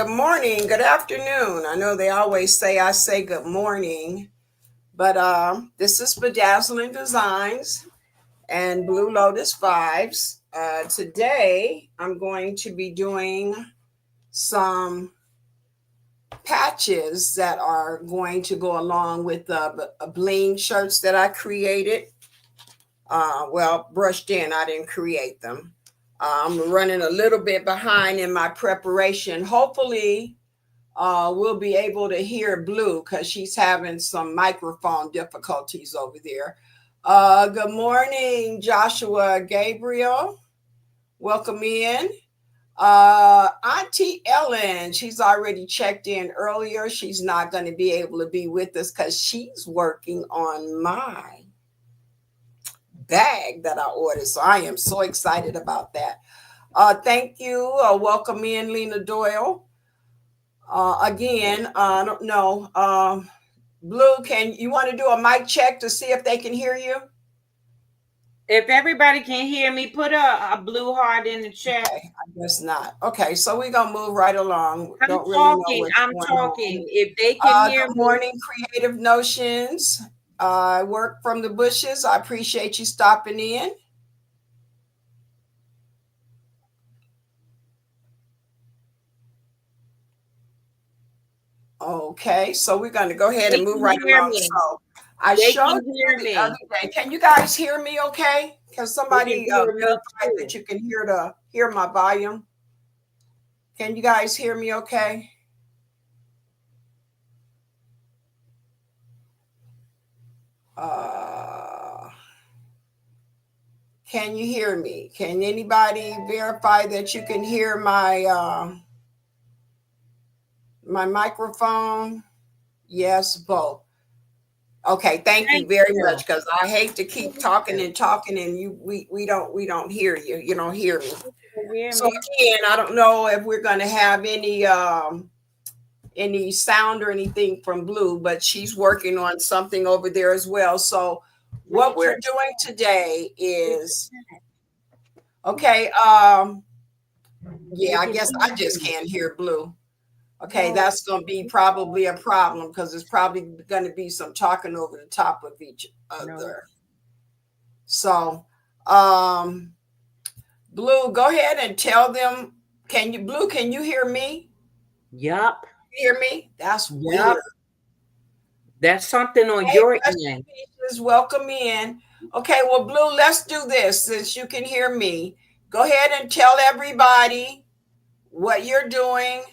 good morning, good afternoon. I know they always say I say good morning, but this is Bedazzling Designs and Blue Lotus Vibes. Today, I'm going to be doing some patches that are going to go along with the bling shirts that I created. Brushed in, I didn't create them. I'm running a little bit behind in my preparation. Hopefully, we'll be able to hear Blue because she's having some microphone difficulties over there. Good morning, Joshua Gabriel. Welcome in. Auntie Ellen, she's already checked in earlier. She's not going to be able to be with us because she's working on my bag that I ordered. So I am so excited about that. Thank you. Welcome in, Lena Doyle. I don't know. Blue, can you want to do a mic check to see if they can hear you? If everybody can hear me, put a blue heart in the chat. Okay, I guess not. Okay, so we're gonna move right along. I'm Don't really know talking. what's I'm going talking. on. If they can hear Good me, morning, Creative Notions. I work from the bushes. I appreciate you stopping in. Okay, so we're going to go ahead they and move can right hear along. me. So I They showed can you hear the other me. day. Can you guys hear me okay? Can They can somebody hear me verify that too. you can hear my volume? Can you guys hear me okay? Uh, can you hear me? Can anybody verify that you can hear my microphone? Yes, both. Okay, thank you Thank very you. much because I hate to keep Thank talking you. and talking and we don't hear you. You don't hear me. They can hear So me. again, I don't know if we're going to have any sound or anything from Blue, but she's working on something over there as well. So Let me what we're check. doing today They is okay. Yeah, I can guess I hear just me. can't hear Blue. Okay, No. that's going to be probably a problem because there's probably going to be some talking over the top of each No. other. So, um, Blue, go ahead and tell them. Blue? Can you hear me? Yup. Hear me? That's weird. Yup. That's something on Hey, your Precious end. Peaches, welcome in. Okay, well, Blue, let's do this since you can hear me. Go ahead and tell everybody what you're doing,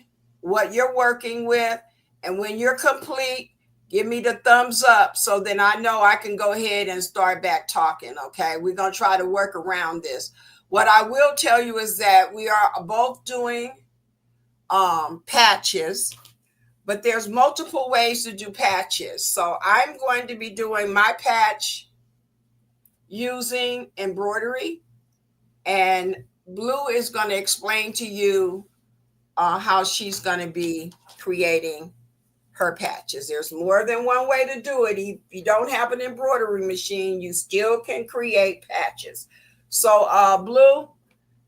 what you're working with, and when you're complete, give me the thumbs up so then I know I can go ahead and start back talking. Okay, we're going to try to work around this. What I will tell you is that we are both doing patches, but there's multiple ways to do patches. So I'm going to be doing my patch using embroidery, and Blue is going to explain to you how she's going to be creating her patches. There's more than one way to do it. If you don't have an embroidery machine, you still can create patches. So, Blue,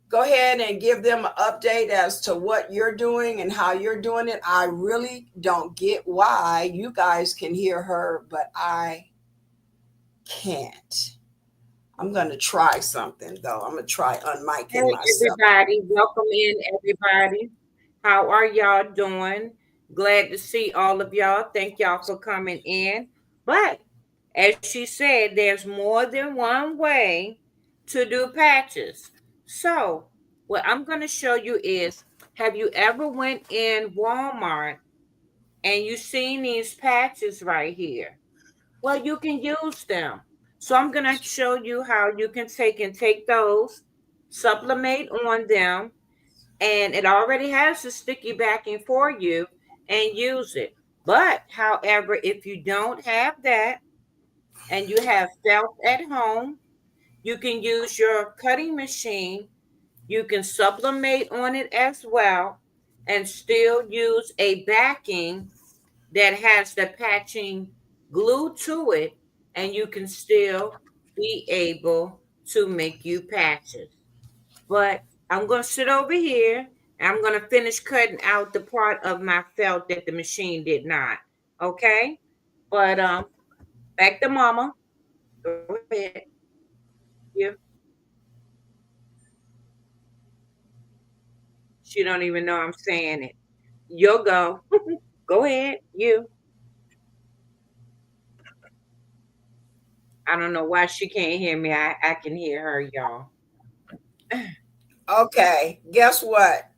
go ahead and give them an update as to what you're doing and how you're doing it. I really don't get why you guys can hear her, but I can't. I'm going to try something though. I'm going to try unmiking Hey, myself. everybody. Welcome in, everybody. How are y'all doing? Glad to see all of y'all. Thank y'all for coming in. But as she said, there's more than one way to do patches. So, what I'm going to show you is, have you ever went in Walmart and you seen these patches right here? Well, you can use them. So I'm going to show you how you can take those, sublimate on them, and it already has the sticky backing for you, and use it. But however, if you don't have that and you have felt at home, you can use your cutting machine. You can sublimate on it as well and still use a backing that has the patching glue to it, and you can still be able to make you patches. But I'm going to sit over here I'm going to finish cutting out the part of my felt that the machine did not. Okay? But back to mama. Go ahead. You. She don't even know I'm saying it. You'll go. Go ahead. You. I don't know why she can't hear me. I can hear her, y'all. Okay, guess what?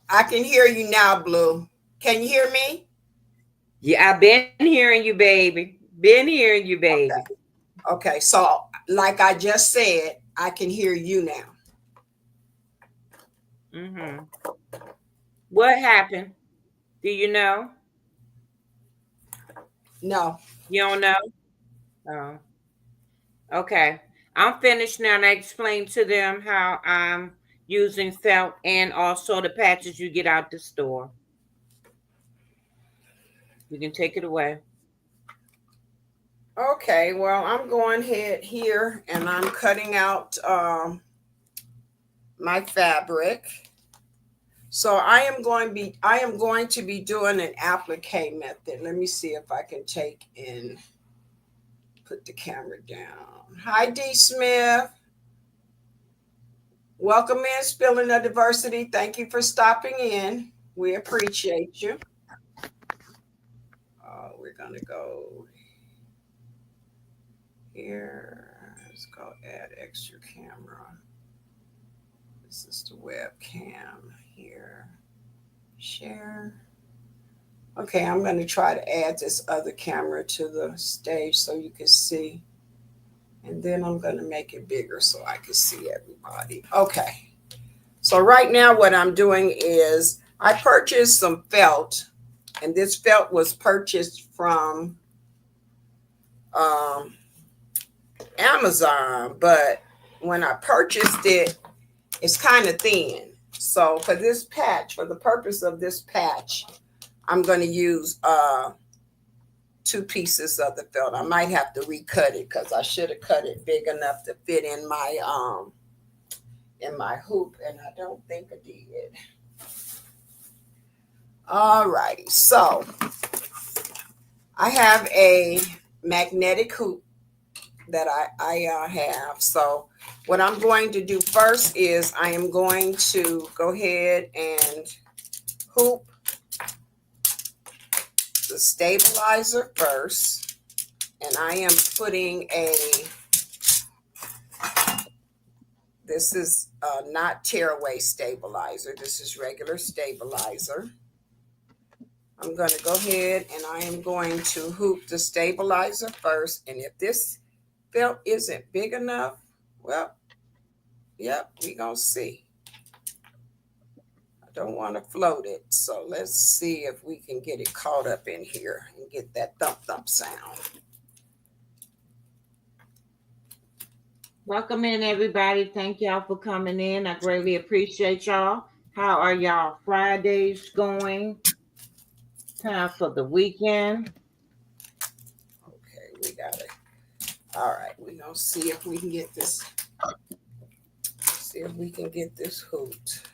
I can hear you now, Blue. Can you hear me? Yeah, I've been hearing you, baby. Been hearing you, baby. Okay, so like I just said, I can hear you now. Mm-hmm. What happened? Do you know? No. You don't know? Oh, okay. I'm finished now, and I explained to them how I'm using felt and also the patches you get out the store. You can take it away. Okay, well, I'm going ahead here and I'm cutting out my fabric. So I am going to be doing an applique method. Let me see if I can take and put the camera down. Hi D Smith. Welcome in Spilling the Diversity. Thank you for stopping in. We appreciate you. We're gonna go here. Let's go add extra camera. This is the webcam here. Share. Okay, I'm going to try to add this other camera to the stage so you can see. And then I'm going to make it bigger so I can see everybody. Okay. So right now what I'm doing is I purchased some felt. And this felt was purchased from um, Amazon. But when I purchased it, it's kind of thin. So for this patch, for the purpose of this patch, I'm going to use 2 pieces of the felt. I might have to recut it because I should have cut it big enough to fit in my hoop, and I don't think I did. All righty, so I have a magnetic hoop that I have. So what I'm going to do first is I am going to go ahead and hoop the stabilizer first, and I am putting this is not tearaway stabilizer, this is regular stabilizer. I'm going to go ahead and I am going to hoop the stabilizer first, and if this felt isn't big enough, well, yep, we're going to see. I don't want to float it, so let's see if we can get it caught up in here and get that thump thump sound. Welcome in, everybody. Thank y'all for coming in. I greatly appreciate y'all. How are y'all Fridays going? Time for the weekend. Okay, we got it. All right, we're going to see if we can get this. See if we can get this hooped.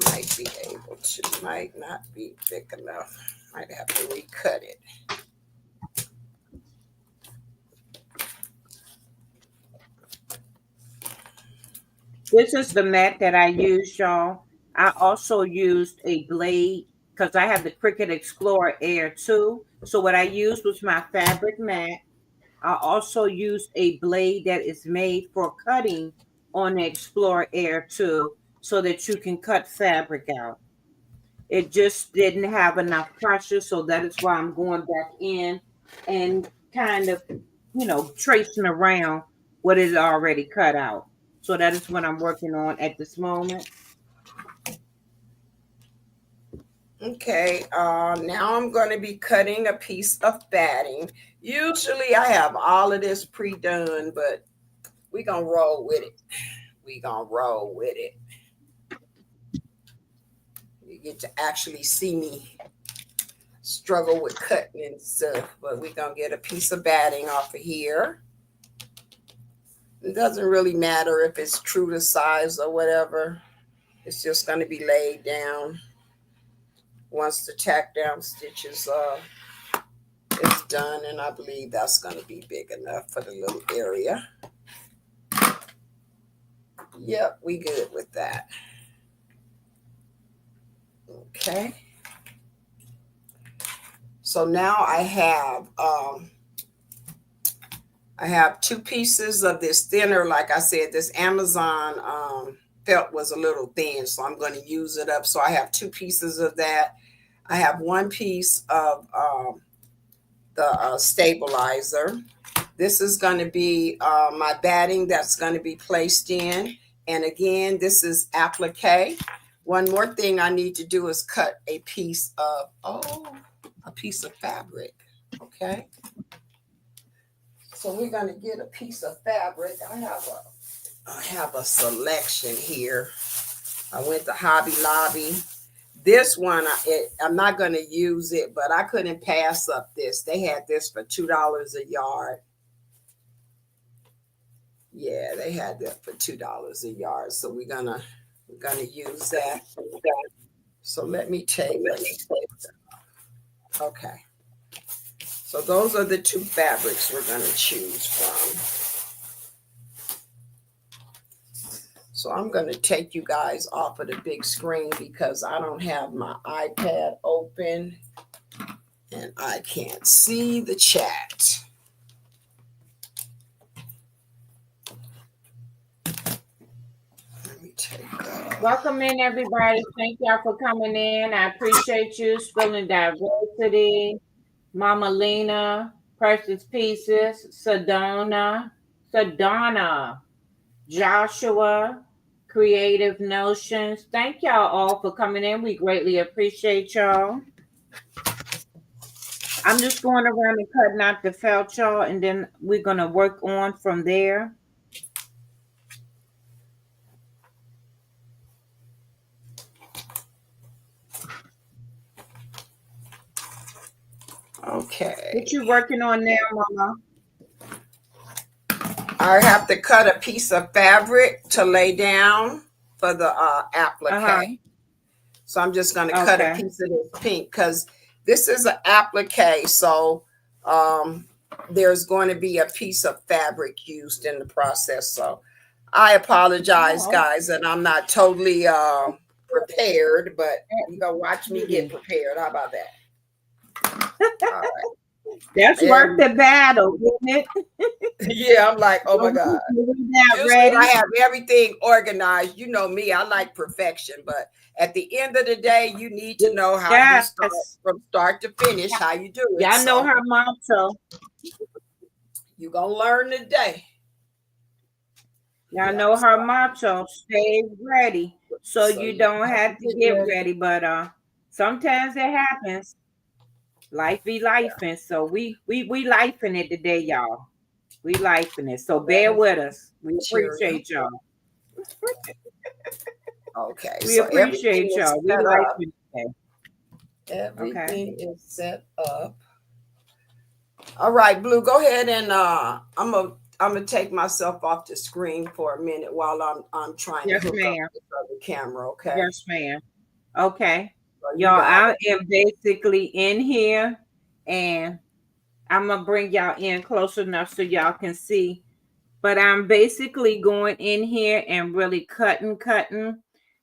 Might be able to, might not be thick enough. Might have to recut it. This is the mat that I used, y'all. I also used a blade because I have the Cricut Explorer Air 2. So what I used was my fabric mat. I also used a blade that is made for cutting on the Explorer Air 2 so that you can cut fabric out. It just didn't have enough pressure, so that is why I'm going back in and kind of, tracing around what is already cut out. So that is what I'm working on at this moment. Okay, now I'm going to be cutting a piece of batting. Usually I have all of this pre-done, but we're going to roll with it. We're going to roll with it. You get to actually see me struggle with cutting and stuff, but we're going to get a piece of batting off of here. It doesn't really matter if it's true to size or whatever. It's just going to be laid down once the tack down stitches is done, and I believe that's going to be big enough for the little area. Yep, we good with that. Okay. So now I have 2 pieces of this thinner. Like I said, this Amazon felt was a little thin, so I'm going to use it up. So I have 2 pieces of that. I have 1 piece of the stabilizer. This is going to be my batting that's going to be placed in. And again, this is applique. One more thing I need to do is cut a piece of, a piece of fabric. Okay. So we're going to get a piece of fabric. I have a selection here. I went to Hobby Lobby. This one, I'm not going to use it, but I couldn't pass up this. They had this for $2 a yard. Yeah, they had that for $2 a yard. So we're gonna use that. So let me take. Okay. So those are the 2 fabrics we're gonna choose from. So I'm going to take you guys off of the big screen because I don't have my iPad open and I can't see the chat. Let me take that. Welcome in, everybody. Thank y'all for coming in. I appreciate you. Spilling Diversity, Mama Lena, Precious Pieces, Sedona, Joshua, Creative Notions. Thank y'all all for coming in. We greatly appreciate y'all. I'm just going around and cutting out the felt, y'all, and then we're going to work on from there. Okay. What you working on now, Mama? I have to cut a piece of fabric to lay down for the applique. So I'm just going to cut a piece of this pink because this is an applique. So there's going to be a piece of fabric used in the process. So I apologize, guys, and I'm not totally prepared, but you're going to watch me get prepared. How about that? All right. That's worth the battle, isn't it? Yeah, I'm like, oh my God. I have everything organized. You know me, I like perfection, but at the end of the day, you need to know how you start from start to finish, how you do it. Y'all know her motto. You're going to learn today. Y'all know her motto, stay ready. So you don't have to get ready, but sometimes it happens. Life be lifing, so we lifing it today, y'all. We lifing it, so bear with us. We appreciate y'all. Okay, we appreciate y'all. We lifing it today. Everything is set up. All right, Blue, go ahead and I'm gonna take myself off the screen for a minute while I'm trying to hook up the camera. Okay. Yes, ma'am. Okay. Y'all, I am basically in here and I'm going to bring y'all in close enough so y'all can see. But I'm basically going in here and really cutting.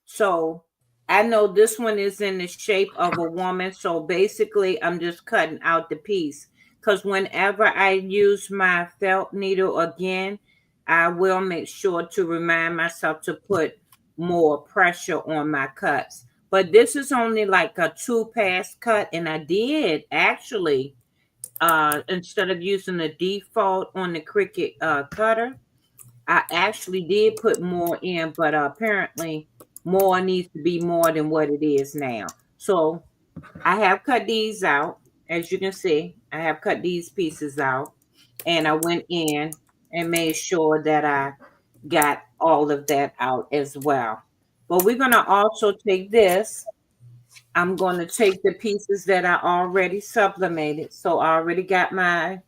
So I know this one is in the shape of a woman. So basically I'm just cutting out the piece. Because whenever I use my felt needle again, I will make sure to remind myself to put more pressure on my cuts. But this is only like a 2-pass cut. And I did actually, instead of using the default on the Cricut cutter, I actually did put more in. But apparently more needs to be more than what it is now. So I have cut these out. As you can see, I have cut these pieces out. And I went in and made sure that I got all of that out as well. But we're going to also take this. I'm going to take the pieces that I already sublimated. So I already got my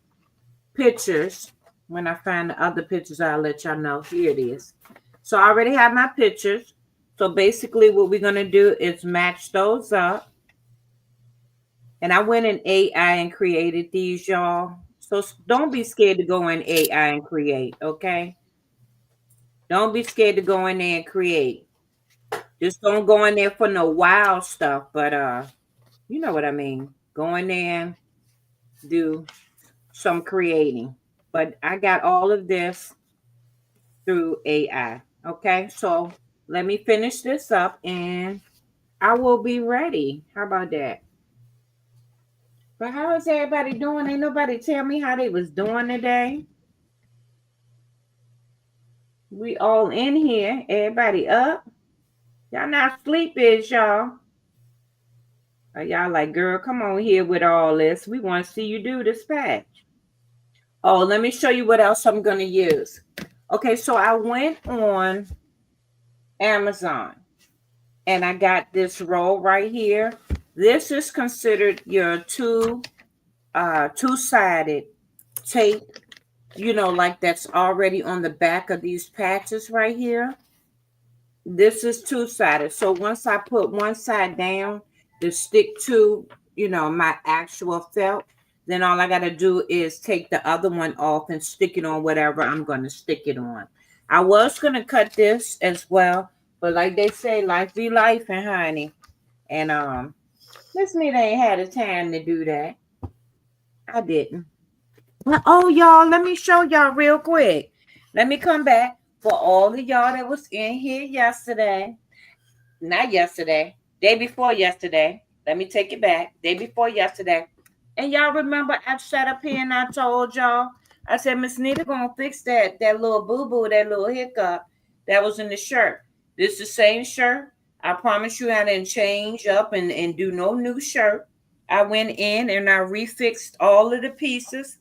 pictures. When I find the other pictures, I'll let y'all know. Here it is. So I already have my pictures. So basically what we're going to do is match those up. And I went in AI and created these, y'all. So don't be scared to go in AI and create, okay? Don't be scared to go in there and create. Just don't go in there for no wild stuff, but you know what I mean. Go in there and do some creating. But I got all of this through AI. Okay, so let me finish this up and I will be ready. How about that? But how is everybody doing? Ain't nobody tell me how they was doing today. We all in here. Everybody up. Y'all not sleep, is y'all? Are y'all like, girl, come on here with all this. We want to see you do this patch. Oh, let me show you what else I'm going to use. Okay, so I went on Amazon and I got this roll right here. This is considered your two-sided tape, like that's already on the back of these patches right here. This is two-sided. So once I put one side down to stick to, my actual felt, then all I got to do is take the other one off and stick it on whatever I'm going to stick it on. I was going to cut this as well, but like they say, life be life, and honey. And Miss Nita ain't had a time to do that. I didn't. Well, oh, y'all, let me show y'all real quick. Let me come back for all of y'all that was in here yesterday. Not yesterday, day before yesterday. Let me take it back. Day before yesterday. And y'all remember I sat up here and I told y'all, I said, Miss Nita gonna fix that little boo-boo, that little hiccup that was in the shirt. This the same shirt. I promise you I didn't change up and do no new shirt. I went in and I refixed all of the pieces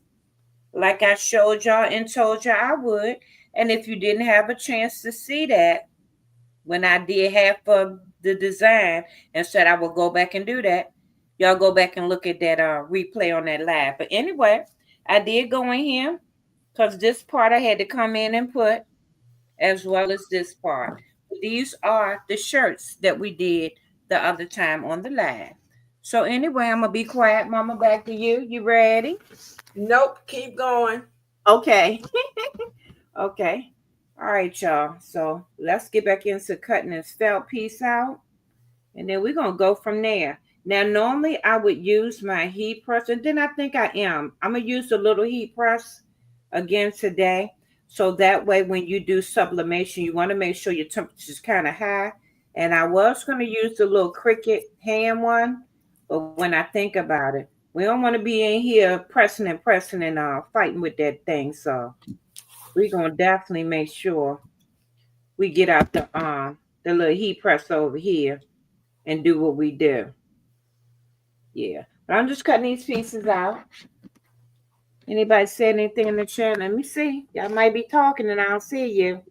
like I showed y'all and told y'all I would. And if you didn't have a chance to see that, when I did half of the design and said I would go back and do that, y'all go back and look at that replay on that live. But anyway, I did go in here because this part I had to come in and put as well as this part. These are the shirts that we did the other time on the live. So anyway, I'm gonna be quiet. Mama, back to you. You ready? Nope, keep going. Okay. Okay. All right, y'all. So let's get back into cutting this felt piece out. And then we're going to go from there. Now, normally I would use my heat press, and then I think I am. I'm going to use a little heat press again today. So that way, when you do sublimation, you want to make sure your temperature is kind of high. And I was going to use the little Cricut hand one. But when I think about it, we don't want to be in here pressing and fighting with that thing. So we're going to definitely make sure we get out the little heat press over here and do what we do. Yeah. But I'm just cutting these pieces out. Anybody said anything in the chat? Let me see. Y'all might be talking and I don't see you.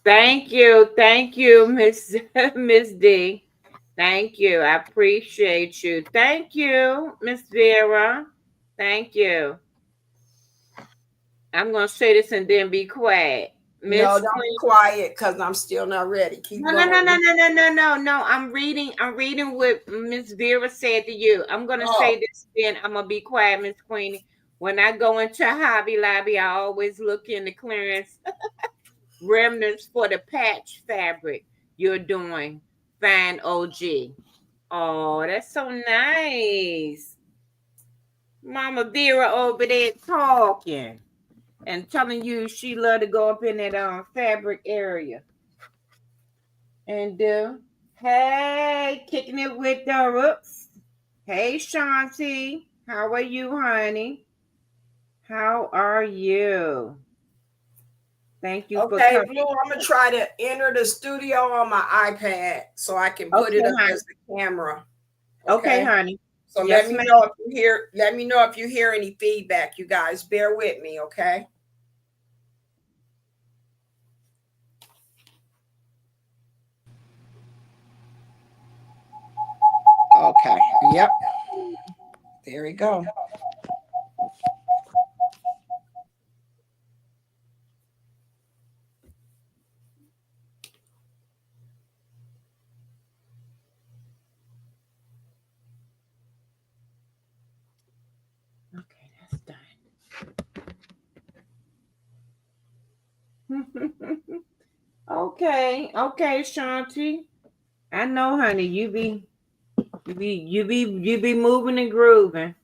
Thank you. Thank you, Miss Miss D. Thank you. I appreciate you. Thank you, Miss Vera. Thank you. I'm gonna say this and then be quiet. No, Miss don't be Queen. quiet because I'm still not ready. Keep No. going. No. I'm reading what Miss Vera said to you. I'm gonna say Oh, this, then I'm gonna be quiet, Miss Queenie. When I go into Hobby Lobby, I always look in the clearance remnants for the patch fabric. You're doing fine, OG. Oh, that's so nice. Mama Vera over there talking and telling you she love to go up in that fabric area. And hey, kicking it with the Rooks. Hey, Shanti. How are you, honey? How are you? Thank you for okay, coming. Blue. I'm gonna try to enter the studio on my iPad so I can put Okay, it up honey. as a camera. Okay, Okay. honey. So let Yes, me ma'am. know if you hear. Let me know if you hear any feedback. You guys, bear with me. Okay. Okay. Yep. There we go. Okay, okay, Shanti. I know, honey. You be moving and grooving.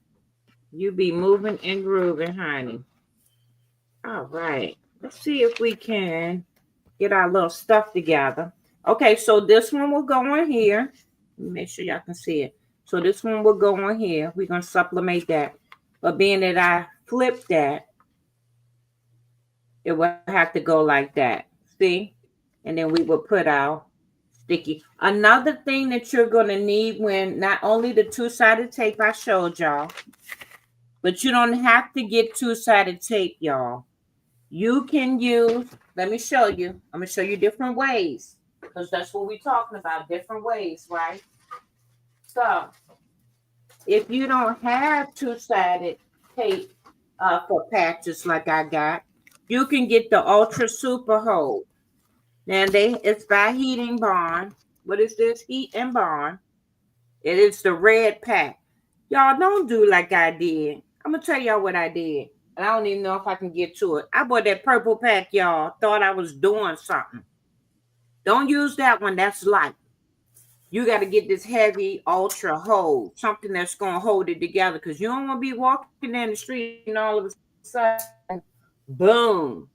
You be moving and grooving, honey. All right. Let's see if we can get our little stuff together. Okay, so this one will go on here. Make sure y'all can see it. So this one will go on here. We're gonna supplement that. But being that I flipped that, it will have to go like that. See? And then we will put our sticky. Another thing that you're gonna need when not only the two-sided tape I showed y'all, but you don't have to get two-sided tape, y'all. You can use, let me show you. I'm going to show you different ways because that's what we're talking about, different ways, right? So if you don't have two-sided tape for patches like I got, you can get the Ultra Super Hold. Now it's by Heat and Bond. What is this? Heat and Bond. It is the red pack. Y'all don't do like I did. I'm gonna tell y'all what I did. And I don't even know if I can get to it. I bought that purple pack, y'all. Thought I was doing something. Don't use that one. That's light. You got to get this heavy ultra hold, something that's gonna hold it together. Because you don't want to be walking down the street and all of a sudden, boom,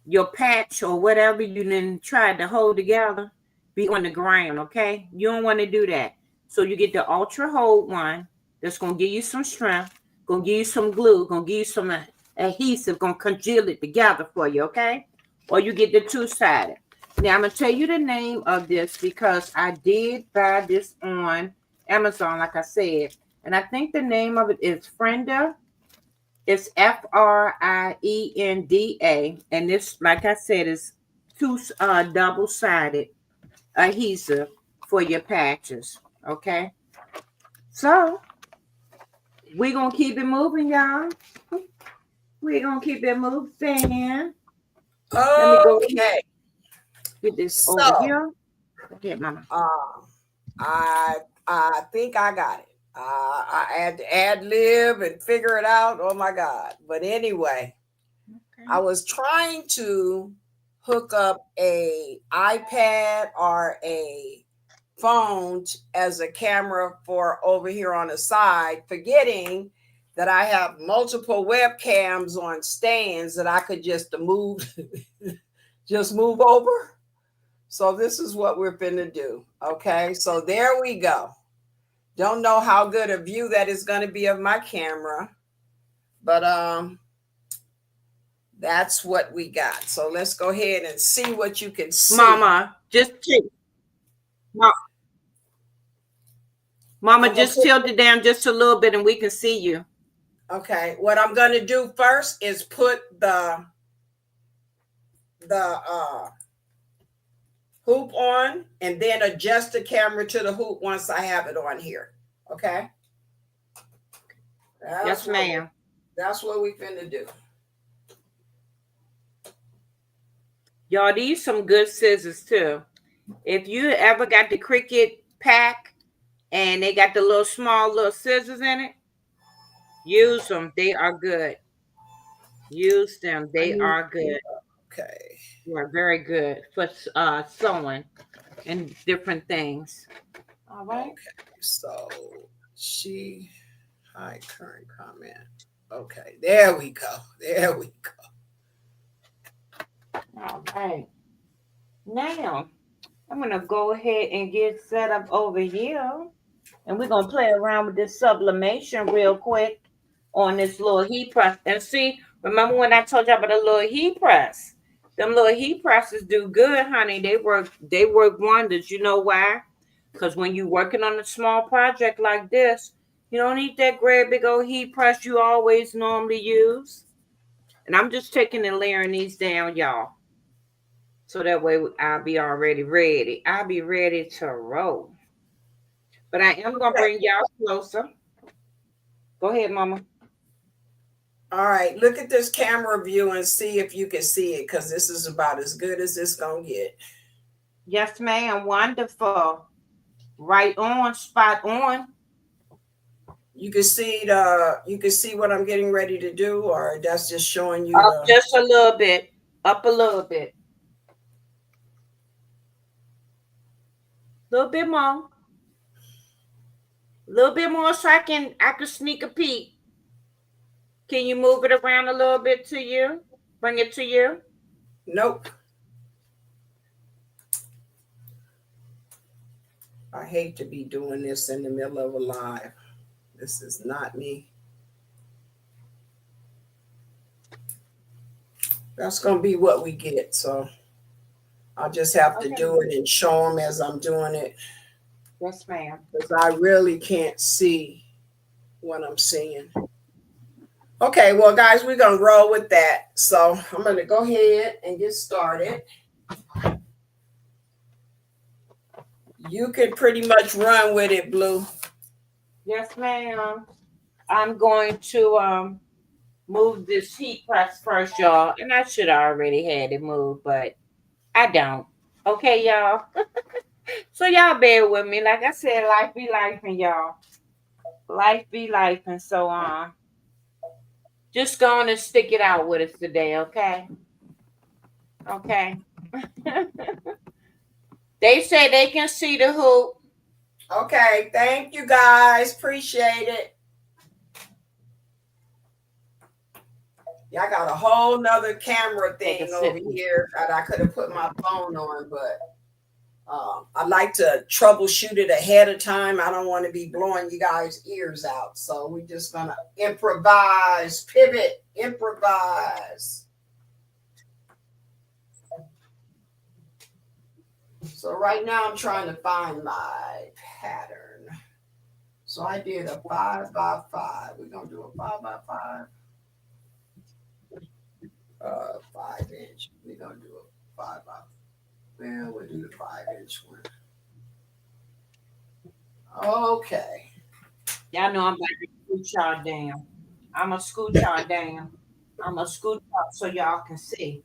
your patch or whatever you then tried to hold together be on the ground, okay? You don't want to do that. So you get the ultra hold one that's going to give you some strength, going to give you some glue, going to give you some adhesive, going to congeal it together for you, okay? Or you get the two-sided. Now, I'm going to tell you the name of this because I did buy this on Amazon, like I said. And I think the name of it is Frenda. It's Frienda, and this, like I said, is two double-sided adhesive for your patches. Okay, so we're gonna keep it moving, y'all. We're gonna keep it moving. Let me go get this over here. Okay, Mama. I think I got it. I had to ad lib and figure it out. Oh my God. But anyway, okay. I was trying to hook up a iPad or a phone as a camera for over here on the side, forgetting that I have multiple webcams on stands that I could just move over. So this is what we're finna do. Okay, so there we go. Don't know how good a view that is going to be of my camera, but that's what we got. So let's go ahead and see what you can see. Mama, just Mama, just tilt it down just a little bit and we can see you. Okay, what I'm going to do first is put the hoop on and then adjust the camera to the hoop once I have it on here. Okay? Yes, ma'am. That's what we finna do. Y'all, these some good scissors too. If you ever got the Cricut pack and they got the little small little scissors in it, use them. They are good. Use them. They are good. Okay. You are very good for sewing and different things. All right. Okay. So hi, current comment. Okay. There we go. There we go. All right. Now, I'm going to go ahead and get set up over here. And we're going to play around with this sublimation real quick on this little heat press. And see, remember when I told you about the little heat press? Them little heat presses do good, honey. They work wonders. You know why? Because when you're working on a small project like this, you don't need that great big old heat press you always normally use. And I'm just taking and layering these down, y'all. So that way I'll be already ready. I'll be ready to roll. But I am going to bring y'all closer. Go ahead, Mama. All right, look at this camera view and see if you can see it, because this is about as good as it's going to get. Yes, ma'am. Wonderful. Right on, spot on. You can see what I'm getting ready to do, or that's just showing you just a little bit. Up a little bit. A little bit more. A little bit more so I can sneak a peek. Can you move it around a little bit to you? Bring it to you? Nope. I hate to be doing this in the middle of a live. This is not me. That's going to be what we get. So I'll just have to do it and show them as I'm doing it. Yes, ma'am. Because I really can't see what I'm seeing. Okay, well, guys, we're going to roll with that. So I'm going to go ahead and get started. You can pretty much run with it, Blue. Yes, ma'am. I'm going to move this heat press first, y'all. And I should have already had it moved, but I don't. Okay, y'all. So y'all bear with me. Like I said, life be life, and y'all. Life be life, and so just going to stick it out with us today, okay? Okay. They say they can see the hoop. Okay, thank you guys. Appreciate it. Y'all got a whole nother camera thing over here that I could have put my phone on, but I like to troubleshoot it ahead of time. I don't want to be blowing you guys' ears out. So we're just going to improvise, pivot, improvise. So right now I'm trying to find my pattern. So I did a 5 by 5. We're going to do a 5 by 5. 5 inch. We're going to do a 5 by 5. Well, we'll do the 5-inch one. Okay. Y'all know I'm about to scoot y'all down. I'm going to scoot y'all down. I'm going to scoot up so y'all can see.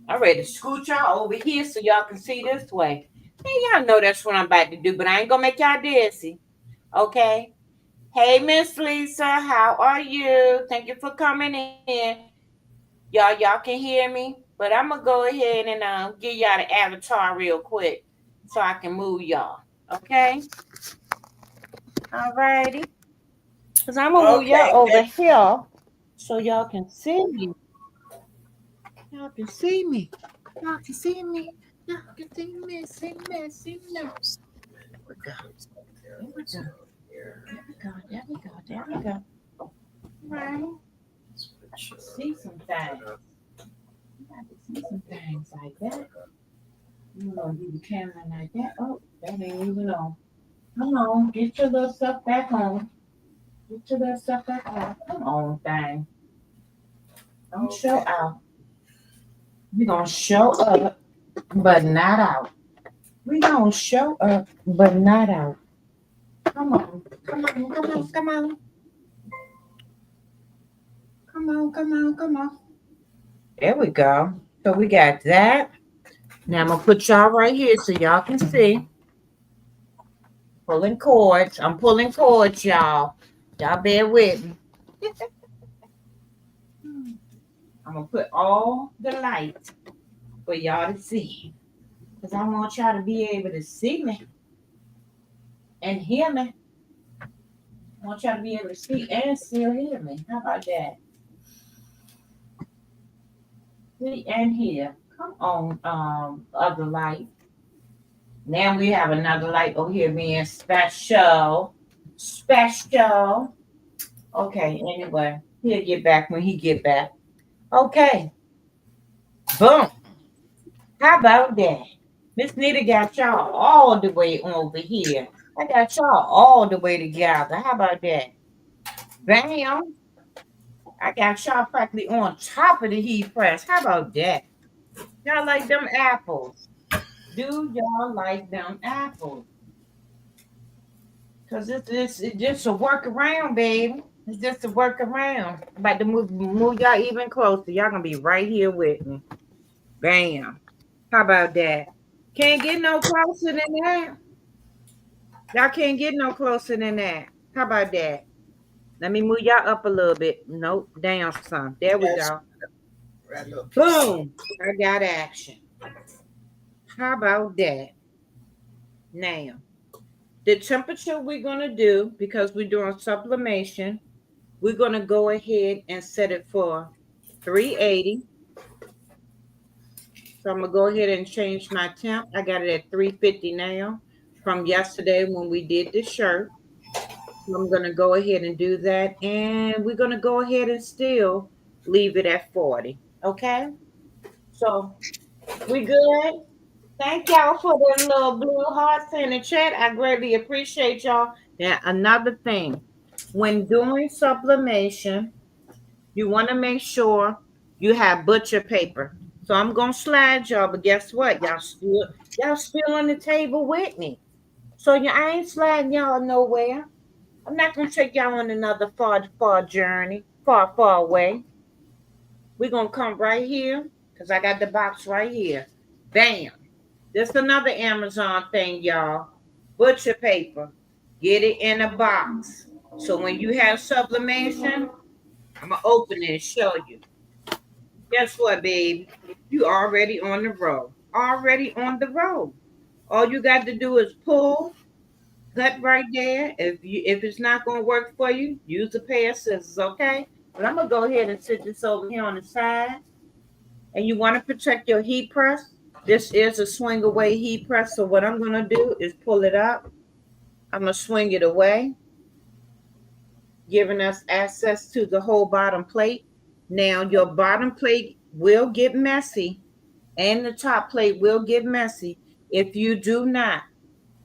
I'm ready to scoot y'all over here so y'all can see this way. And y'all know that's what I'm about to do, but I ain't going to make y'all dizzy. Okay? Hey, Miss Lisa, how are you? Thank you for coming in. Y'all can hear me, but I'm going to go ahead and give y'all the avatar real quick so I can move y'all. Okay? All righty. Because I'm going to move y'all over here so y'all can see me. Y'all can see me. Y'all can see me. Y'all can see me. See me. See me. There we go. There we go. There we go. There we go. There we go. Right. See some things. You got to see some things like that. You know, do the camera like that. Oh, that ain't even on. Come on, get your little stuff back on. Get your little stuff back on. Come on, thing. Don't show out. We're going to show up, but not out. We're going to show up, but not out. Come on. Come on. Come on. Come on. Come on. Come on. Come on. There we go. So we got that. Now I'm going to put y'all right here so y'all can see. Pulling cords. I'm pulling cords, y'all. Y'all bear with me. I'm going to put all the lights for y'all to see. Because I want y'all to be able to see me and hear me. I want y'all to be able to see and still hear me. How about that? See and hear. Come on, other light. Now we have another light over here being special. Special. Okay, anyway. He'll get back when he get back. Okay. Boom. How about that? Miss Nita got y'all all the way over here. I got y'all all the way together. How about that? Bam. I got y'all practically on top of the heat press. How about that? Y'all like them apples? Do y'all like them apples? Because it's just a workaround, baby. It's just a workaround. I'm about to move y'all even closer. Y'all going to be right here with me. Bam. How about that? Can't get no closer than that. Y'all can't get no closer than that. How about that? Let me move y'all up a little bit. Nope, down some. There we go. That little piece. Boom. I got action. How about that? Now, the temperature we're going to do, because we're doing sublimation, we're going to go ahead and set it for 380. So I'm going to go ahead and change my temp. I got it at 350 now from yesterday when we did the shirt. So I'm going to go ahead and do that. And we're going to go ahead and still leave it at 40. Okay? So we good? Thank y'all for the little blue hearts in the chat. I greatly appreciate y'all. Now, another thing, when doing sublimation, you want to make sure you have butcher paper. So I'm gonna slide y'all, but guess what? Y'all still on the table with me. So I ain't sliding y'all nowhere. I'm not gonna take y'all on another far journey, far away. We're gonna come right here because I got the box right here. Bam. This is another Amazon thing, y'all. Butcher paper. Get it in a box. So when you have sublimation, I'm gonna open it and show you. Guess what, baby? You already on the road. Already on the road. All you got to do is pull, cut right there. If it's not gonna work for you, use a pair of scissors, okay? But I'm gonna go ahead and sit this over here on the side. And you want to protect your heat press. This is a swing away heat press. So what I'm gonna do is pull it up. I'm gonna swing it away, giving us access to the whole bottom plate. Now your bottom plate will get messy and the top plate will get messy if you do not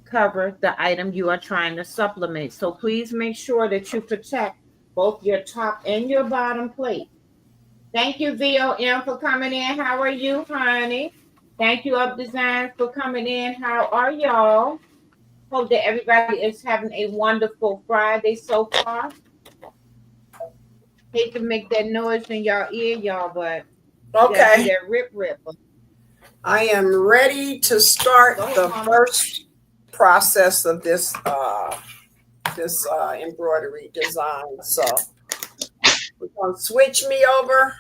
cover the item you are trying to supplement. So please make sure that you protect both your top and your bottom plate. Thank you, VOM, for coming in. How are you, honey? Thank you, Up Design, for coming in. How are y'all? Hope that everybody is having a wonderful Friday so far. Hate to make that noise in y'all ear, y'all, but Okay. that rip. I am ready to start the first process of this embroidery design. So we're gonna switch me over.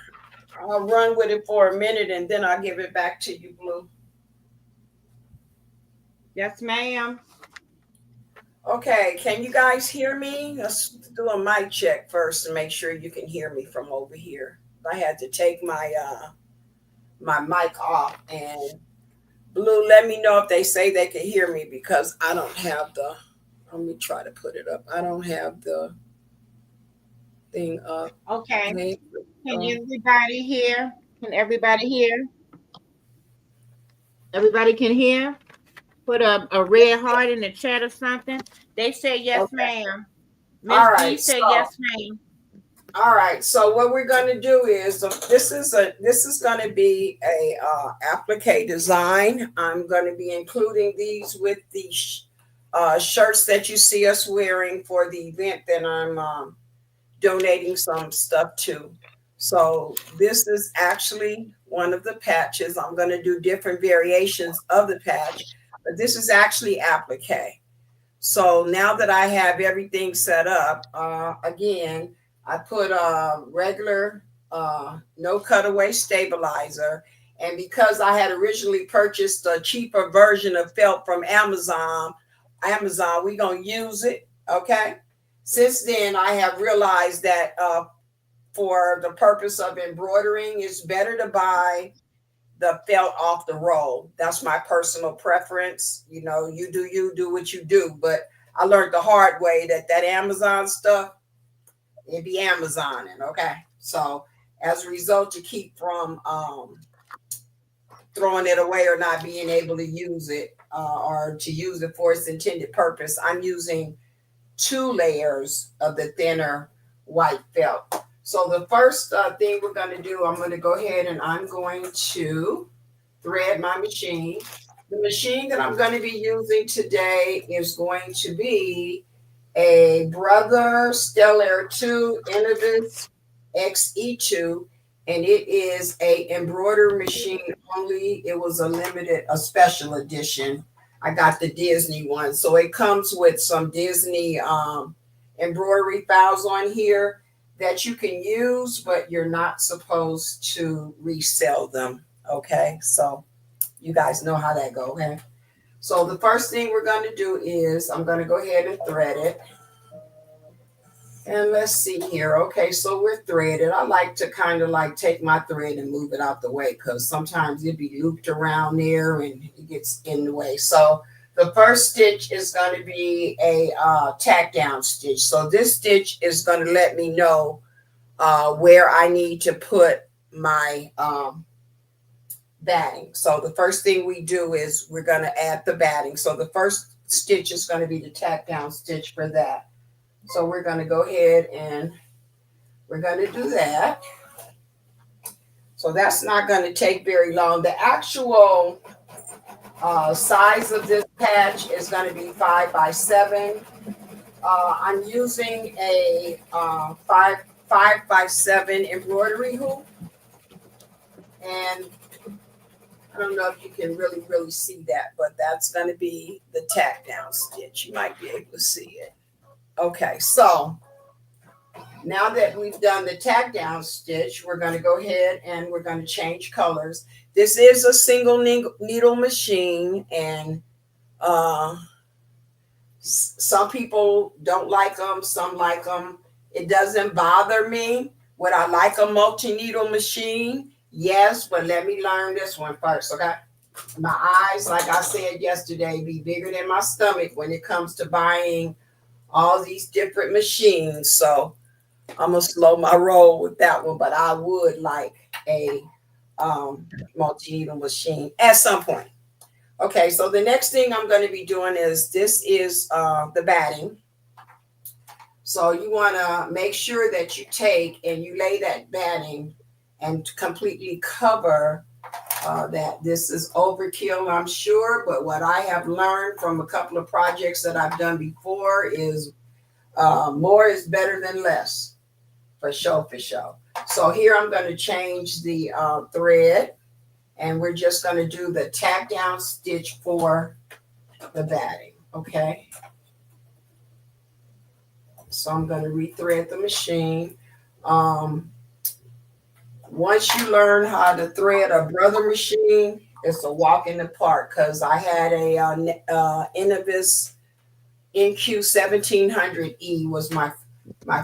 I'll run with it for a minute and then I'll give it back to you, Blue. Yes, ma'am. Okay, can you guys hear me? Let's do a mic check first to make sure you can hear me from over here. I had to take my my mic off, and Blue, let me know if they say they can hear me because I don't have the, let me try to put it up. I don't have the thing up. Okay. Can everybody hear? Can everybody hear? Everybody can hear? Put a red heart in the chat or something. They say yes, Okay. ma'am. All Miss right, D said yes, ma'am. All right. So what we're going to do is this is going to be a applique design. I'm going to be including these with the shirts that you see us wearing for the event that I'm donating some stuff to. So this is actually one of the patches. I'm going to do different variations of the patch, but this is actually applique. So now that I have everything set up, again, I put a regular no cutaway stabilizer. And because I had originally purchased a cheaper version of felt from Amazon, we're going to use it. Okay. Since then, I have realized that for the purpose of embroidering, it's better to buy the felt off the roll. That's my personal preference. You know, you do what you do. But I learned the hard way that Amazon stuff, it be Amazoning. Okay. So as a result, to keep from throwing it away or not being able to use it or to use it for its intended purpose, I'm using 2 layers of the thinner white felt. So the first thing we're going to do, I'm going to go ahead and I'm going to thread my machine. The machine that I'm going to be using today is going to be a Brother Stellar 2 Innovis XE2, and it is a embroidery machine only. It was a special edition. I got the Disney one. So it comes with some Disney embroidery files on here. that you can use, but you're not supposed to resell them. Okay, so you guys know how that go. Okay, so the first thing we're going to do is I'm going to go ahead and thread it. And let's see here. Okay, so we're threaded. I like to kind of like take my thread and move it out the way because sometimes it'd be looped around there and it gets in the way. So the first stitch is going to be a tack down stitch. So this stitch is going to let me know where I need to put my batting. So the first thing we do is we're going to add the batting. So the first stitch is going to be the tack down stitch for that. So we're going to go ahead and we're going to do that. So that's not going to take very long. The actual size of this patch is going to be 5 by 7. I'm using a 5 by 7 embroidery hoop. And I don't know if you can really see that, but that's going to be the tack down stitch. You might be able to see it. Okay, so now that we've done the tack down stitch, we're going to go ahead and we're going to change colors. This is a single needle machine, and some people don't like them, some like them. It doesn't bother me. Would I like a multi-needle machine? Yes, but let me learn this one first, okay? My eyes, like I said yesterday, be bigger than my stomach when it comes to buying all these different machines. So I'm gonna slow my roll with that one, but I would like a multi-needle machine at some point. Okay, so the next thing I'm going to be doing is this is the batting. So you want to make sure that you take and you lay that batting and completely cover that. This is overkill, I'm sure, but what I have learned from a couple of projects that I've done before is more is better than less, for sure, for sure. So here I'm going to change the thread, and we're just going to do the tack down stitch for the batting, okay? So I'm going to rethread the machine. Once you learn how to thread a brother machine, it's a walk in the park, because I had a Innovis NQ1700E was my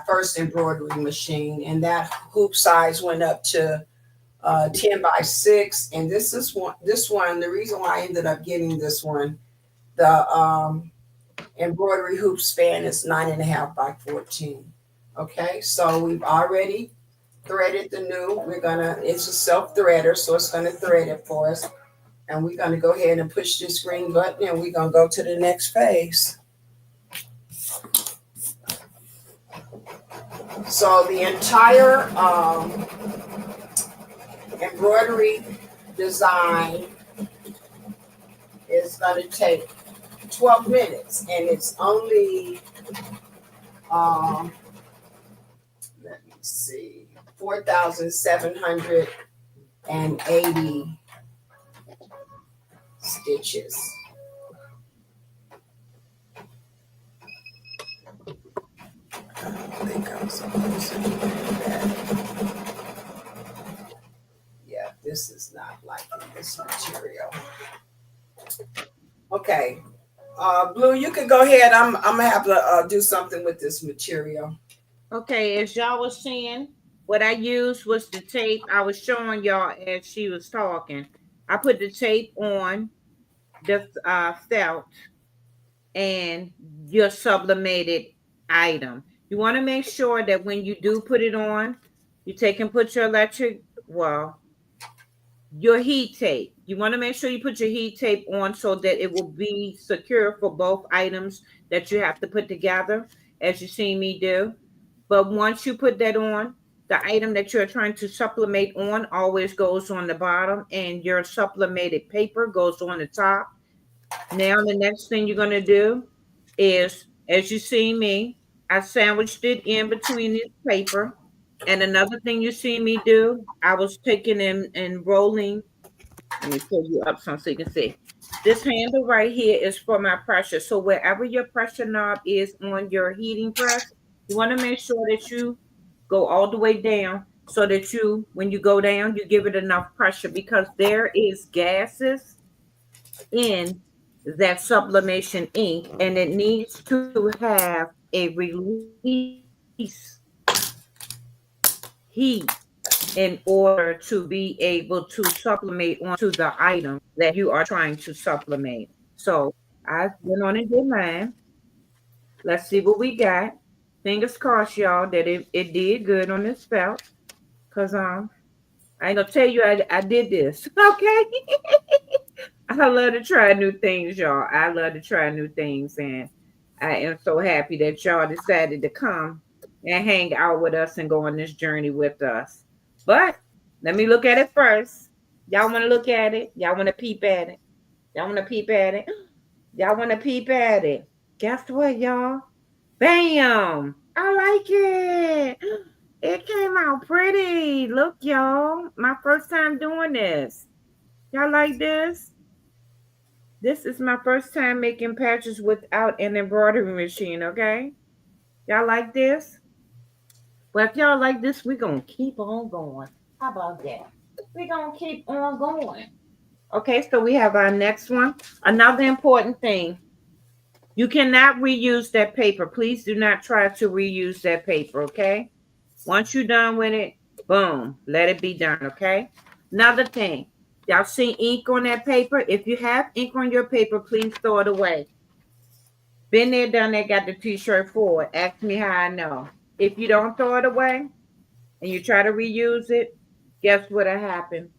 first embroidery machine, and that hoop size went up to 10 by 6. And this one, the reason why I ended up getting this one, the embroidery hoop span is 9.5 by 14. Okay, so we've already threaded the new. It's a self threader, so it's gonna thread it for us. And we're gonna go ahead and push this green button, and we're gonna go to the next phase. So the entire embroidery design is going to take 12 minutes, and it's only let me see, 4,780 stitches. I think I'm supposed to do that. Yeah, this is not liking this material. Okay. Blue, you can go ahead. I'm gonna have to do something with this material. Okay, as y'all was seeing, what I used was the tape. I was showing y'all as she was talking. I put the tape on the felt and your sublimated item. You want to make sure that when you do put it on, you take and put your your heat tape. You want to make sure you put your heat tape on so that it will be secure for both items that you have to put together, as you see me do. But once you put that on, the item that you're trying to sublimate on always goes on the bottom, and your sublimated paper goes on the top. Now, the next thing you're going to do is, as you see me, I sandwiched it in between this paper. And another thing you see me do, I was taking and rolling. Let me pull you up so you can see. This handle right here is for my pressure. So wherever your pressure knob is on your heating press, you want to make sure that you go all the way down so that when you go down, you give it enough pressure because there is gases in that sublimation ink and it needs to have a release heat in order to be able to sublimate onto the item that you are trying to sublimate. So I went on and did mine. Let's see what we got. Fingers crossed, y'all, that it did good on this belt. Cause I ain't gonna tell you I did this. Okay. I love to try new things, y'all. I love to try new things, and I am so happy that y'all decided to come and hang out with us and go on this journey with us. But let me look at it first. Y'all want to look at it? Y'all want to peep at it? Y'all want to peep at it? Y'all want to peep at it? Guess what, y'all? Bam! I like it. It came out pretty. Look, y'all. My first time doing this. Y'all like this? This is my first time making patches without an embroidery machine, okay? Y'all like this? Well, if y'all like this, we're going to keep on going. How about that? We're going to keep on going. Okay, so we have our next one. Another important thing. You cannot reuse that paper. Please do not try to reuse that paper, okay? Once you're done with it, boom, let it be done, okay? Another thing. Y'all see ink on that paper? If you have ink on your paper, please throw it away. Been there, done that, got the t-shirt for it. Ask me how I know. If you don't throw it away and you try to reuse it, guess what'll happen?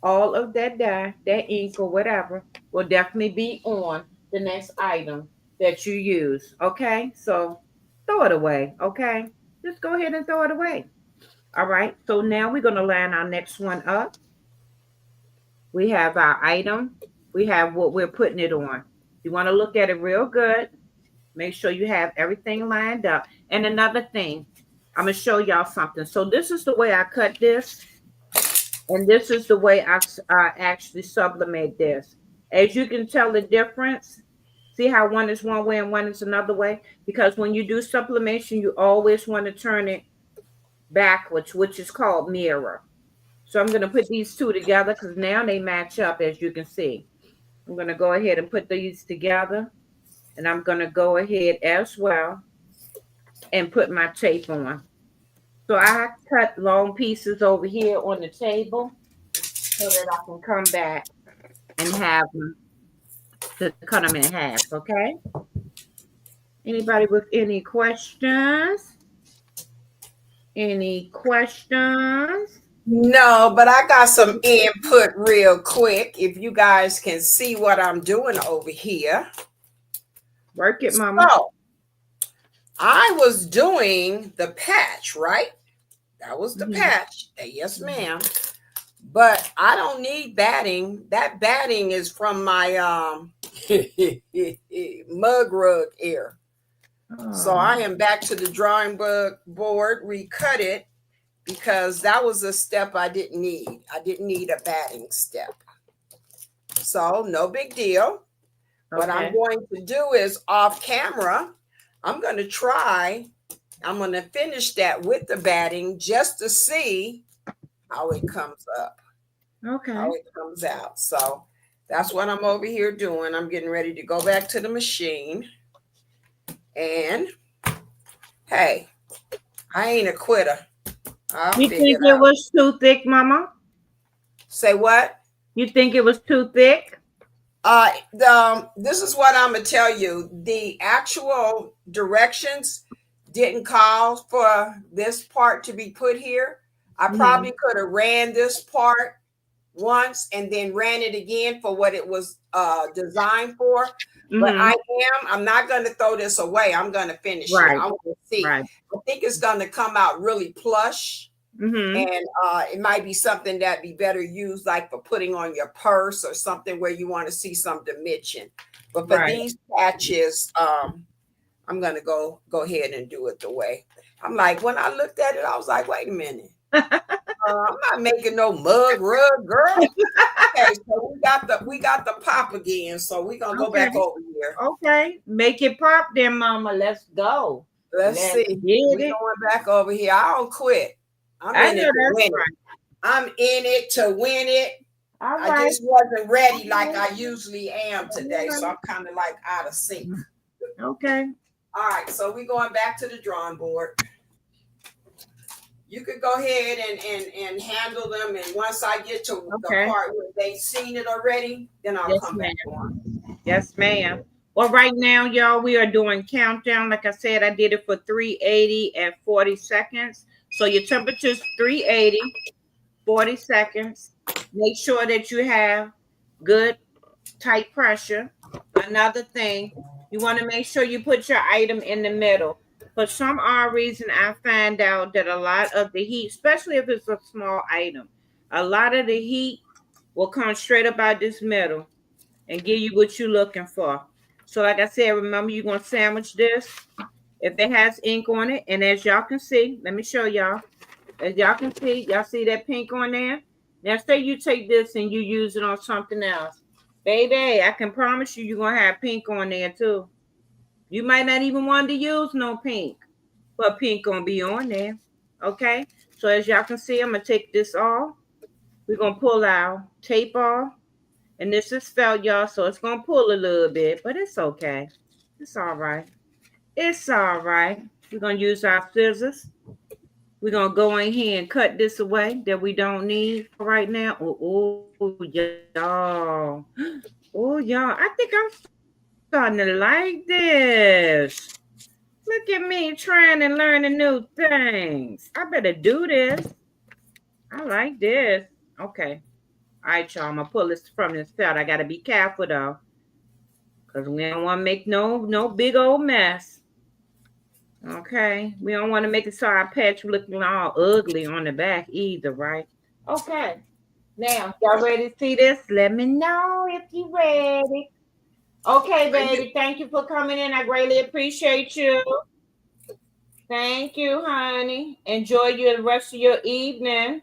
All of that dye, that ink or whatever, will definitely be on the next item that you use. Okay? So throw it away. Okay? Just go ahead and throw it away. All right. So now we're going to line our next one up. We have our item. We have what we're putting it on. You want to look at it real good. Make sure you have everything lined up. And another thing, I'm going to show y'all something. So this is the way I cut this. And this is the way I actually sublimate this. As you can tell the difference, see how one is one way and one is another way? Because when you do sublimation, you always want to turn it backwards, which is called mirror. So I'm going to put these two together because now they match up, as you can see. I'm going to go ahead and put these together. And I'm going to go ahead as well and put my tape on. So I cut long pieces over here on the table so that I can come back and have them to cut them in half, okay? Anybody with any questions? Any questions? No, but I got some input real quick. If you guys can see what I'm doing over here. Work it, mama. So, I was doing the patch, right? That was the patch. Yes, ma'am. But I don't need batting. That batting is from my mug rug here. So I am back to the drawing board, recut it, because that was a step I didn't need. I didn't need a batting step. So no big deal. Okay. What I'm going to do is off camera, I'm going to finish that with the batting just to see how it comes up. Okay. How it comes out. So that's what I'm over here doing. I'm getting ready to go back to the machine. And hey, I ain't a quitter. You think it was too thick, mama? Say what? You think it was too thick? This is what I'm gonna tell you. The actual directions didn't call for this part to be put here. I probably could have ran this part once and then ran it again for what it was designed for. But I'm not going to throw this away. I'm going to finish it. I want to see. I think it's going to come out really plush. And it might be something that'd be better used like for putting on your purse or something where you want to see some dimension. But for these patches, I'm going to go ahead and do it the way. I'm like, when I looked at it, I was like, wait a minute. I'm not making no mug rug, girl. Okay, so we got the pop again. So we're gonna go back over here. Okay, make it pop then, mama. Let's go. Let's Let's see. get We it. going back over here. I don't quit. I'm I in know it to that's win it. right. I'm in it to win it. All I right. just wasn't ready like I usually am today. So I'm kind of like out of sync. Okay. All right. So we're going back to the drawing board. You could go ahead and handle them. And once I get to the Okay. part where they've seen it already, then I'll Yes, come ma'am. back on. Yes, ma'am. Well, right now, y'all, we are doing countdown. Like I said, I did it for 380 at 40 seconds. So your temperature's 380, 40 seconds. Make sure that you have good tight pressure. Another thing, you want to make sure you put your item in the middle. For some odd reason, I find out that a lot of the heat, especially if it's a small item, a lot of the heat will come straight up out this middle and give you what you're looking for. So, like I said, remember you're gonna sandwich this. If it has ink on it, and as y'all can see, let me show y'all. As y'all can see, y'all see that pink on there? Now, say you take this and you use it on something else. Baby, I can promise you you're gonna have pink on there too. You might not even want to use no pink, but pink gonna be on there. Okay? So as y'all can see, I'm gonna take this off. We're gonna pull our tape off. And this is felt, y'all, so it's gonna pull a little bit, but it's okay. It's all right. It's all right. We're gonna use our scissors. We're gonna go in here and cut this away that we don't need right now. Oh, y'all. Oh, y'all. I think I'm starting to like this. Look at me trying and learning new things. I better do this. I like this. Okay. All right, y'all. I'm gonna pull this from this felt. I gotta be careful though. Because we don't want to make no big old mess. Okay. We don't want to make it so our patch looking all ugly on the back either, right? Okay. Now, y'all ready to see this? Let me know if you ready. Okay, baby. Thank you for coming in. I greatly appreciate you. Thank you, honey. Enjoy the rest of your evening.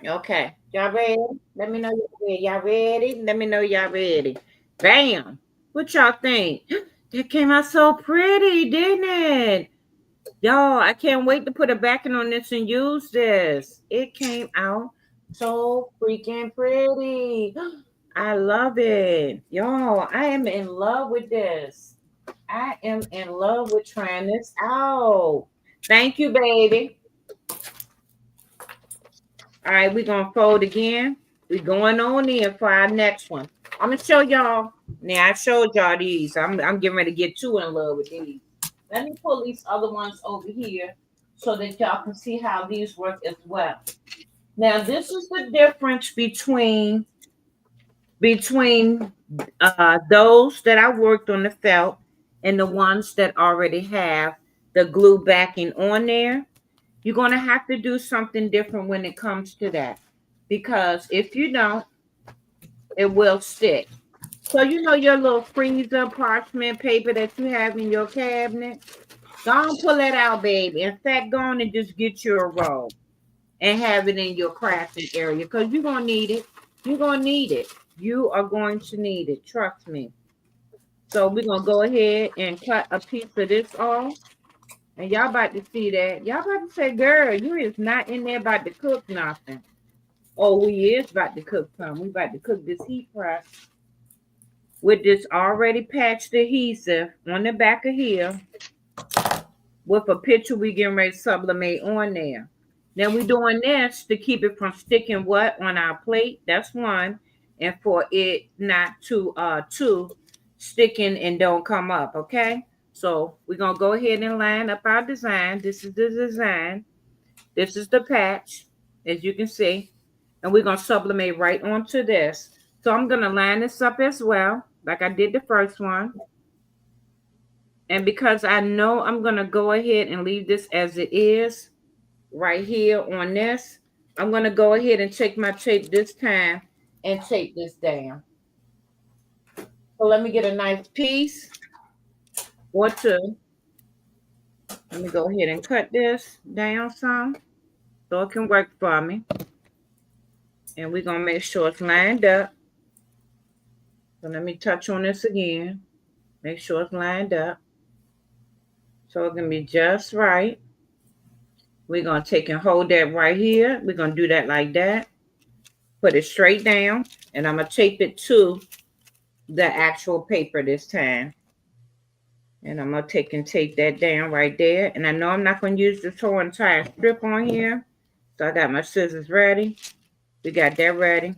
Okay. Y'all ready? Let me know you're ready. Y'all ready? Let me know y'all ready. Bam. What y'all think? It came out so pretty, didn't it? Y'all, I can't wait to put a backing on this and use this. It came out so freaking pretty. I love it. Y'all, I am in love with this. I am in love with trying this out. Thank you, baby. All right, we're going to fold again. We're going on in for our next one. I'm going to show y'all. Now, I showed y'all these. I'm getting ready to get too in love with these. Let me pull these other ones over here so that y'all can see how these work as well. Now, this is the difference between those that I worked on the felt and the ones that already have the glue backing on there. You're going to have to do something different when it comes to that, because if you don't, it will stick. So you know your little freezer parchment paper that you have in your cabinet, go on, pull that out, baby. In fact, go on and just get you a roll and have it in your crafting area, because you're going to need it. You're going to need it. You are going to need it. Trust me. So we're going to go ahead and cut a piece of this off. And y'all about to see that. Y'all about to say, girl, you is not in there about to cook nothing. Oh, we is about to cook something. We about to cook this heat press with this already patched adhesive on the back of here with a picture we getting ready to sublimate on there. Now we're doing this to keep it from sticking what on our plate. That's one. And for it not to sticking and don't come up. Okay. So we're gonna go ahead and line up our design. This is the design. This is the patch, as you can see. And we're gonna sublimate right onto this. So I'm gonna line this up as well, like I did the first one. And because I know I'm gonna go ahead and leave this as it is, right here on this, I'm going to go ahead and take my tape this time and tape this down. So let me get a nice piece or two. Let me go ahead and cut this down some so it can work for me. And we're going to make sure it's lined up. So let me touch on this again. Make sure it's lined up. So it can be just right. We're going to take and hold that right here. We're going to do that like that. Put it straight down. And I'm going to tape it to the actual paper this time. And I'm going to take and tape that down right there. And I know I'm not going to use this whole entire strip on here. So I got my scissors ready. We got that ready.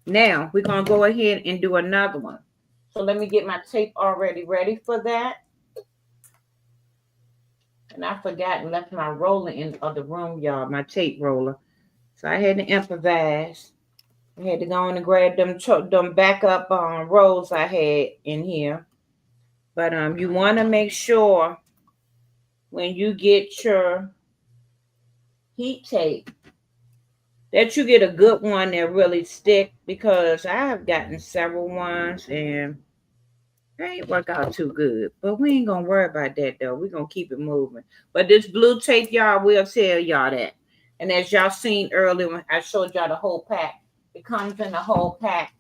Now we're going to go ahead and do another one. So let me get my tape already ready for that. And I forgot and left my roller in the other room, y'all, my tape roller. So I had to improvise. I had to go in and grab them backup rolls I had in here. But you want to make sure when you get your heat tape that you get a good one that really stick, because I have gotten several ones and they ain't work out too good. But we ain't gonna worry about that though. We're gonna keep it moving. But this blue tape, y'all, will tell y'all that. And as y'all seen earlier when I showed y'all the whole pack, it comes in the whole pack.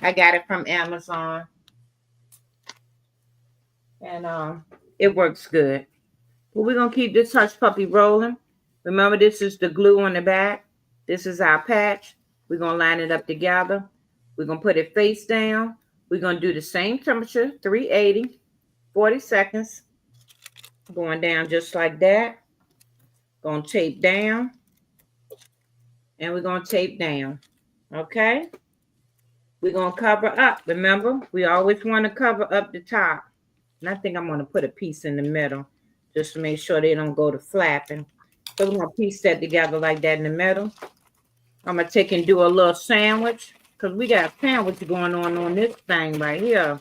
I got it from Amazon. And it works good. But we're gonna keep this Hush Puppy rolling. Remember, this is the glue on the back. This is our patch. We're gonna line it up together. We're gonna put it face down. We're gonna do the same temperature, 380, 40 seconds. Going down just like that. Gonna tape down. And we're gonna tape down. Okay? We're gonna cover up. Remember, we always want to cover up the top. And I think I'm gonna put a piece in the middle just to make sure they don't go to flapping. So we're gonna piece that together like that in the middle. I'm gonna take and do a little sandwich, because we got a sandwich going on this thing right here.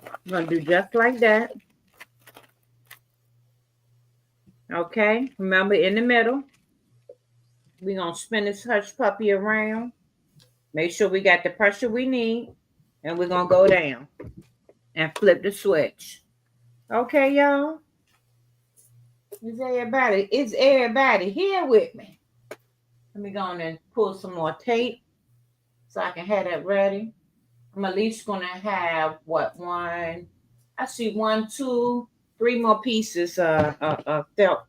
I'm gonna do just like that. Okay, remember in the middle. We're gonna spin this Hush Puppy around. Make sure we got the pressure we need. And we're gonna go down and flip the switch. Okay, y'all? Is everybody here with me? Let me go on and pull some more tape so I can have that ready. I'm at least gonna have one. I see 1, 2, 3 more pieces of felt.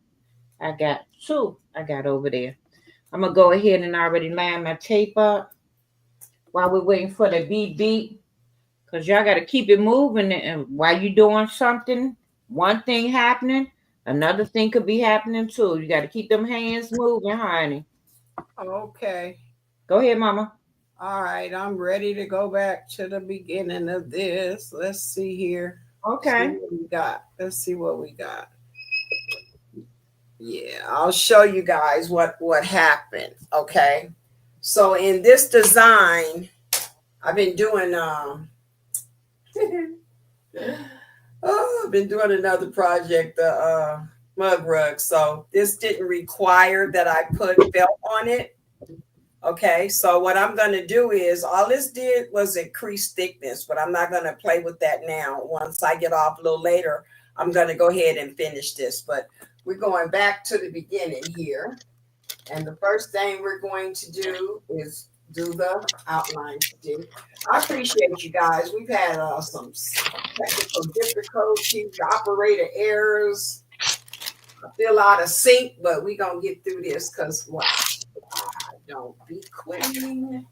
I got 2. I got over there. I'm gonna go ahead and already line my tape up while we're waiting for the beep beep, because y'all got to keep it moving. And while you're doing something, one thing happening, another thing could be happening too. You got to keep them hands moving, honey. Okay. Go ahead, Mama. All right, I'm ready to go back to the beginning of this. Let's see here. Okay. See what we got. Let's see what we got. Yeah, I'll show you guys what happened. Okay. So in this design, I've been doing I've been doing another project, the mug rug. So this didn't require that I put felt on it. Okay, so what I'm going to do is, all this did was increase thickness, but I'm not going to play with that now. Once I get off a little later, I'm going to go ahead and finish this. But we're going back to the beginning here. And the first thing we're going to do is do the outline. I appreciate you guys. We've had some technical difficulties, operator errors. I feel out of sync, but we're going to get through this because, wow. Don't be quitting.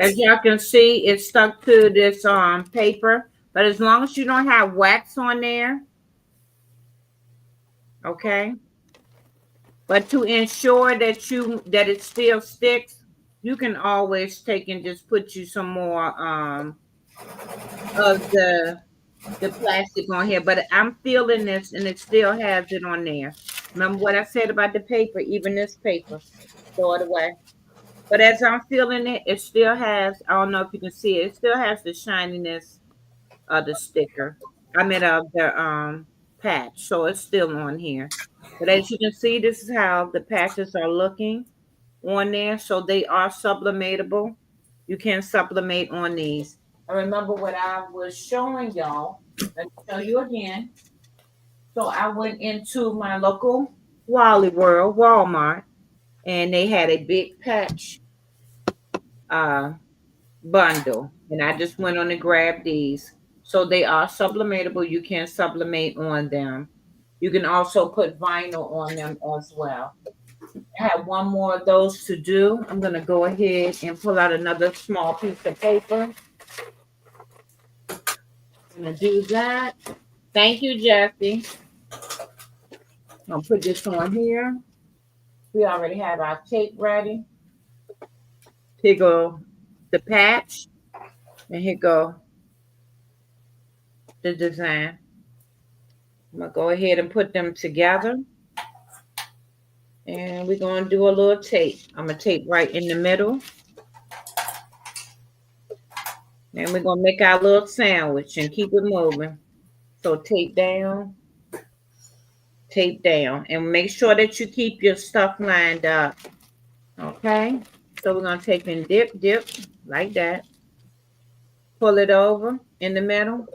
As y'all can see, it's stuck to this paper, but as long as you don't have wax on there, okay. But to ensure that it still sticks, you can always take and just put you some more of the plastic on here. But I'm feeling this, and it still has it on there. Remember what I said about the paper? Even this paper. Throw it away. But as I'm feeling it, it still has, I don't know if you can see it, it still has the shininess of the sticker. I mean of the patch. So it's still on here. But as you can see, this is how the patches are looking on there. So they are sublimatable. You can sublimate on these. I remember what I was showing y'all. Let me show you again. So I went into my local Wally World, Walmart, and they had a big patch bundle, and I just went on and grabbed these. So they are sublimatable. You can sublimate on them. You can also put vinyl on them as well. I have one more of those to do. I'm going to go ahead and pull out another small piece of paper. I'm going to do that. Thank you, Jesse. I'm going to put this on here. We already have our tape ready. Here go the patch. And here go the design. I'm going to go ahead and put them together. And we're going to do a little tape. I'm going to tape right in the middle. And we're going to make our little sandwich and keep it moving. So tape down, and make sure that you keep your stuff lined up. Okay? So we're going to take and dip, like that. Pull it over in the middle.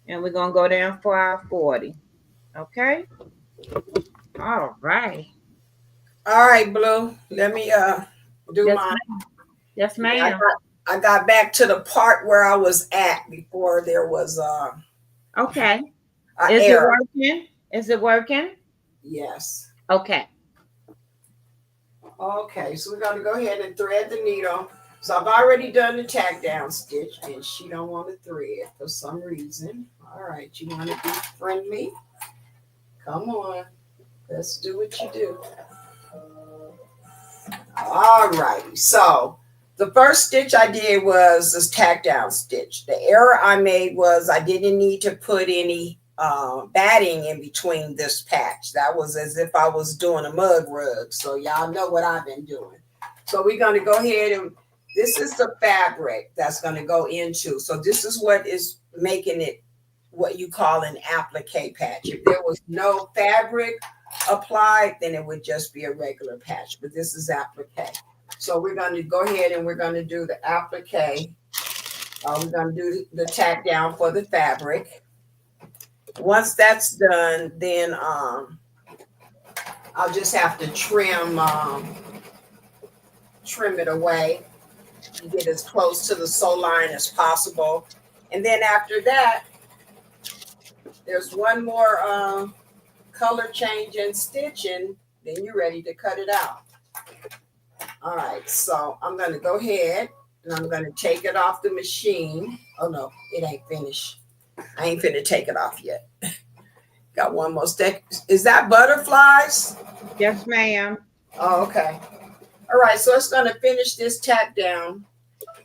And we're going to go down for our 40. Okay? All right. All right, Blue. Let me do Yes, my. ma'am. Yes, ma'am. I got back to the part where I was at before there was Okay. an Is error. it working? Is it working? Yes. Okay. Okay, so we're gonna go ahead and thread the needle. So I've already done the tack down stitch, and she don't want to thread for some reason. All right, you want to be friendly? Come on, let's do what you do. All righty, so the first stitch I did was this tack down stitch. The error I made was I didn't need to put any batting in between this patch. That was as if I was doing a mug rug. So y'all know what I've been doing. So we're going to go ahead and this is the fabric that's going to go into. So this is what is making it what you call an applique patch. If there was no fabric applied, then it would just be a regular patch. But this is applique. So we're going to go ahead and we're going to do the applique. We're going to do the tack down for the fabric. Once that's done, then I'll just have to trim it away and get as close to the sew line as possible. And then after that, there's one more color change and stitching, then you're ready to cut it out. All right, so I'm going to go ahead and I'm going to take it off the machine. Oh no, it ain't finished. I ain't finna take it off yet. Got one more stick. Is that butterflies? Yes, ma'am. Oh, okay. All right, so it's going to finish this tack down.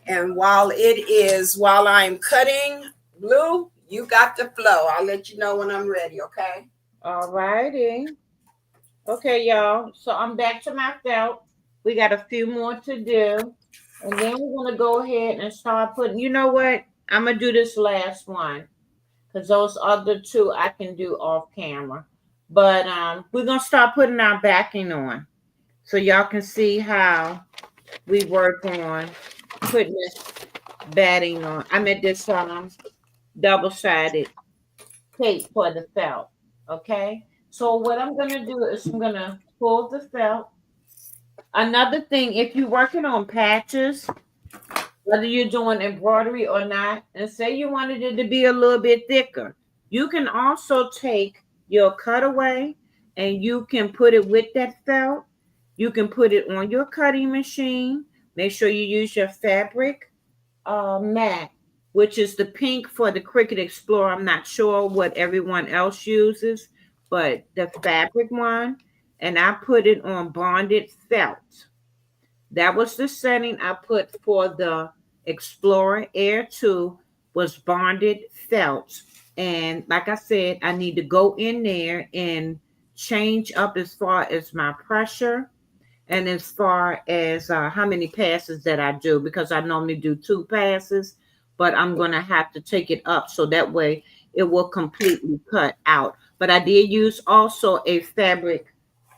And while I'm cutting, Blue, you got the flow. I'll let you know when I'm ready, okay? All righty. Okay, y'all. So I'm back to my felt. We got a few more to do. And then we're going to go ahead and start putting, you know what? I'm going to do this last one. Because those other two I can do off camera. But we're going to start putting our backing on. So y'all can see how we work on putting this batting on. I mean this double-sided tape for the felt. Okay? So what I'm going to do is I'm going to pull the felt. Another thing, if you're working on patches, whether you're doing embroidery or not, and say you wanted it to be a little bit thicker, you can also take your cutaway and you can put it with that felt. You can put it on your cutting machine. Make sure you use your fabric mat, which is the pink for the Cricut Explorer. I'm not sure what everyone else uses, but the fabric one. And I put it on bonded felt. That was the setting I put for the Explorer Air 2 was bonded felt. And like I said, I need to go in there and change up as far as my pressure and as far as how many passes that I do, because I normally do 2 passes, but I'm going to have to take it up so that way it will completely cut out. But I did use also a fabric.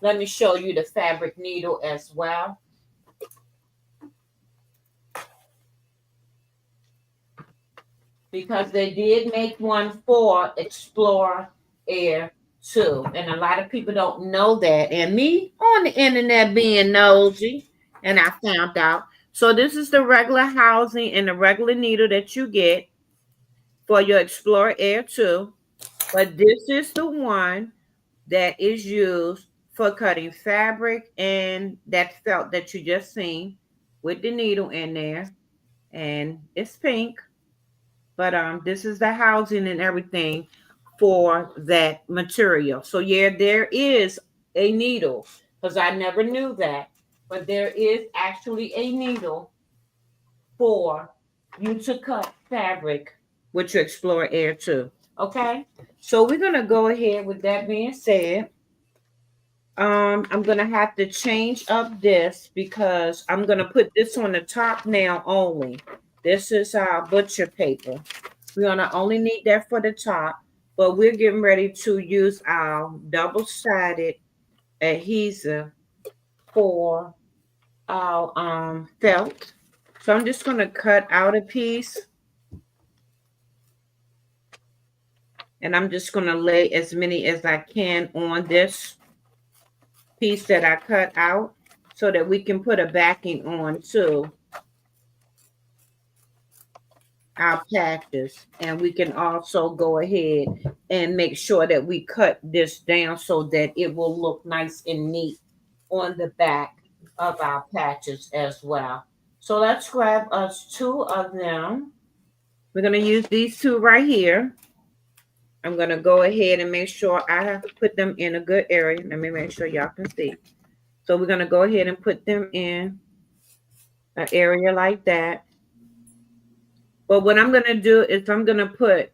Let me show you the fabric needle as well. Because they did make one for Explorer Air 2. And a lot of people don't know that. And me on the internet being nosy, and I found out. So this is the regular housing and the regular needle that you get for your Explorer Air 2, but this is the one that is used for cutting fabric and that felt that you just seen with the needle in there. And it's pink, but this is the housing and everything for that material. So yeah, there is a needle because I never knew that, but there is actually a needle for you to cut fabric with your Explorer Air 2. Okay, so we're gonna go ahead with that being said. I'm gonna have to change up this because I'm gonna put this on the top now only. This is our butcher paper. We're gonna only need that for the top, but we're getting ready to use our double-sided adhesive for our felt. So I'm just gonna cut out a piece and I'm just gonna lay as many as I can on this piece that I cut out so that we can put a backing on too our patches, and we can also go ahead and make sure that we cut this down so that it will look nice and neat on the back of our patches as well. So let's grab us two of them. We're going to use these two right here. I'm going to go ahead and make sure I have to put them in a good area. Let me make sure y'all can see. So we're going to go ahead and put them in an area like that. But what I'm going to do is I'm going to put,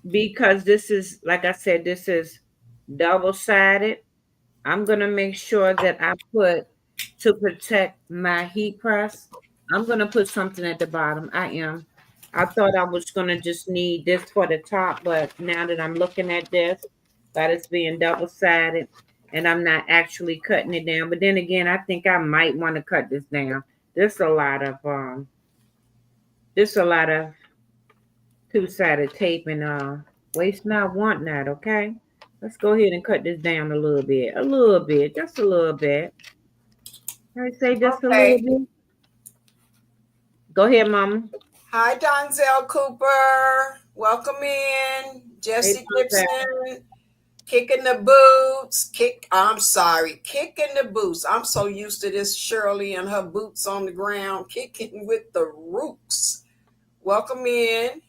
because this is, like I said, this is double-sided, I'm going to make sure that I put, to protect my heat press, I'm going to put something at the bottom. I thought I was going to just need this for the top, but now that I'm looking at this, that it's being double-sided, and I'm not actually cutting it down. But then again, I think I might want to cut this down. There's a lot of two-sided tape and waste not, want not, okay? Let's go ahead and cut this down a little bit, just a little bit. Can I say just a little bit? Go ahead, Mama. Hi, Donzel Cooper. Welcome in. Jesse Gibson. Kicking the boots. Kicking the boots. I'm so used to this Shirley and her boots on the ground, kicking with the roots. Welcome in.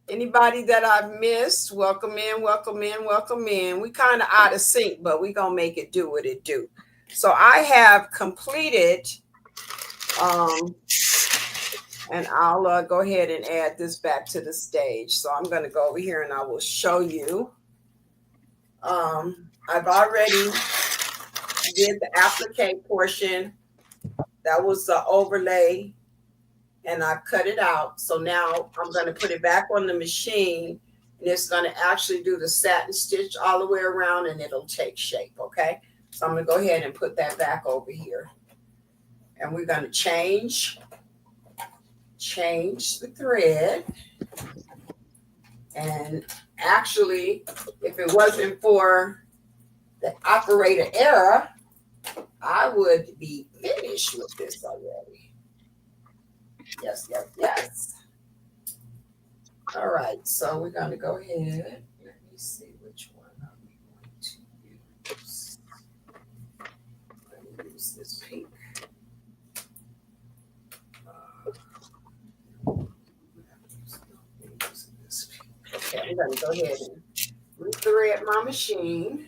Anybody that I've missed, welcome in, welcome in, welcome in. We kind of out of sync, but we're going to make it do what it do. So I have completed, and I'll go ahead and add this back to the stage. So I'm going to go over here and I will show you. I've already did the applique portion. That was the overlay. And I've cut it out. So now I'm going to put it back on the machine and it's going to actually do the satin stitch all the way around and it'll take shape. Okay. So I'm going to go ahead and put that back over here. And we're going to change the thread. And actually, if it wasn't for the operator error, I would be finished with this already. Yes. All right, so we're going to go ahead. Let me see which one are we going to use. Let me use this pink. Okay, I'm going to go ahead and rethread my machine.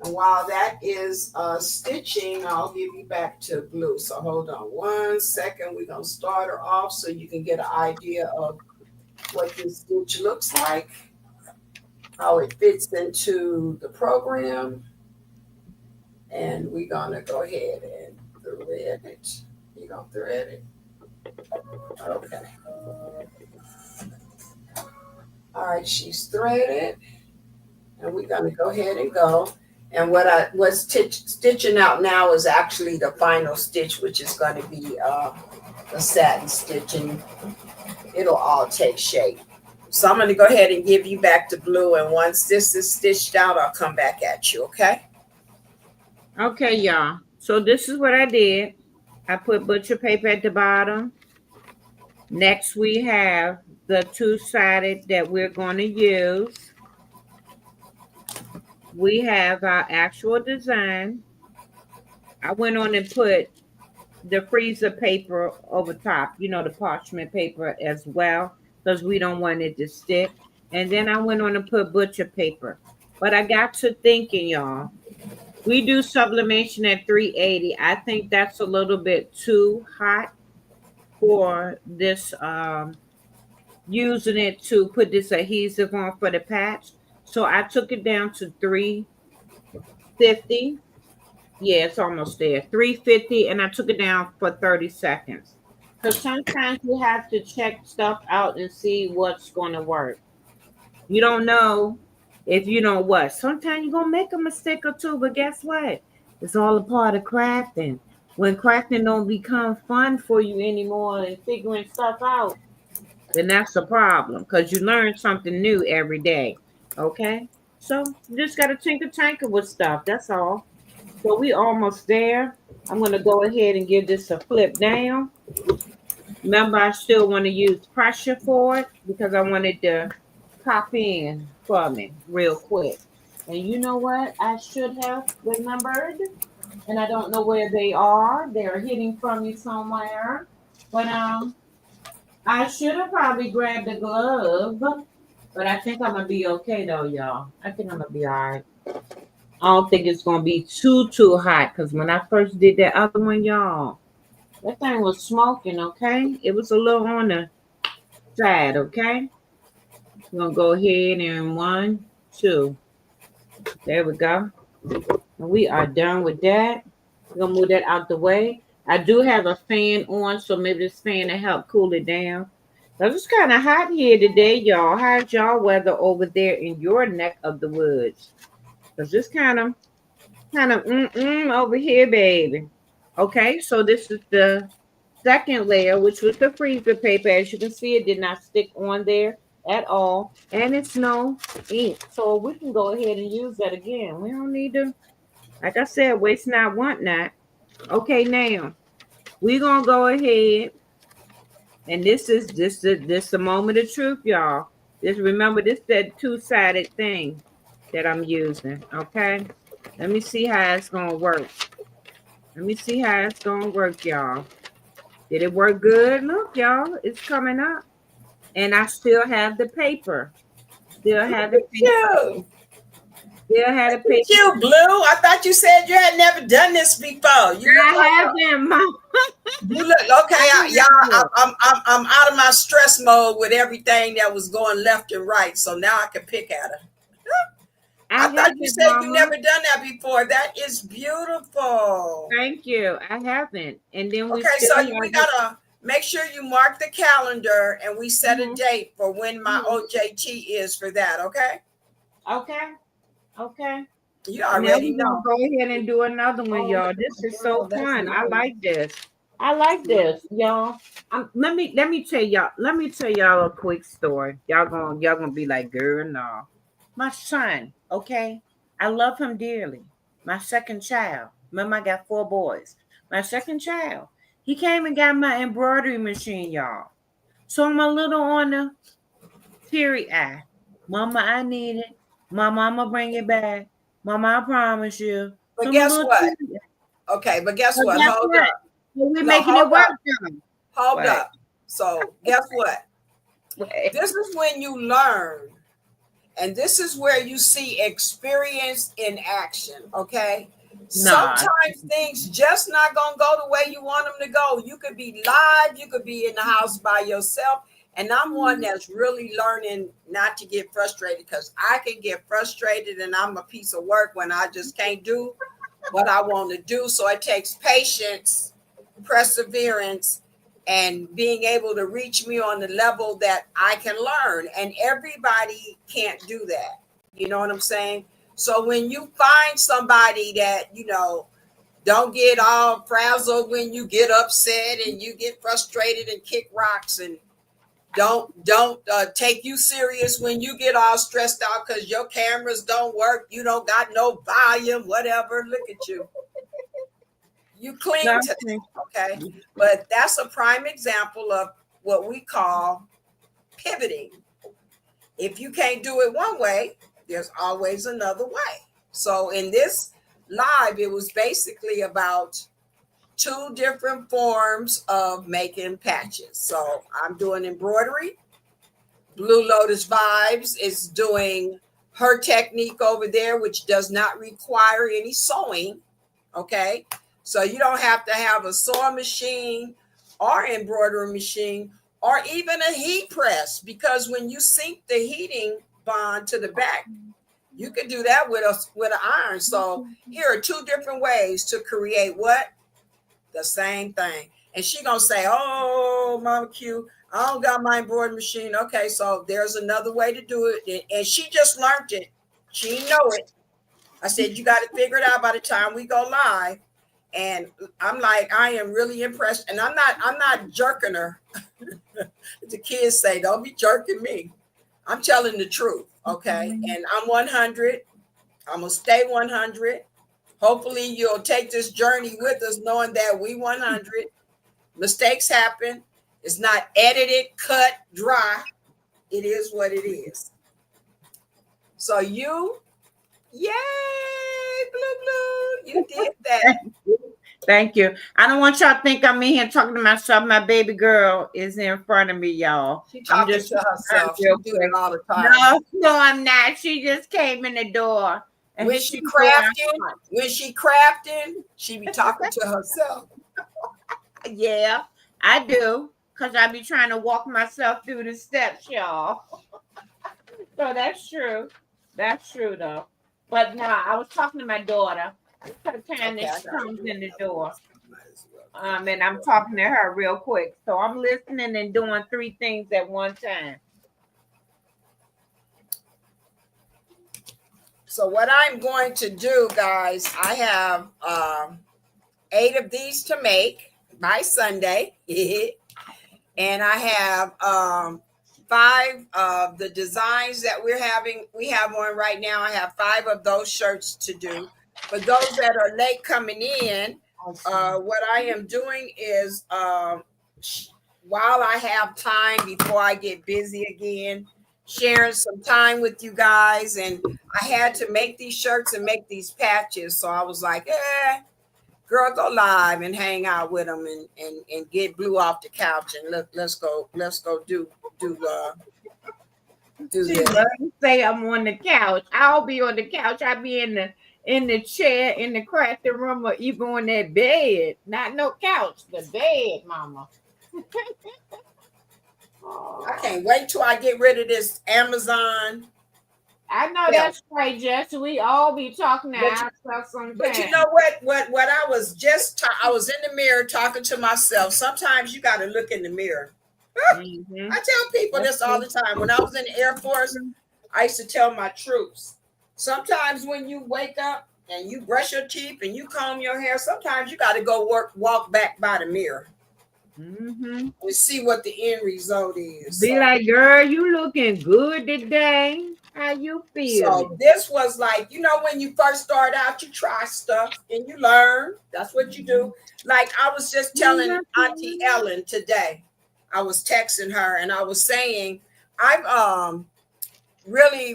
And while that is stitching, I'll give you back to blue. So hold on 1 second. We're going to start her off so you can get an idea of what this stitch looks like, how it fits into the program. And we're going to go ahead and thread it. You're going to thread it? Okay. All right, she's threaded. And we're going to go ahead and go. And what I was stitching out now is actually the final stitch, which is going to be the satin stitching. It'll all take shape. So I'm going to go ahead and give you back to blue. And once this is stitched out, I'll come back at you, okay? Okay, y'all. So this is what I did. I put butcher paper at the bottom. Next, we have the two-sided that we're going to use. We have our actual design. I went on and put the freezer paper over top, the parchment paper as well, because we don't want it to stick. And then I went on and put butcher paper. But I got to thinking, y'all, we do sublimation at 380. I think that's a little bit too hot for this, using it to put this adhesive on for the patch. So I took it down to 350. Yeah, it's almost there. 350, and I took it down for 30 seconds. Because sometimes you have to check stuff out and see what's going to work. You don't know if you know what. Sometimes you're going to make a mistake or two, but guess what? It's all a part of crafting. When crafting don't become fun for you anymore and figuring stuff out, then that's a problem because you learn something new every day. Okay? So you just got to tinker with stuff. That's all. So we almost there. I'm going to go ahead and give this a flip down. Remember, I still want to use pressure for it because I wanted to pop in for me real quick. And you know what? I should have remembered, and I don't know where they are. They're hidden from me somewhere. But I should have probably grabbed a glove. But I think I'm gonna be okay though, y'all. I think I'm gonna be all right. I don't think it's gonna be too hot because when I first did that other one, y'all, that thing was smoking. Okay, it was a little on the side. Okay, we're gonna go ahead and 1, 2. There we go. And we are done with that. We're gonna move that out the way. I do have a fan on, so maybe this fan will help cool it down. Cause it's kind of hot here today, y'all. How's y'all weather over there in your neck of the woods? Cause it's kind of over here, baby. Okay, so this is the second layer, which was the freezer paper. As you can see, it did not stick on there at all, and it's no ink. So we can go ahead and use that again. We don't need to, like I said, waste not, want not. Okay, now we're gonna go ahead, and this the moment of truth, y'all. Just remember this that two-sided thing that I'm using. Okay, let me see how it's gonna work. Let me see how it's gonna work, y'all. Did it work good? Look, y'all, it's coming up. And I still have the paper. Still have the paper. You. Still have the paper. You, Blue. I thought you said you had never done this before. You look I haven't, Mom. You look okay, y'all. I'm out of my stress mode with everything that was going left and right, so now I can pick at her. I thought you said you never done that before. That is beautiful. Thank you. I haven't. And then okay, so we gotta make sure you mark the calendar and we set a date for when my OJT is for that. Okay. Okay. You already know. Go ahead and do another one, y'all. This is so fun. I like this. I like this, y'all. Let me tell y'all. Let me tell y'all a quick story. Y'all gonna be like, girl, no. My son, okay, I love him dearly. My second child. Remember, I got 4 boys. My second child. He came and got my embroidery machine, y'all. So I'm a little on the teary eye. Mama, I need it. Mama, I'm gonna bring it back. Mama, I promise you. But so guess what? Okay, but guess what? Hold up. We're making it work. Hold up. So guess what? This is when you learn, and this is where you see experience in action. Okay. Sometimes things just not gonna go the way you want them to go. You could be live, you could be in the house by yourself. And I'm one that's really learning not to get frustrated because I can get frustrated and I'm a piece of work when I just can't do what I want to do. So it takes patience, perseverance, and being able to reach me on the level that I can learn. And everybody can't do that. You know what I'm saying? So when you find somebody that, don't get all frazzled when you get upset and you get frustrated and kick rocks, and don't take you serious when you get all stressed out because your cameras don't work, you don't got no volume, whatever. Look at you. You cling to that, okay? But that's a prime example of what we call pivoting. If you can't do it one way, there's always another way. So in this live, it was basically about two different forms of making patches. So I'm doing embroidery. Blue Lotus Vibes is doing her technique over there, which does not require any sewing. Okay. So you don't have to have a sewing machine or embroidery machine or even a heat press, because when you sink the heating bond to the back, you can do that with an iron. So here are two different ways to create what? The same thing. And she gonna say, "Oh, Mama Q, I don't got my embroidery machine." Okay, so there's another way to do it, and she just learned it. She didn't know it. I said, "You got to figure it out by the time we go live." And I'm like, I am really impressed, and I'm not jerking her. The kids say, "Don't be jerking me." I'm telling the truth, okay? And I'm 100. I'm gonna stay 100. Hopefully you'll take this journey with us, knowing that we 100. Mistakes happen. It's not edited, cut, dry. It is what it is. So you, yay, Blue, you did that. Thank you. I don't want y'all to think I'm in here talking to myself. My baby girl is in front of me, y'all. She talking to herself. She do it all the time. No, I'm not. She just came in the door. When she crafting, she be talking to herself. Yeah, I do. Because I be trying to walk myself through the steps, y'all. So that's true. That's true, though. But no, I was talking to my daughter. Her time that she comes in the door. And I'm talking to her real quick. So I'm listening and doing three things at one time. So what I'm going to do, guys, I have 8 of these to make by Sunday. And I have 5 of the designs that we have on right now. I have 5 of those shirts to do. For those that are late coming in, what I am doing is while I have time before I get busy again, sharing some time with you guys. And I had to make these shirts and make these patches. So I was like, girl, go live and hang out with them and get Blue off the couch and look, let's go do this. Say I'm on the couch. I'll be on the couch. I'll be in the chair in the crafting room, or even on that bed. Not no couch, the bed, mama. I can't wait till I get rid of this Amazon. I know that's right, Jess. We all be talking to ourselves sometimes. But you know what I was I was in the mirror talking to myself. Sometimes you got to look in the mirror. I tell people this all the time. When I was in the Air Force, I used to tell my troops, sometimes when you wake up and you brush your teeth and you comb your hair, sometimes you got to go walk back by the mirror. And see what the end result is. Be like, girl, you looking good today. How you feel? So this was like, when you first start out, you try stuff and you learn. That's what you do. Like I was just telling Auntie Ellen today. I was texting her and I was saying, I'm really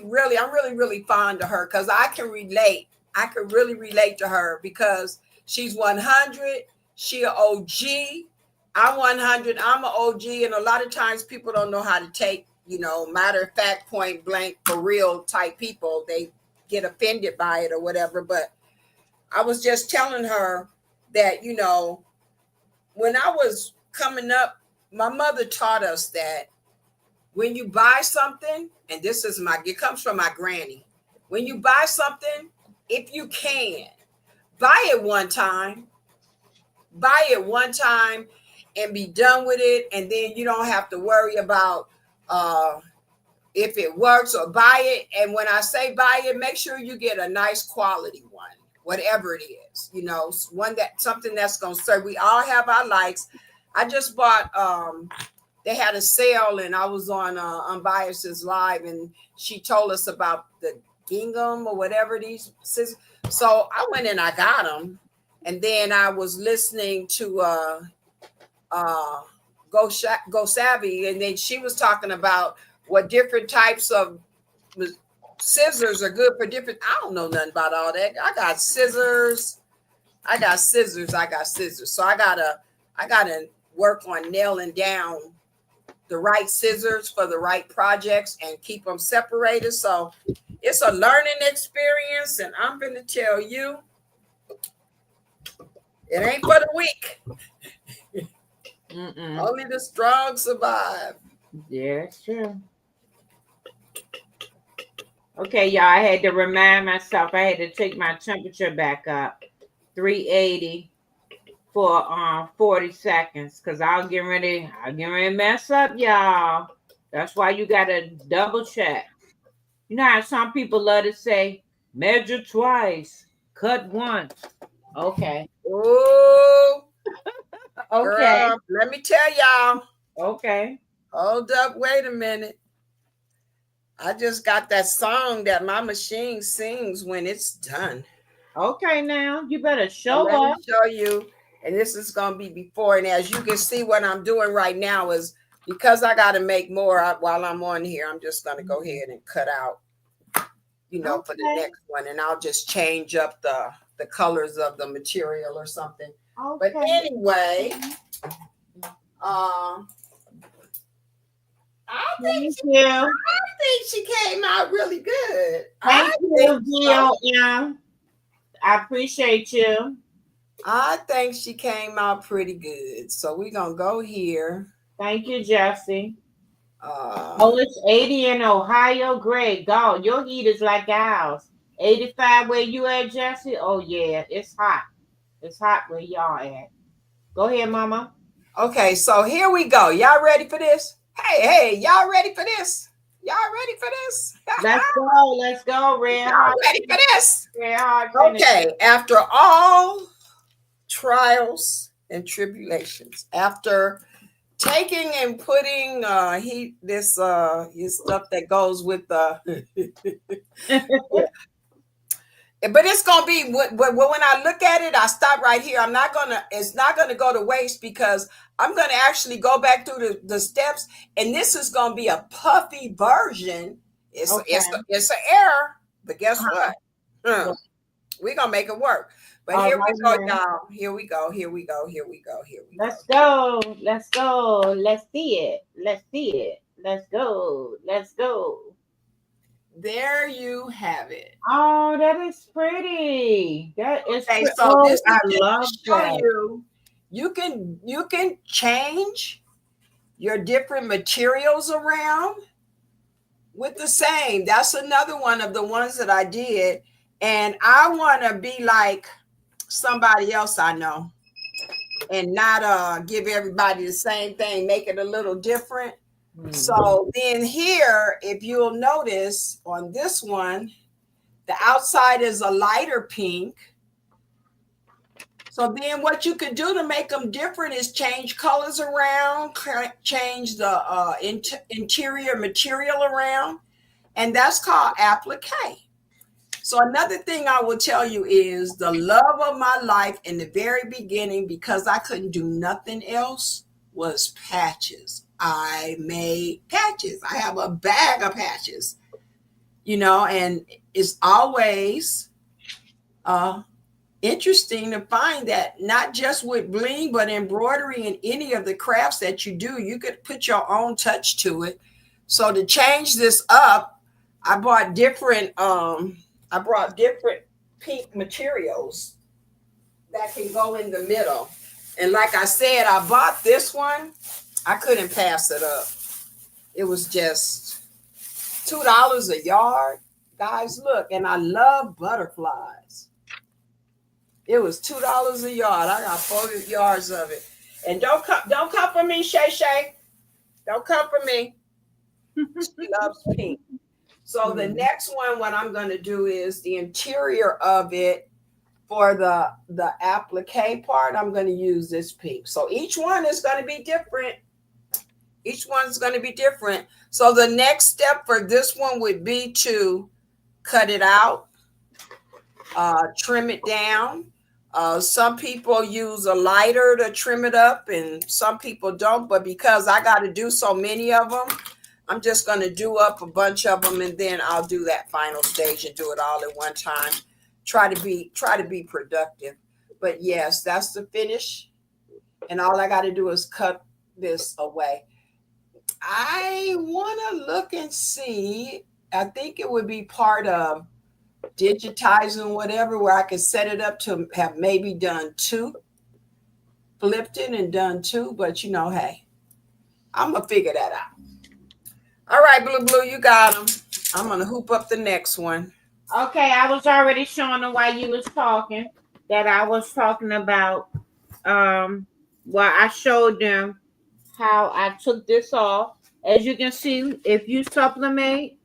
fond of her because I can relate. I can really relate to her because she's 100. She an OG. I'm 100. I'm an OG, and a lot of times people don't know how to take, matter of fact, point blank, for real type people. They get offended by it or whatever. But I was just telling her that, when I was coming up, my mother taught us that when you buy something, and it comes from my granny. When you buy something, if you can, buy it one time and be done with it. And then you don't have to worry about if it works or buy it. And when I say buy it, make sure you get a nice quality one, whatever it is, something that's going to serve. We all have our likes. I just bought, they had a sale and I was on Unbiased's live and she told us about the gingham or whatever these scissors. So I went and I got them. And then I was listening to Go Savvy, and then she was talking about what different types of scissors are good for different. I don't know nothing about all that. I got scissors. So I gotta work on nailing down the right scissors for the right projects and keep them separated. So it's a learning experience, and I'm gonna tell you, it ain't for the weak. Only the strong survive. Yeah, that's true. Okay, y'all, I had to remind myself I had to take my temperature back up. 380 for 40 seconds, because I'll get ready to mess up, y'all. That's why you gotta double check. You know how some people love to say, measure twice, cut once. Okay. Ooh, Okay. girl, let me tell y'all. Okay. Hold up, wait a minute. I just got that song that my machine sings when it's done. Okay, now you better So show let up. me show you, and this is gonna be before. And as you can see, what I'm doing right now is because I got to make more while I'm on here. I'm just gonna go ahead and cut out, for the next one, and I'll just change up the colors of the material or something. Okay. But anyway, I think she came out really good. Thank you, Jill. Yeah, I appreciate you. I think she came out pretty good. So we're gonna go here. Thank you, Jesse. It's 80 in Ohio. Great. Go. Your heat is like ours. 85 where you at, Jesse? Oh, yeah. It's hot. It's hot where y'all at. Go ahead, Mama. Okay, so here we go. Y'all ready for this? Hey, y'all ready for this? Y'all ready for this? Let's go, Red. Y'all ready for this? Red Hot. Okay, after all trials and tribulations, after taking and putting his stuff that goes with but it's gonna be when I look at it, I stop right here. It's not gonna go to waste because I'm gonna actually go back through the steps, and this is gonna be a puffy version. It's an error, but guess what? We're gonna make it work. But here we go, y'all. Here we go. Let's go. Let's see it. Let's go. There you have it. Oh, that is pretty. That is okay. pretty. So this I is love to show that. you can change your different materials around with the same. That's another one of the ones that I did, and I want to be like somebody else I know and not give everybody the same thing, make it a little different. So then here, if you'll notice on this one, the outside is a lighter pink. So then what you could do to make them different is change colors around, change the interior material around, and that's called applique. So another thing I will tell you is the love of my life in the very beginning, because I couldn't do nothing else, was patches. I made patches. I have a bag of patches, and it's always interesting to find that not just with bling, but embroidery and any of the crafts that you do, you could put your own touch to it. So to change this up, I brought different pink materials that can go in the middle. And like I said, I bought this one. I couldn't pass it up. It was just $2 a yard. Guys, look, and I love butterflies. It was $2 a yard. I got 40 yards of it. And don't come for me, Shay Shay. Don't come for me. She loves pink. So the next one, what I'm going to do is the interior of it for the applique part. I'm going to use this pink. So each one is going to be different. So the next step for this one would be to cut it out, trim it down, Some people use a lighter to trim it up, and some people don't. But because I got to do so many of them, I'm just going to do up a bunch of them, and then I'll do that final stage and do it all at one time. Try to be productive. But yes, that's the finish, and all I got to do is cut this away. I want to look and see. I think it would be part of digitizing whatever, where I could set it up to have maybe done two, flipped it and done two. But hey, I'm gonna figure that out. All right, Blue, you got them. I'm gonna hoop up the next one. Okay, I was already showing them while you was talking that I was talking about. Well, I showed them how I took this off. As you can see, if you sublimate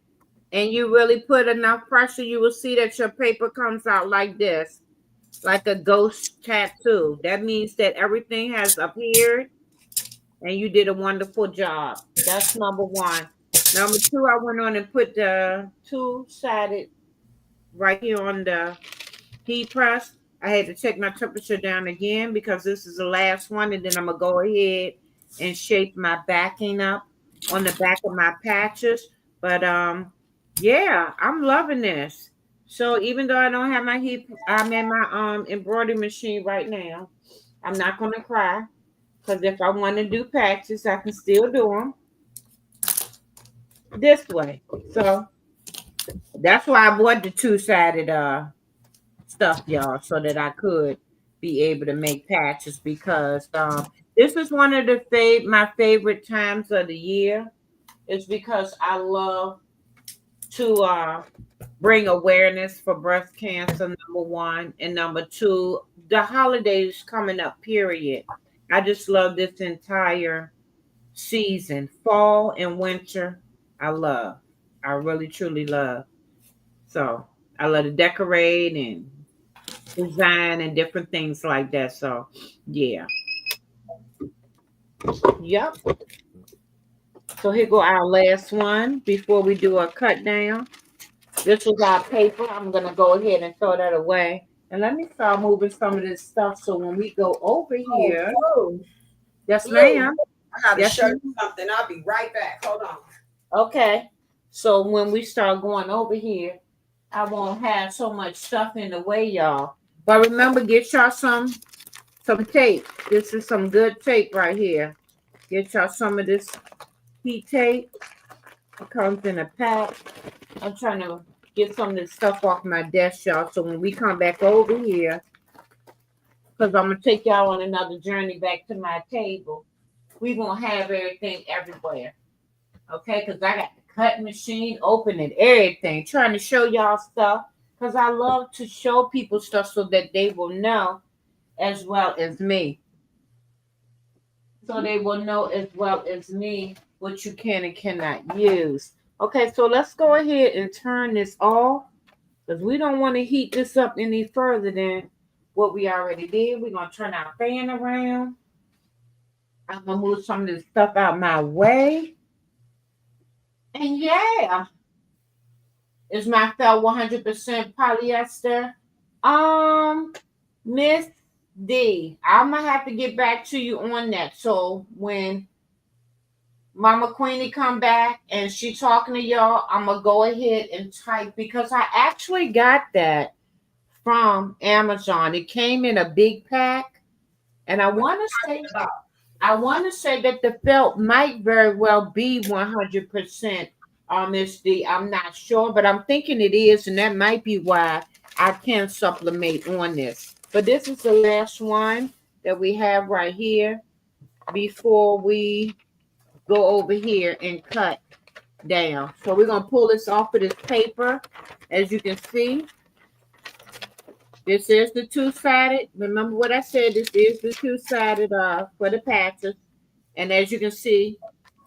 and you really put enough pressure, you will see that your paper comes out like this, like a ghost tattoo. That means that everything has appeared and you did a wonderful job. That's number one. Number two, I went on and put the two-sided right here on the heat press. I had to take my temperature down again because this is the last one, and then I'm gonna go ahead and shape my backing up on the back of my patches. But yeah, I'm loving this. So even though I don't have my I'm in my embroidery machine right now. I'm not gonna cry because if I want to do patches, I can still do them this way. So that's why I bought the two-sided stuff, y'all, so that I could be able to make patches because this is one of my favorite times of the year. It's because I love to bring awareness for breast cancer, number one, and number two, the holidays coming up, period. I just love this entire season, fall and winter. I love. I really truly love. So I love to decorate and design and different things like that. So yeah. Yep. So here go our last one before we do a cut down. This was our paper. I'm gonna go ahead and throw that away. And let me start moving some of this stuff so when we go over here. Oh, Yes, Blue, ma'am. I gotta Yes, show ma'am. you something. I'll be right back. Hold on. Okay. So when we start going over here, I won't have so much stuff in the way, y'all. But remember, get y'all some tape. This is some good tape right here. Get y'all some of this heat tape. It comes in a pack. I'm trying to get some of this stuff off my desk, y'all. So when we come back over here, because I'm gonna take y'all on another journey back to my table, we gonna have everything everywhere. Okay, because I got the cut machine open and everything, trying to show y'all stuff. Because I love to show people stuff so that they will know as well as me. So they will know as well as me what you can and cannot use. Okay, so let's go ahead and turn this off because we don't want to heat this up any further than what we already did. We're going to turn our fan around. I'm going to move some of this stuff out my way. And yeah, is my felt 100% polyester? Miss D, I'm gonna have to get back to you on that. So when Mama Queenie come back and she talking to y'all, I'm gonna go ahead and type because I actually got that from Amazon. It came in a big pack, and I want to say that the felt might very well be 100% Miss D. I'm not sure, but I'm thinking it is, and that might be why I can supplement on this. But this is the last one that we have right here before we go over here and cut down. So we're going to pull this off of this paper. As you can see, this is the two-sided. Remember what I said, this is the two-sided for the patches. And as you can see,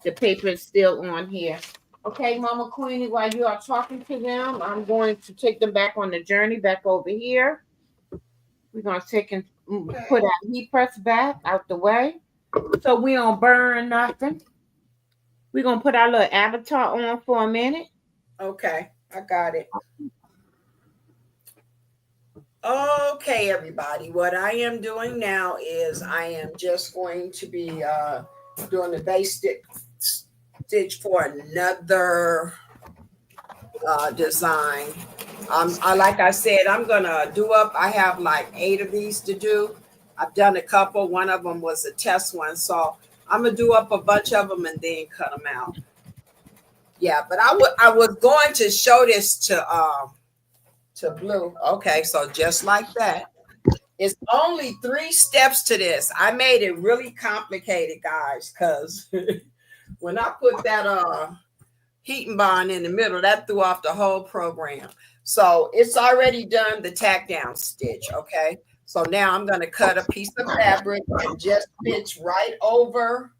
the paper is still on here. Okay, Mama Queenie, while you are talking to them, I'm going to take them back on the journey back over here. We're going to take and put our heat press back out the way so we don't burn nothing. We're going to put our little avatar on for a minute. Okay, I got it. Okay, everybody. What I am doing now is I am just going to be doing the base stitch for another design. Like I said, I'm gonna do up. I have like 8 of these to do. I've done a couple. One of them was a test one, so I'm gonna do up a bunch of them and then cut them out. Yeah, but I was going to show this to Blue. Okay, so just like that. It's only 3 steps to this. I made it really complicated, guys, because when I put that heating bond in the middle, that threw off the whole program. So it's already done the tack down stitch. Okay. So now I'm going to cut a piece of fabric and just stitch right over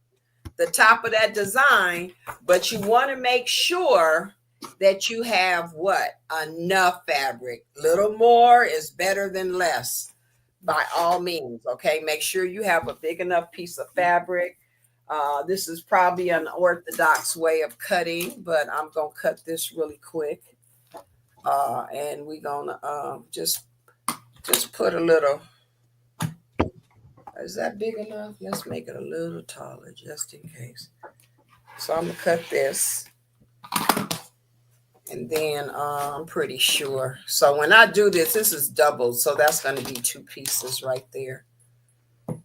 the top of that design. But you want to make sure that you have what? Enough fabric. Little more is better than less, by all means. Okay. Make sure you have a big enough piece of fabric. This is probably an orthodox way of cutting, but I'm going to cut this really quick. And we're going to just put a little. Is that big enough? Let's make it a little taller just in case. So I'm going to cut this. And then I'm pretty sure. So when I do this, this is doubled. So that's going to be 2 pieces right there.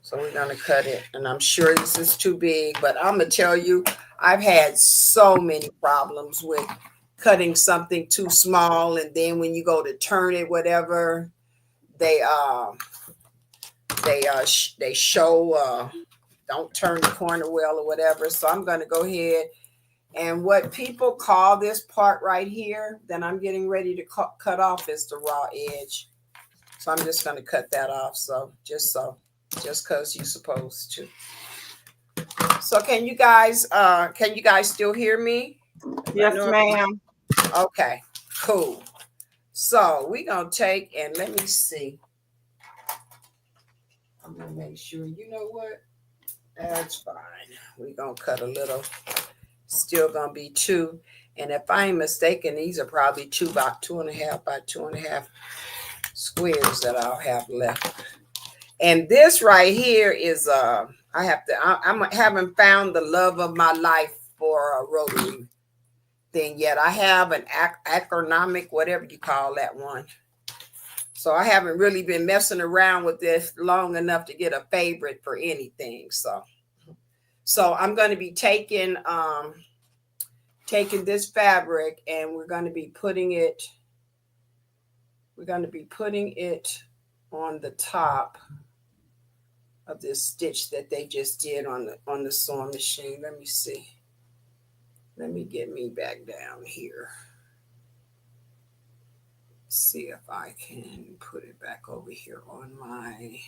So we're going to cut it. And I'm sure this is too big, but I'm going to tell you, I've had so many problems with cutting something too small. And then when you go to turn it, whatever, they show don't turn the corner well or whatever. So I'm going to go ahead. And what people call this part right here that I'm getting ready to cut off is the raw edge. So I'm just going to cut that off. So just because you're supposed to. So can you guys still hear me? Yes, ma'am. Okay, cool. So we're going to take, and let me see. I'm going to make sure, you know what? That's fine. We're going to cut a little. Still going to be 2. And if I ain't mistaken, these are probably 2 by 2.5 by 2.5 squares that I'll have left. And this right here is I haven't found the love of my life for a rotary thing yet. I have an agronomic, whatever you call that one. So I haven't really been messing around with this long enough to get a favorite for anything. So I'm going to be taking this fabric and we're going to be putting it on the top of this stitch that they just did on the sewing machine. Let me see. Let me get me back down here. See if I can put it back over here on my.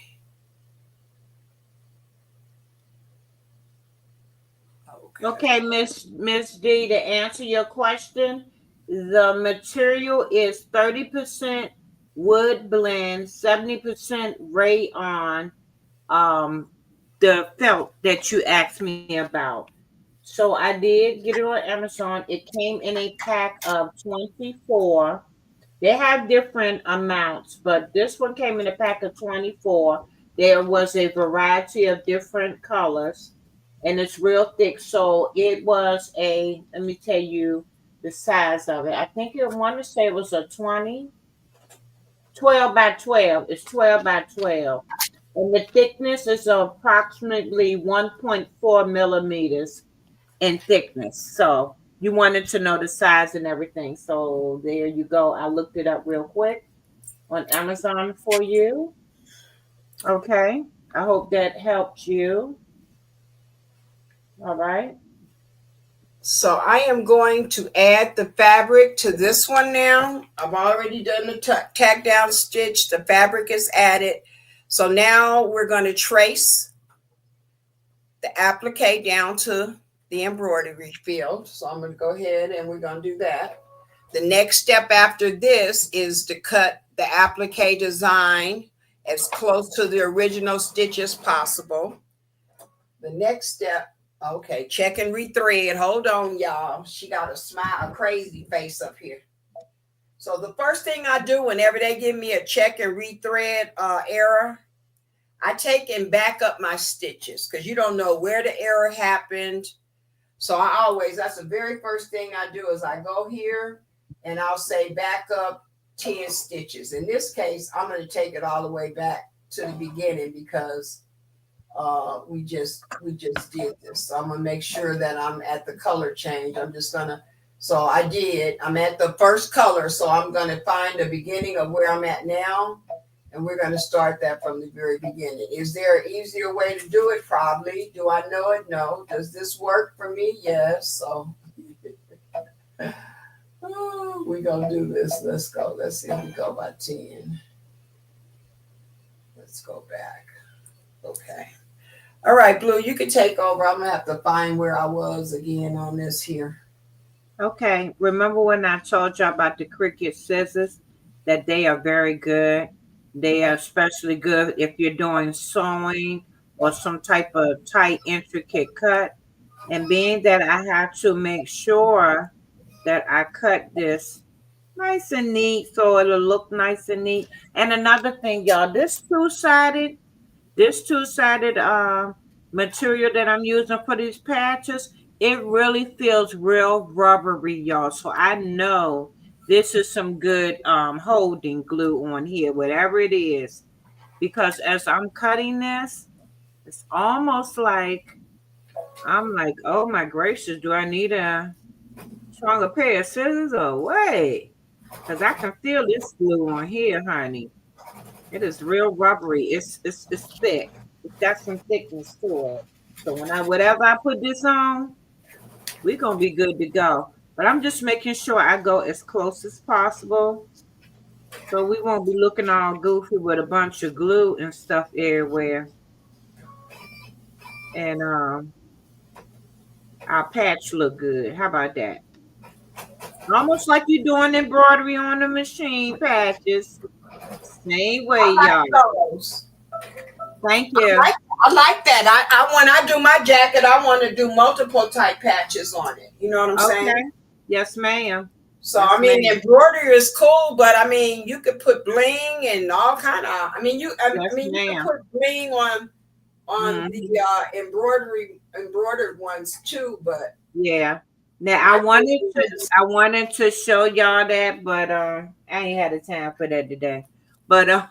Okay, Miss D, to answer your question, the material is 30% wood blend, 70% rayon, the felt that you asked me about. So I did get it on Amazon. It came in a pack of 24. They have different amounts, but this one came in a pack of 24. There was a variety of different colors, and it's real thick. So it was let me tell you the size of it. I think I want to say it was a 12 by 12. It's 12 by 12. And the thickness is approximately 1.4 millimeters in thickness. So you wanted to know the size and everything. So there you go. I looked it up real quick on Amazon for you. Okay. I hope that helped you. All right. So I am going to add the fabric to this one now. I've already done the tack down stitch. The fabric is added. So now we're going to trace the applique down to the embroidery field. So I'm going to go ahead and we're going to do that. The next step after this is to cut the applique design as close to the original stitch as possible. The next step, okay, check and rethread. Hold on, y'all. She got a smile, a crazy face up here. So the first thing I do whenever they give me a check and rethread error, I take and back up my stitches because you don't know where the error happened. So that's the very first thing I do is I go here and I'll say back up 10 stitches. In this case, I'm going to take it all the way back to the beginning because we just did this. So I'm going to make sure that I'm at the color change. So I'm at the first color. So I'm going to find the beginning of where I'm at now. And we're going to start that from the very beginning. Is there an easier way to do it? Probably. Do I know it? No. Does this work for me? Yes. So we're going to do this. Let's go. Let's see if we go by 10. Let's go back. Okay. All right, Blue, you can take over. I'm going to have to find where I was again on this here. Okay. Remember when I told you about the Cricut scissors, that they are very good? They are especially good if you're doing sewing or some type of tight, intricate cut. And being that I have to make sure that I cut this nice and neat so it'll look nice and neat. And another thing, y'all, this two-sided material that I'm using for these patches, it really feels real rubbery, y'all. So I know this is some good holding glue on here, whatever it is. Because as I'm cutting this, it's almost like I'm like, oh my gracious, do I need a stronger pair of scissors or wait? Because I can feel this glue on here, honey. It is real rubbery. It's thick. It's got some thickness to it. So whatever I put this on, we're gonna be good to go. But I'm just making sure I go as close as possible. So we won't be looking all goofy with a bunch of glue and stuff everywhere. And our patch look good. How about that? Almost like you're doing embroidery on the machine patches. Same way, y'all. Thank you. I like that. I when I do my jacket, I want to do multiple type patches on it. You know what I'm saying? Yes, ma'am. So yes, I mean, embroidery is cool, but I mean, you could put bling and all kind of. You could put bling on the embroidered ones too. But yeah. Now I wanted to show y'all that, but I ain't had the time for that today. But I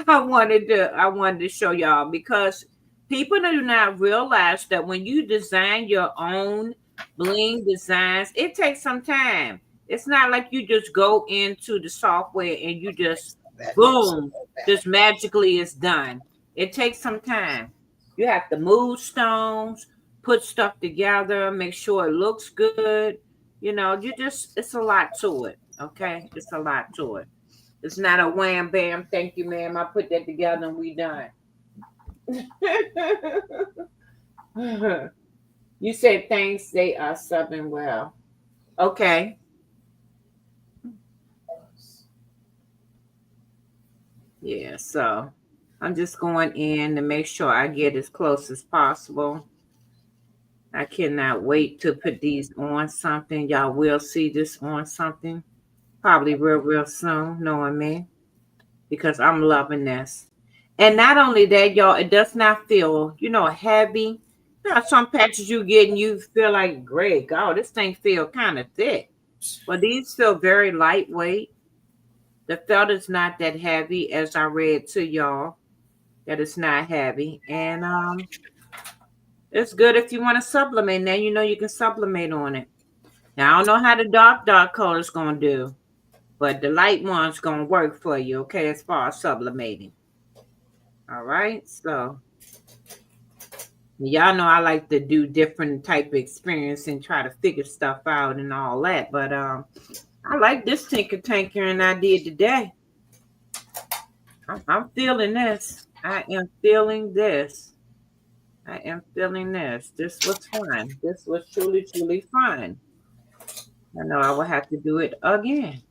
wanted to show y'all because people do not realize that when you design your own bling designs, it takes some time. It's not like you just go into the software and you just boom, just magically it's done. It takes some time. You have to move stones, put stuff together, make sure it looks good. It's a lot to it. Okay, it's a lot to it. It's not a wham bam, thank you, ma'am. I put that together and we done. You said thanks, they are subbing well. Okay. Yeah, so I'm just going in to make sure I get as close as possible. I cannot wait to put these on something. Y'all will see this on something probably real soon, knowing me, because I'm loving this. And not only that, y'all, it does not feel, heavy. There are some patches you get and you feel like, great God, this thing feel kind of thick. But these feel very lightweight. The felt is not that heavy, as I read to y'all, that it's not heavy. And it's good if you want to supplement. Now you can supplement on it. Now, I don't know how the dark color is going to do, but the light one's going to work for you, okay, as far as sublimating. All right, so y'all know I like to do different type of experience and try to figure stuff out and all that, but I like this tinkering I did today. I'm feeling this. I am feeling this. This was fun. This was truly fun. I know I will have to do it again.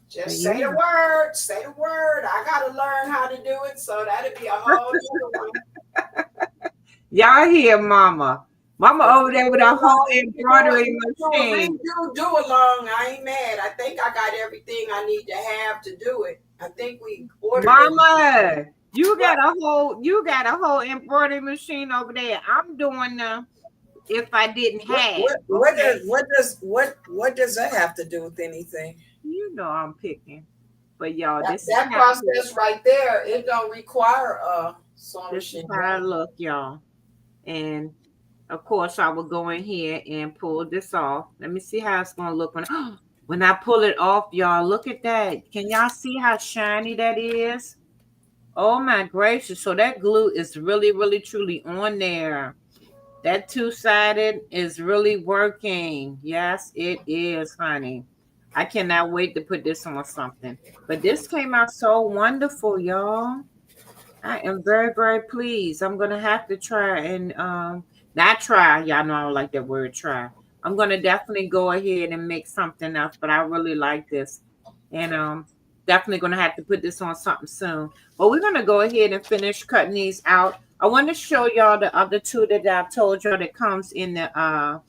Just say the word. Say the word. I got to learn how to do it, so that'll be a whole other one. Y'all hear Mama. Mama over there with a whole embroidery We machine. do along. I ain't mad. I think I got everything I need to have to do it. I think we ordered it. Mama, you got What? a whole embroidery machine over there. I'm doing if I didn't have. Okay. What does that have to do with anything? You know I'm picking. But y'all, That, this is that how process right there, it don't require a sewing this is machine, how I right? look, y'all. And of course I will go in here and pull this off. Let me see how it's gonna look when I pull it off, y'all. Look at that. Can y'all see how shiny that is? Oh my gracious. So that glue is really, really truly on there. That two-sided is really working. Yes, it is, honey. I cannot wait to put this on something. But this came out so wonderful, y'all. I am very, very pleased. I'm gonna have to try and not try. Y'all know I don't like that word try. I'm gonna definitely go ahead and make something else, but I really like this. And definitely gonna have to put this on something soon. But we're gonna go ahead and finish cutting these out. I want to show y'all the other two that I told y'all that comes in the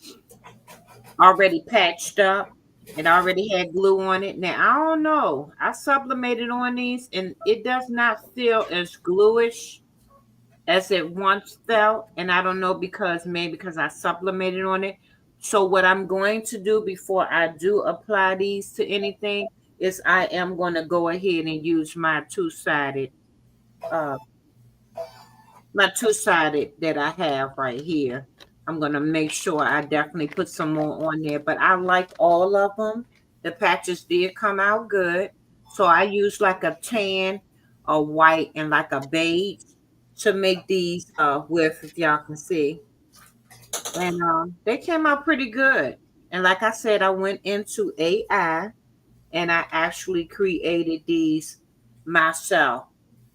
already patched up. It already had glue on it. Now I don't know. I sublimated on these and it does not feel as gluish as it once felt. And I don't know because maybe because I supplemented on it. So what I'm going to do before I do apply these to anything is I am going to go ahead and use uh my two-sided that I have right here. I'm going to make sure I definitely put some more on there, but I like all of them. The patches did come out good. So I use like a tan, a white, and like a beige to make these with, if y'all can see. And they came out pretty good. And like I said, I went into AI and I actually created these myself.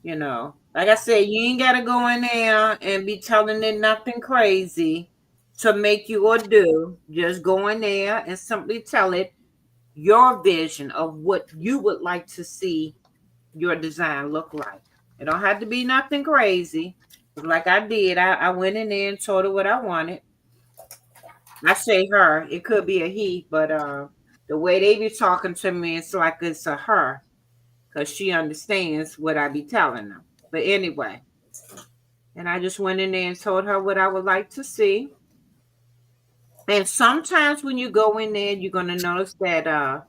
You know, like I said, you ain't gotta go in there and be telling it nothing crazy to make you or do. Just go in there and simply tell it your vision of what you would like to see your design look like. It don't have to be nothing crazy. Like I did, I went in there and told her what I wanted. I say her, it could be a he, but the way they be talking to me, it's like it's a her because she understands what I be telling them. But anyway, and I just went in there and told her what I would like to see. And sometimes when you go in there, you're gonna notice that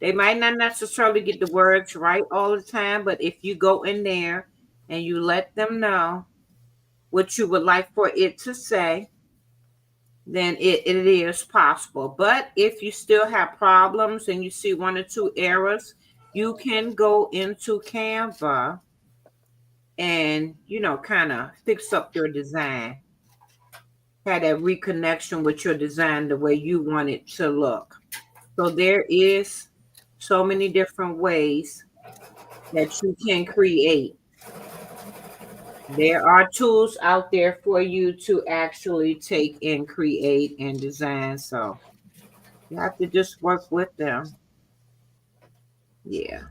they might not necessarily get the words right all the time, but if you go in there and you let them know what you would like for it to say, then it is possible. But if you still have problems and you see one or two errors, you can go into Canva and kind of fix up your design, have that reconnection with your design the way you want it to look. So there is so many different ways that you can create. There are tools out there for you to actually take and create and design. So you have to just work with them. Yeah.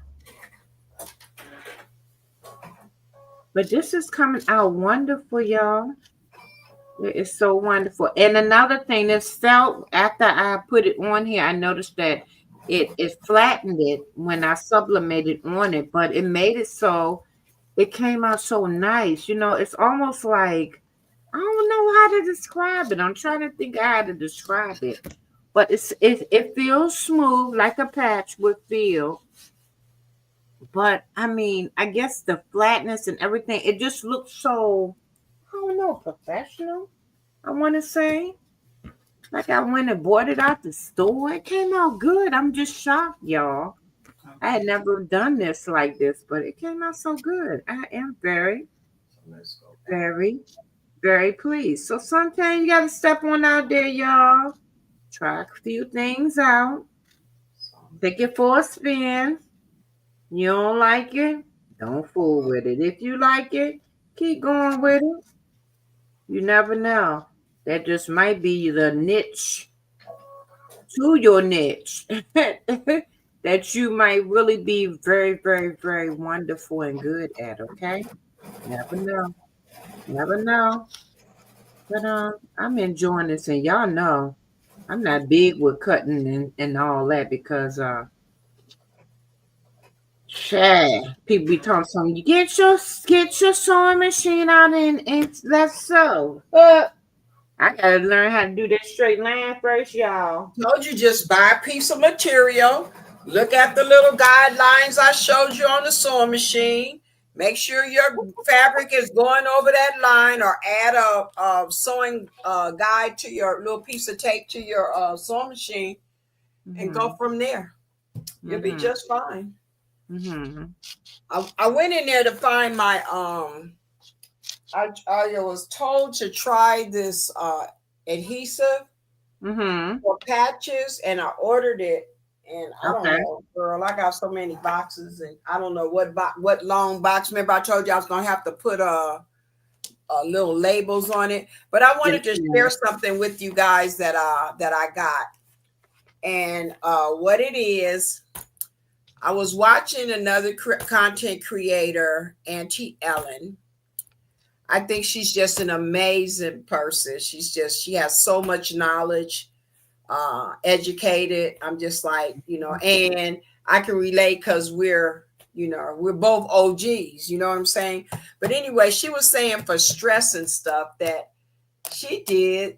But this is coming out wonderful, y'all. It is so wonderful. And another thing that's felt after I put it on here, I noticed that it flattened it when I sublimated on it, but it made it so it came out so nice. It's almost like I don't know how to describe it. I'm trying to think how to describe it. But it feels smooth like a patch would feel. But I mean, I guess the flatness and everything, it just looks so, I don't know, professional. I want to say. Like I went and bought it out the store. It came out good. I'm just shocked, y'all. I had never done this like this, but it came out so good. I am very, very, very pleased. So sometimes you got to step on out there, y'all. Try a few things out. Take it for a spin. You don't like it? Don't fool with it. If you like it, keep going with it. You never know. That just might be the niche to your niche that you might really be very, very, very wonderful and good at. Okay. Never know. Never know. But I'm enjoying this, and y'all know I'm not big with cutting and all that because people be talking something. You get your sewing machine out and let's sew. I gotta learn how to do that straight line first, y'all. Told you, just buy a piece of material. Look at the little guidelines I showed you on the sewing machine. Make sure your fabric is going over that line, or add a sewing guide to your little piece of tape to your sewing machine, and go from there. You'll be just fine. I went in there to find my I was told to try this adhesive for patches, and I ordered it, and I don't know, girl, I got so many boxes, and I don't know what long box. Remember I told you I was gonna have to put little labels on it, but I wanted to share something with you guys that I got. And what it is, I was watching another content creator, Auntie Ellen. I think she's just an amazing person. She has so much knowledge, educated. I'm just like, and I can relate because we're both OGs, you know what I'm saying? But anyway, she was saying for stress and stuff that she did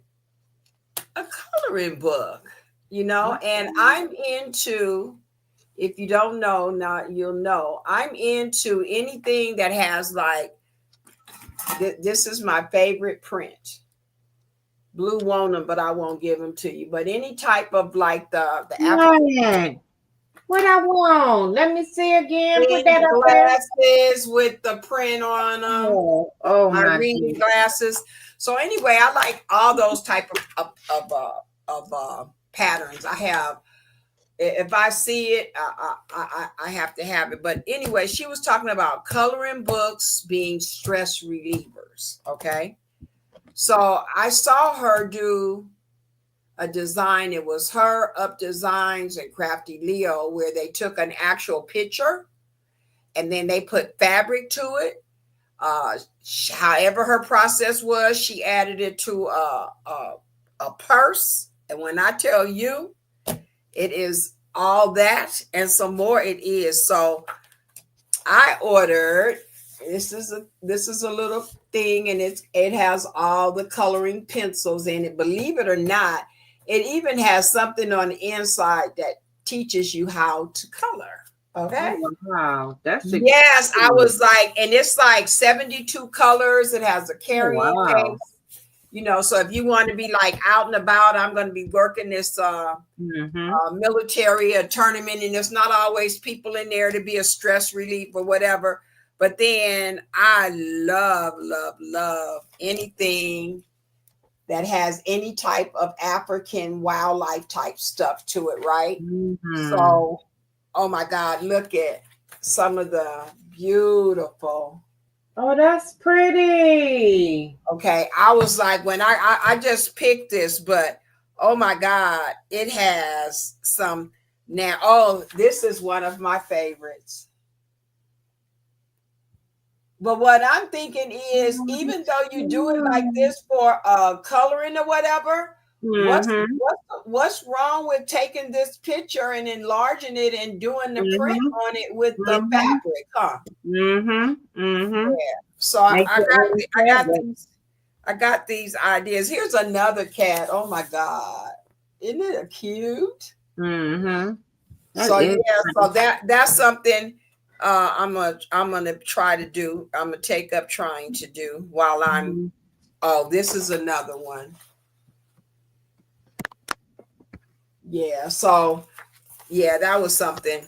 a coloring book, and I'm into, if you don't know, now you'll know, I'm into anything that has like, this is my favorite print. Blue won them, but I won't give them to you. But any type of like the African. What I want? Let me see again. Put that up glasses with the print on them. Oh my reading glasses. So anyway, I like all those type of patterns. I have. If I see it, I have to have it. But anyway, she was talking about coloring books being stress relievers. Okay. So I saw her do a design. It was her, Up Designs and Crafty Leo, where they took an actual picture and then they put fabric to it. However her process was, she added it to a purse. And when I tell you, it is all that and some more. It is. So I ordered. This is a little thing, and it has all the coloring pencils in it. Believe it or not, it even has something on the inside that teaches you how to color. Okay. Oh, wow, that's yes. I was like, and it's like 72 colors. It has a carrying case. So if you want to be like out and about, I'm going to be working this military tournament, and there's not always people in there to be a stress relief or whatever. But then I love anything that has any type of African wildlife type stuff to it, right? So, oh my God, look at some of the beautiful. Oh, that's pretty. Okay, I was like, when I just picked this, but oh my God, it has some now. Oh, this is one of my favorites. But what I'm thinking is, even though you do it like this for coloring or whatever, what's wrong with taking this picture and enlarging it and doing the print on it with the fabric, huh? Yeah. So I got these ideas. Here's another cat. Oh my God, isn't it cute? So yeah, so that's something. I'm gonna try to do. I'm gonna take up trying to do while I'm. Oh, this is another one. Yeah. So, yeah, that was something.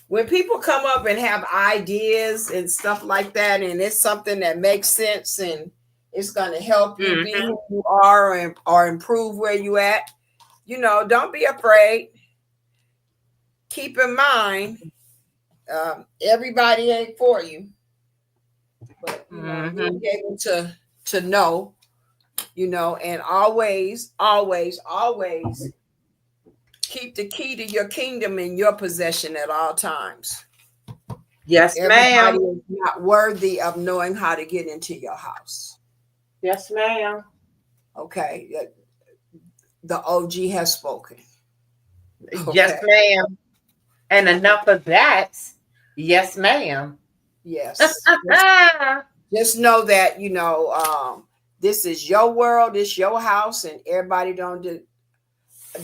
When people come up and have ideas and stuff like that, and it's something that makes sense and it's gonna help you be who you are or improve where you at, don't be afraid. Keep in mind. Everybody ain't for you, but being able to know, and always keep the key to your kingdom in your possession at all times. Yes, everybody is not worthy of knowing how to get into your house. Yes, ma'am. Okay, the OG has spoken. Yes, Okay. ma'am. And enough of that. Yes, ma'am. Yes. Just know that this is your world, it's your house, and everybody don't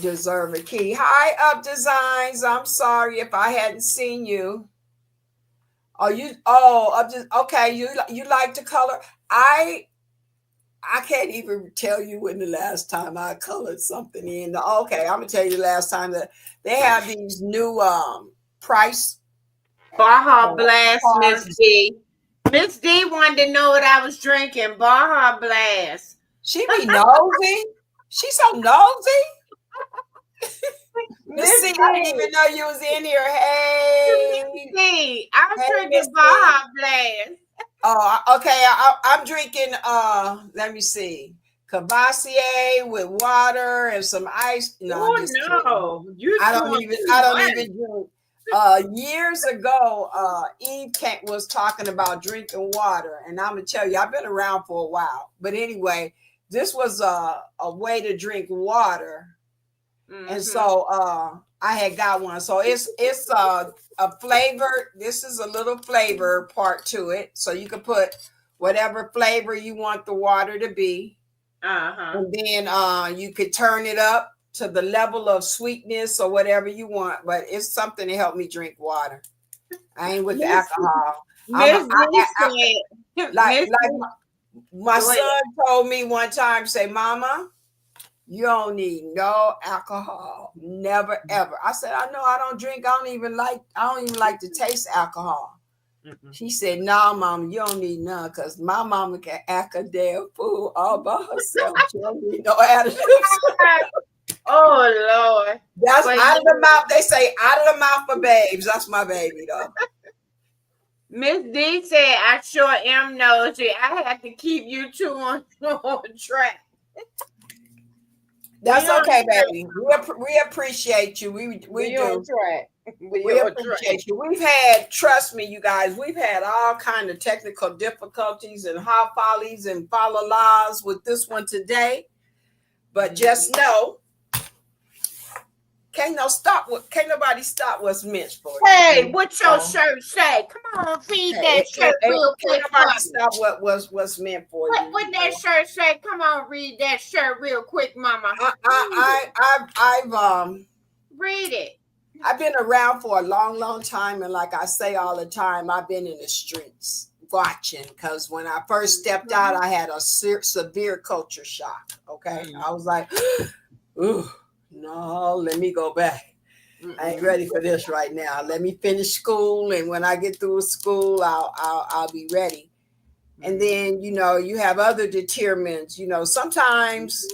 deserve a key. Hi, Up Designs. I'm sorry if I hadn't seen you. Oh, you. Oh, Up. Okay. You like the color? I can't even tell you when the last time I colored something in. Okay, I'm gonna tell you the last time that they have these new price Baja Blast, Miss cards. D. Miss D wanted to know what I was drinking. Baja Blast. She be nosy. She's so nosy. Miss Miss C, I didn't D. even know you was in here. Hey, Miss D. I'm hey, drinking Miss C. Baja Blast. Oh, okay. I'm drinking. Let me see, Cavassier with water and some ice. No, I'm Oh just kidding. no. You're I don't doing even. too I don't much. even drink. Years ago, Eve was talking about drinking water, and I'm gonna tell you, I've been around for a while. But anyway, this was a way to drink water, and so I had got one. So it's a flavor. This is a little flavor part to it, so you can put whatever flavor you want the water to be, and then you could turn it up to the level of sweetness or whatever you want. But it's something to help me drink water. I ain't with the alcohol. Miss D said, Like Miss my Go ahead. son told me one time, say, Mama, you don't need no alcohol. Never ever. I said, I know I don't drink. I don't even like to taste alcohol. She said, no, Mama, you don't need none, because my mama can act a damn fool all by herself. She don't need no additives. Oh Lord. That's But out of the mouth. They say out of the mouth for babes. That's my baby, though. Miss D said, I sure am nosy. I have to keep you two on track. That's on okay, track. baby. We appreciate you. We We do. on track. We appreciate you. We've had, trust me, you guys, we've had all kind of technical difficulties and hot follies and follow laws with this one today. But just know, can't nobody stop what's meant for you. Hey, what your shirt say? Come on, read that shirt real quick. Can't nobody stop what's meant for you. What that shirt say? Come on, read that shirt real quick, Mama. I've read it. I've been around for a long, long time, and like I say all the time, I've been in the streets watching, because when I first stepped out, I had a severe culture shock. Okay, I was like, ooh, no, let me go back. I ain't ready for this right now. Let me finish school, and when I get through school, I'll be ready. And then you have other determinants. Sometimes,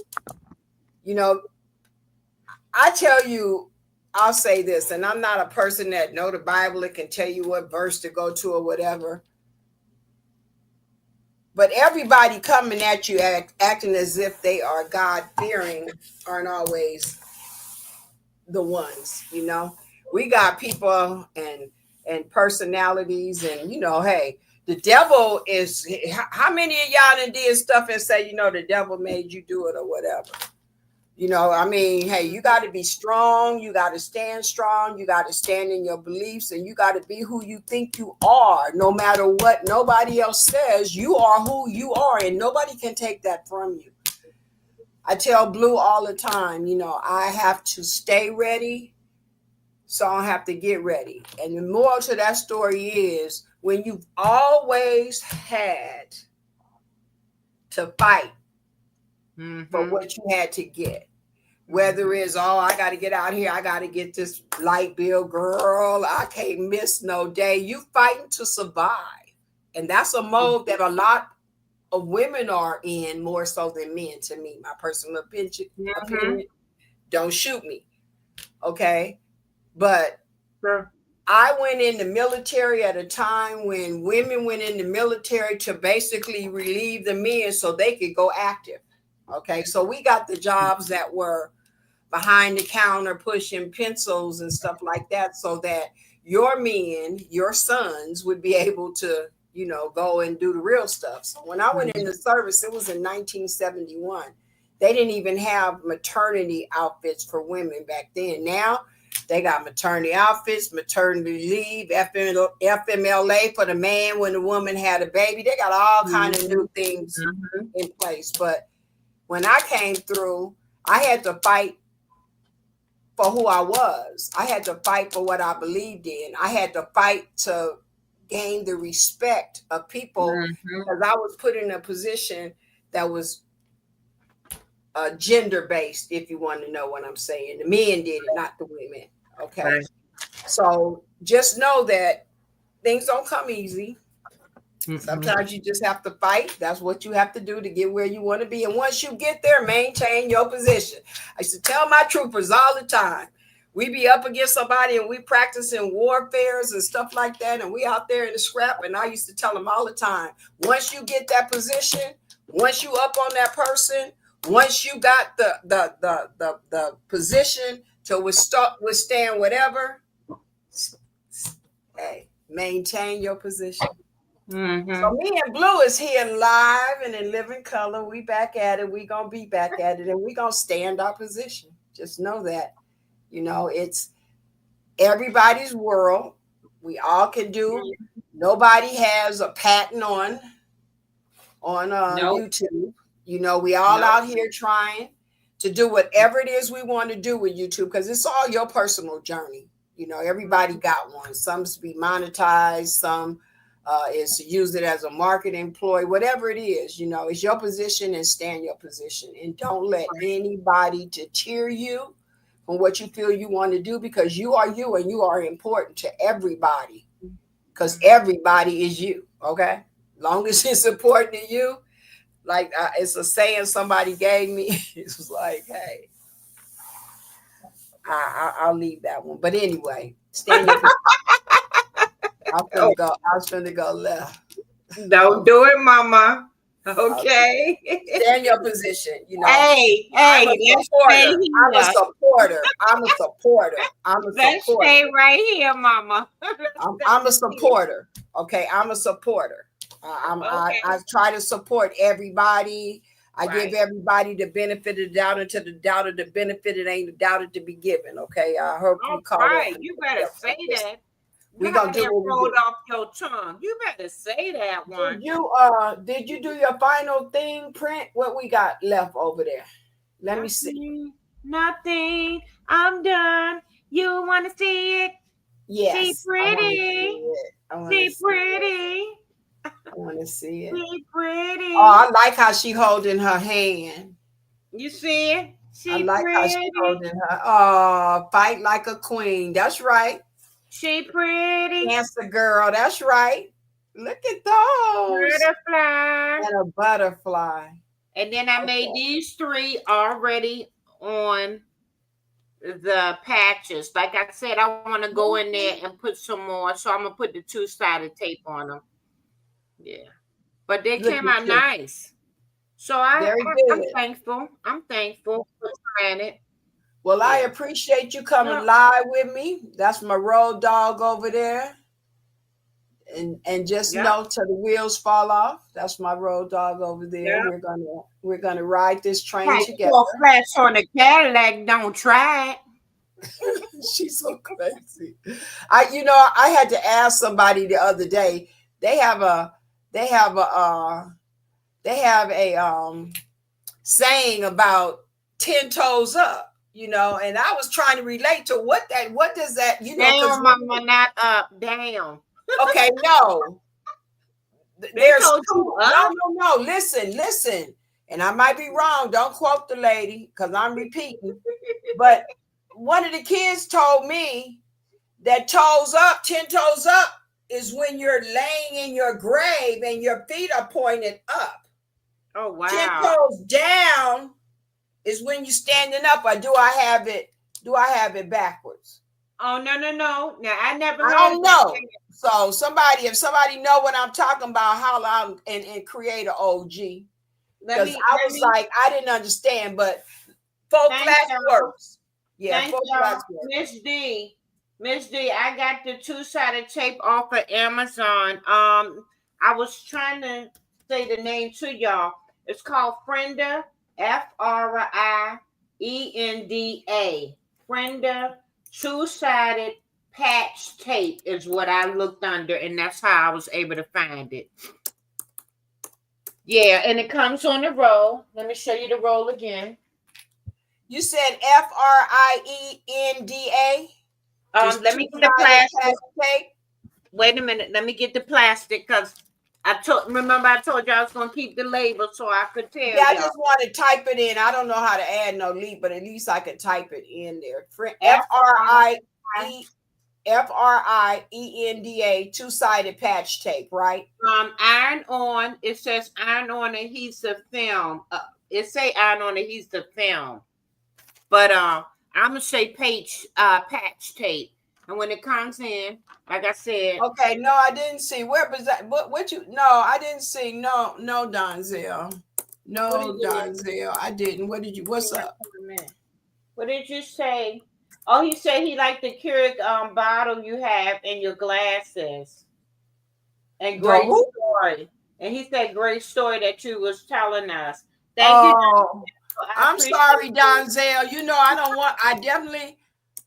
I tell you, I'll say this, and I'm not a person that know the Bible and can tell you what verse to go to or whatever. But everybody coming at you acting as if they are God-fearing aren't always the ones. We got people and personalities, and hey, the devil is. How many of y'all did stuff and say, the devil made you do it or whatever? Hey, you got to be strong. You got to stand strong. You got to stand in your beliefs, and you got to be who you think you are. No matter what nobody else says, you are who you are, and nobody can take that from you. I tell Blue all the time, I have to stay ready, so I don't have to get ready. And the moral to that story is, when you've always had to fight for what you had to get, whether it's I got to get out here, I got to get this light bill, girl, I can't miss no day. You fighting to survive, and that's a mode that a lot of women are in more so than men. To me, my personal opinion. Don't shoot me, okay? But I went in the military at a time when women went in the military to basically relieve the men so they could go active. Okay, so we got the jobs that were behind the counter pushing pencils and stuff like that, so that your men, your sons, would be able to, go and do the real stuff. So when I went in the service, it was in 1971. They didn't even have maternity outfits for women back then. Now they got maternity outfits, maternity leave, FMLA for the man when the woman had a baby. They got all kind of new things in place. But when I came through, I had to fight for who I was. I had to fight for what I believed in. I had to fight to gain the respect of people because I was put in a position that was gender based, if you want to know what I'm saying. The men did it, not the women. Okay. Right. So just know that things don't come easy. Sometimes you just have to fight. That's what you have to do to get where you want to be. And once you get there, maintain your position. I used to tell my troopers all the time, we be up against somebody and we practicing warfares and stuff like that. And we out there in the scrap. And I used to tell them all the time, once you get that position, once you up on that person, once you got the position to withstand whatever, hey, maintain your position. So me and Blue is here live and in living color. We back at it. We gonna be back at it, and we gonna stand our position. Just know that, it's everybody's world. We all can do. Nobody has a patent on YouTube. We all out here trying to do whatever it is we want to do with YouTube because it's all your personal journey. Everybody got one. Some's to be monetized. Some is to use it as a marketing ploy. Whatever it is, it's your position and stand your position. And don't let anybody deter you from what you feel you want to do because you are you and you are important to everybody because everybody is you. Okay. Long as it's important to you. Like it's a saying somebody gave me. It was like, hey, I'll leave that one. But anyway, stand your position. I was going to go left. Don't do it, Mama. Okay. Stand your position. Hey, I'm a supporter. Let's stay right here, Mama. I'm a supporter. Okay, I'm a supporter. I try to support everybody. I give everybody the benefit of the doubt until the doubt of the benefit it ain't the doubt to be given. Okay, I hope you call it. You better say that. We gonna do what rolled off your tongue. You better say that one. Did you do your final thing, Print? What we got left over there? Let me see. Nothing. I'm done. You want to see it? Yes. She pretty. She pretty. I want to see it. She pretty. Oh, I like how she holding her hand. You see it? I like how she holding her. Oh, fight like a queen. That's right. She pretty. Cancer girl. That's right. Look at those. Butterfly. And a butterfly. And then I made these 3 already on the patches. Like I said, I want to go in there and put some more. So I'm going to put the 2-sided tape on them. Yeah. But they came out nice. So I'm thankful. I'm thankful for trying it. Well, I appreciate you coming live with me. That's my road dog over there. And just know till the wheels fall off. That's my road dog over there. Yeah. We're gonna ride this train together. Flash on the Cadillac, don't try it. She's so crazy. I had to ask somebody the other day. They have a saying about 10 toes up. And I was trying to relate to what does that, down, Mama, not up, down. Okay, no. There's no. Listen. And I might be wrong. Don't quote the lady because I'm repeating. But one of the kids told me that 10 toes up is when you're laying in your grave and your feet are pointed up. Oh, wow. 10 toes down is when you're standing up, or do I have it backwards? Oh, no. Now, I never I don't know. So if somebody know what I'm talking about, holler out and create an OG. Because I didn't understand, but folk class works. Yeah, folk class works. Miss D, I got the 2-sided tape off of Amazon. I was trying to say the name to y'all. It's called Frenda FRIENDA. Frenda two-sided patch tape is what I looked under, and that's how I was able to find it. Yeah, and it comes on the roll. Let me show you the roll again. You said FRIENDA? Let me get the plastic. Wait a minute. Let me get the plastic because remember I told you I was gonna keep the label so I could tell. Yeah, I just want to type it in. I don't know how to add no leap, but at least I could type it in there. FRIENDA two-sided patch tape, right? Iron on. It says iron on adhesive film. It say iron on adhesive film, but I'm gonna say patch tape. And when it comes in, like I said. Okay, no, I didn't see. Where was that? What you? No, I didn't see. No, Donzel. No, Donzel. I didn't. What did you? What's up? What did you say? Oh, he said he liked the Keurig bottle you have in your glasses. And great story. And he said great story that you was telling us. Thank you. I'm sorry, Donzel. You know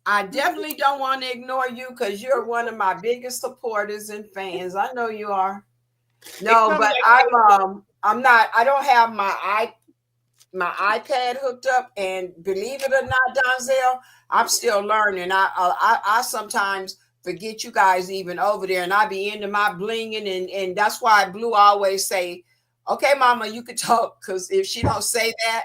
I definitely don't want to ignore you because you're one of my biggest supporters and fans. I know you are. No, but I'm not. I don't have my iPad hooked up, and believe it or not, Donzel, I'm still learning. I sometimes forget you guys even over there, and I be into my blinging, and that's why Blue always say, "Okay, Mama, you could talk," because if she don't say that,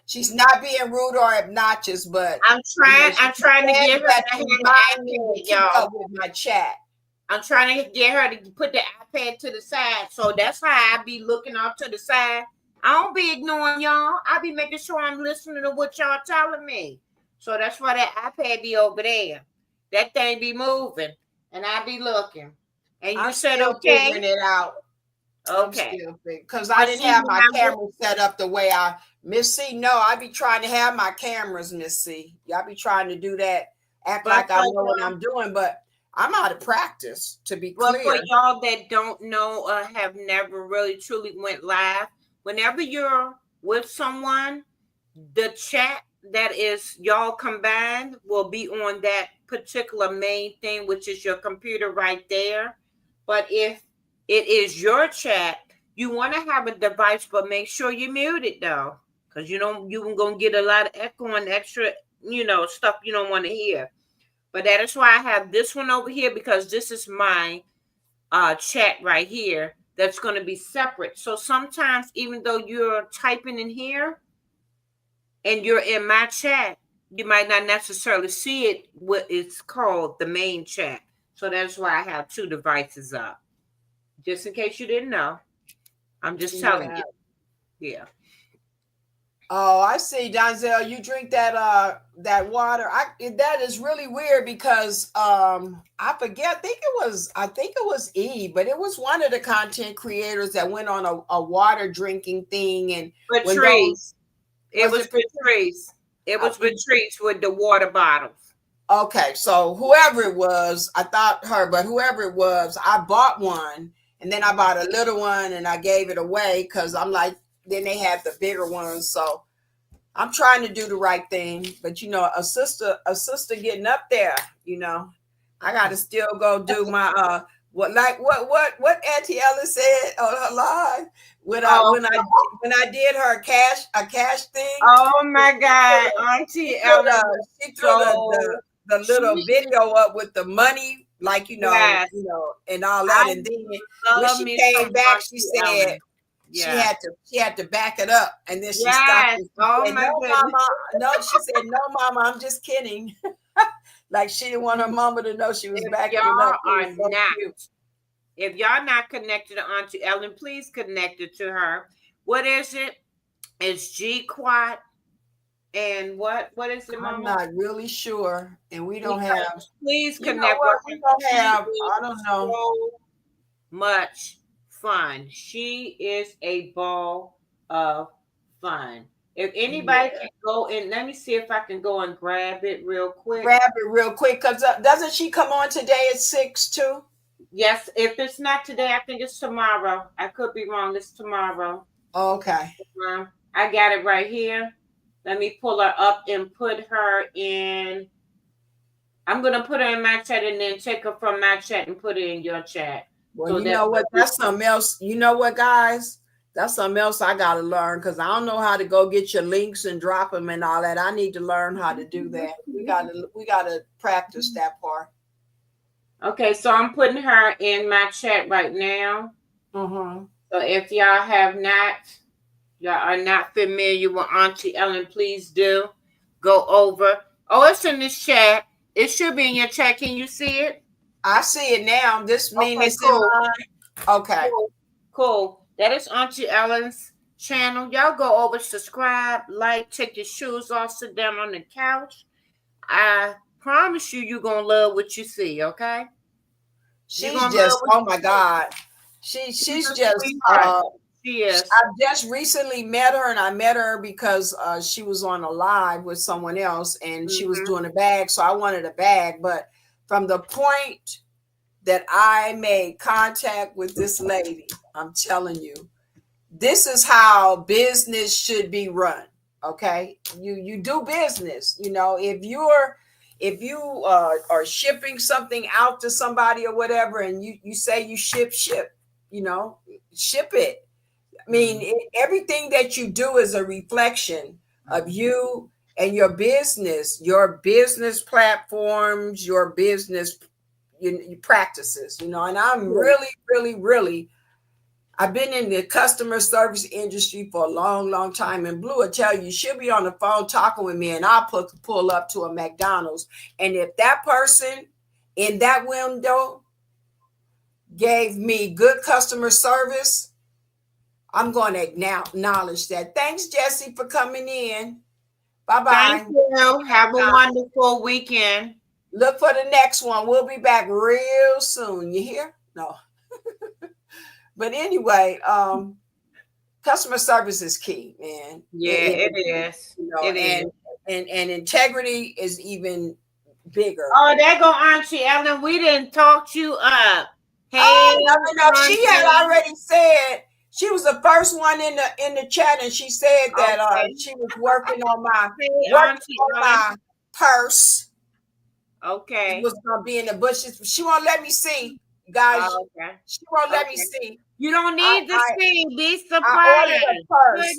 she's not being rude or obnoxious, but I'm trying to get her to remind me to keep up with my chat. I'm trying to get her to put the iPad to the side, so that's how I be looking off to the side. I don't be ignoring y'all. I be making sure I'm listening to what y'all telling me. So that's why that iPad be over there. That thing be moving, and I be looking. And you said okay. Figuring it out. Okay. Because I didn't have my camera set up the way Miss C. No, I be trying to have my cameras, Miss C. Y'all be trying to do that, act like I know what I'm doing, but I'm out of practice, to be clear. But for y'all that don't know or have never really truly went live, whenever you're with someone, the chat that is y'all combined will be on that particular main thing, which is your computer right there. But if it is your chat, you want to have a device, but make sure you mute it though, because you're going to get a lot of echo and extra, stuff you don't want to hear. But that is why I have this one over here, because this is my chat right here that's going to be separate. So sometimes, even though you're typing in here and you're in my chat, you might not necessarily see it, what it's called the main chat. So that's why I have two devices up. Just in case you didn't know. I'm just telling you. Yeah. Oh, I see, Donzel. You drink that water. That is really weird because I forget. I think it was Eve, but it was one of the content creators that went on a water drinking thing. And Patrice. It was Patrice. It was Patrice with the water bottles. Okay, so whoever it was, I thought her, but whoever it was, I bought one, and then I bought a little one, and I gave it away because I'm like. Then they have the bigger ones. So I'm trying to do the right thing. But, a sister getting up there, I got to still go do my, what Auntie Ellen said on her live when I did her cash thing. Oh my God. Auntie Ellen. She threw the little video up with the money, like, yes. and all that. And then when she came back, she said, yeah. She had to back it up, and then she stopped. And said, no, Mama. No, she said, no, Mama, I'm just kidding. Like she didn't want her mama to know she was backing it up. If y'all not connected to Auntie Ellen, please connect it to her. What is it? It's G-Quad. And what is it, Mama? I'm not really sure, and we don't have. Please connect with her. We don't have. I don't know. So much fun. She is a ball of fun. If anybody can go in, let me see if I can go and grab it real quick. Because doesn't she come on today at 6 too? Yes. If it's not today, I think it's tomorrow. I could be wrong. It's tomorrow. Okay. I got it right here. Let me pull her up and put her in. I'm gonna put her in my chat and then take her from my chat and put it in your chat. Well, So you that know what? That's something else. You know what, guys? That's something else I got to learn because I don't know how to go get your links and drop them and all that. I need to learn how to do that. We gotta practice that part. okay, so I'm putting her in my chat right now. Mm-hmm. So if y'all are not familiar with Auntie Ellen, please do go over. Oh, it's in this chat. It should be in your chat. Can you see it? I see it now. This mean Okay, it's in cool. mine. Okay. Cool. That is Auntie Ellen's channel. Y'all go over, subscribe, like, take your shoes off, sit down on the couch. I promise you, you're gonna love what you see. Okay? You're She's gonna love just, what oh you my see. God. She's She's a just sweetheart. She is. I just recently met her, and I met her because she was on a live with someone else and she was doing a bag. So I wanted a bag. But from the point that I made contact with this lady, I'm telling you, this is how business should be run. Okay. You do business. You know, if you are shipping something out to somebody or whatever, and you say you ship, you know, ship it. I mean, everything that you do is a reflection of you and your business platforms, your business practices, you know. And I'm really, really, really, I've been in the customer service industry for a long, long time. And Blue will tell you, she'll be on the phone talking with me, and I'll pull up to a McDonald's. And if that person in that window gave me good customer service, I'm going to acknowledge that. Thanks, Jesse, for coming in. Bye-bye. Thank you. Have a wonderful weekend. Look for the next one. We'll be back real soon. You hear? No. But anyway, customer service is key, man. Yeah, it is. You know, It is. and integrity is even bigger. Oh, there go Auntie Ellen. We didn't talk you up. Hey, No. She had already said she was the first one in the chat, and she said that she was working on my purse. Okay. It was gonna be in the bushes. She won't let me see, guys. Okay. She won't let me see. You don't need to see. Be surprised.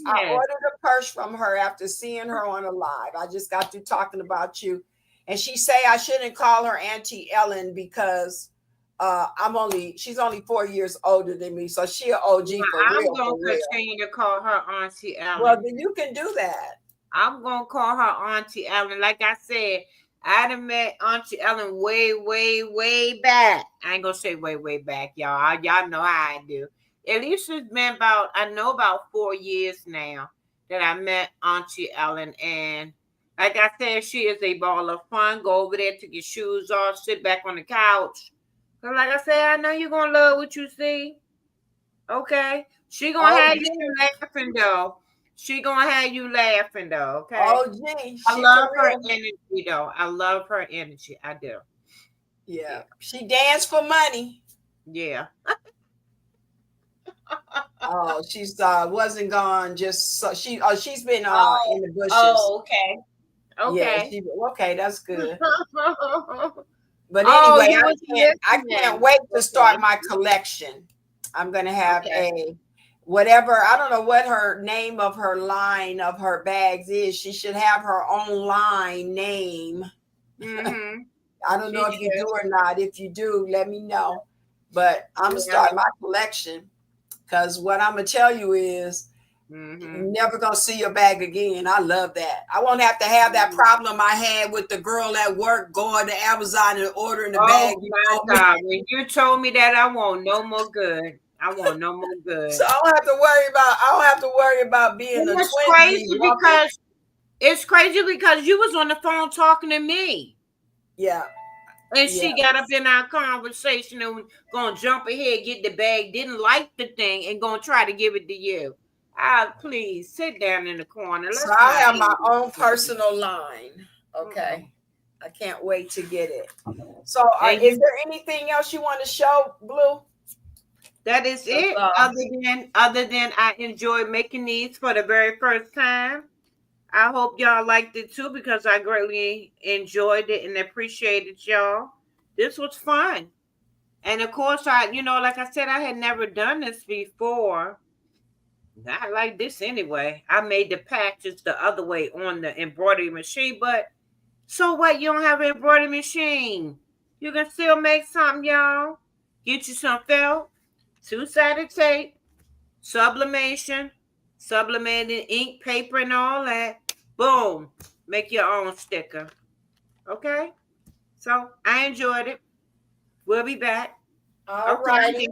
I ordered a purse from her after seeing her on a live. I just got through talking about you, and she say I shouldn't call her Auntie Ellen because she's only 4 years older than me, so she an OG for I'm real. gonna continue to call her Auntie Ellen. Well, then you can do that. I'm gonna call her Auntie Ellen. Like I said, I done met Auntie Ellen way, way, way back. I ain't gonna say way, way back, y'all. Y'all know how I do. At least it's been about 4 years now that I met Auntie Ellen. And like I said, she is a ball of fun. Go over there, take your shoes off, sit back on the couch. Cause like I said, I know you're gonna love what you see. Okay. She gonna have you laughing though. She gonna have you laughing though. Okay. Oh, gee. I love her energy though. I love her energy. I do. Yeah. She danced for money. Yeah. Oh, she's wasn't gone just so she's been in the bushes. Oh, okay. Okay. Yeah, okay, that's good. But anyway, I can't wait to start my collection. I'm gonna have a whatever, I don't know what her name of her line of her bags is. She should have her own line name. Mm-hmm. I don't know if you do or not. If you do, let me know. But I'm gonna start my collection because what I'm gonna tell you is you're never gonna see your bag again. I love that. I won't have to have that problem I had with the girl at work going to Amazon and ordering the bag. Oh my God! When you told me that, I want no more good. I want no more good. So I don't have to worry about being a It's crazy because it's crazy because you was on the phone talking to me. Yeah. And she got up in our conversation and gonna jump ahead, get the bag, didn't like the thing, and gonna try to give it to you. Please sit down in the corner. So I have my own personal line. Okay. I can't wait to get it. So is there anything else you want to show, Blue? That is it. Other than I enjoyed making these for the very first time. I hope y'all liked it too because I greatly enjoyed it and appreciated y'all. This was fun. And of course, like I said, I had never done this before. Not like this anyway. I made the patches the other way on the embroidery machine, but so what? You don't have an embroidery machine. You can still make something, y'all. Get you some felt, two-sided tape, sublimation, sublimated ink, paper, and all that. Boom. Make your own sticker. Okay? So I enjoyed it. We'll be back. All righty.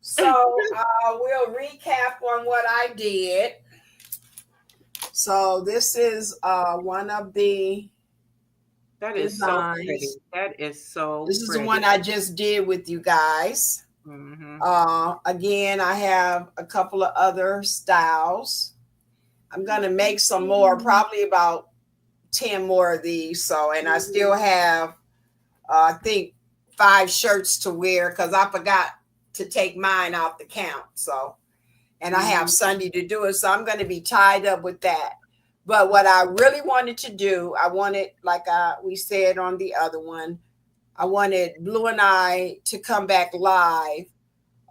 So we'll recap on what I did. So this is one of the that is designs. So pretty. That is so This pretty. is the one I just did with you guys. Mm-hmm. Again, I have a couple of other styles. I'm going to make some more, probably about 10 more of these. So, and I still have, I think, 5 shirts to wear because I forgot to take mine out the count. So, and I have Sunday to do it. So I'm going to be tied up with that. But what I really wanted to do, I wanted, like we said on the other one, I wanted Blue and I to come back live.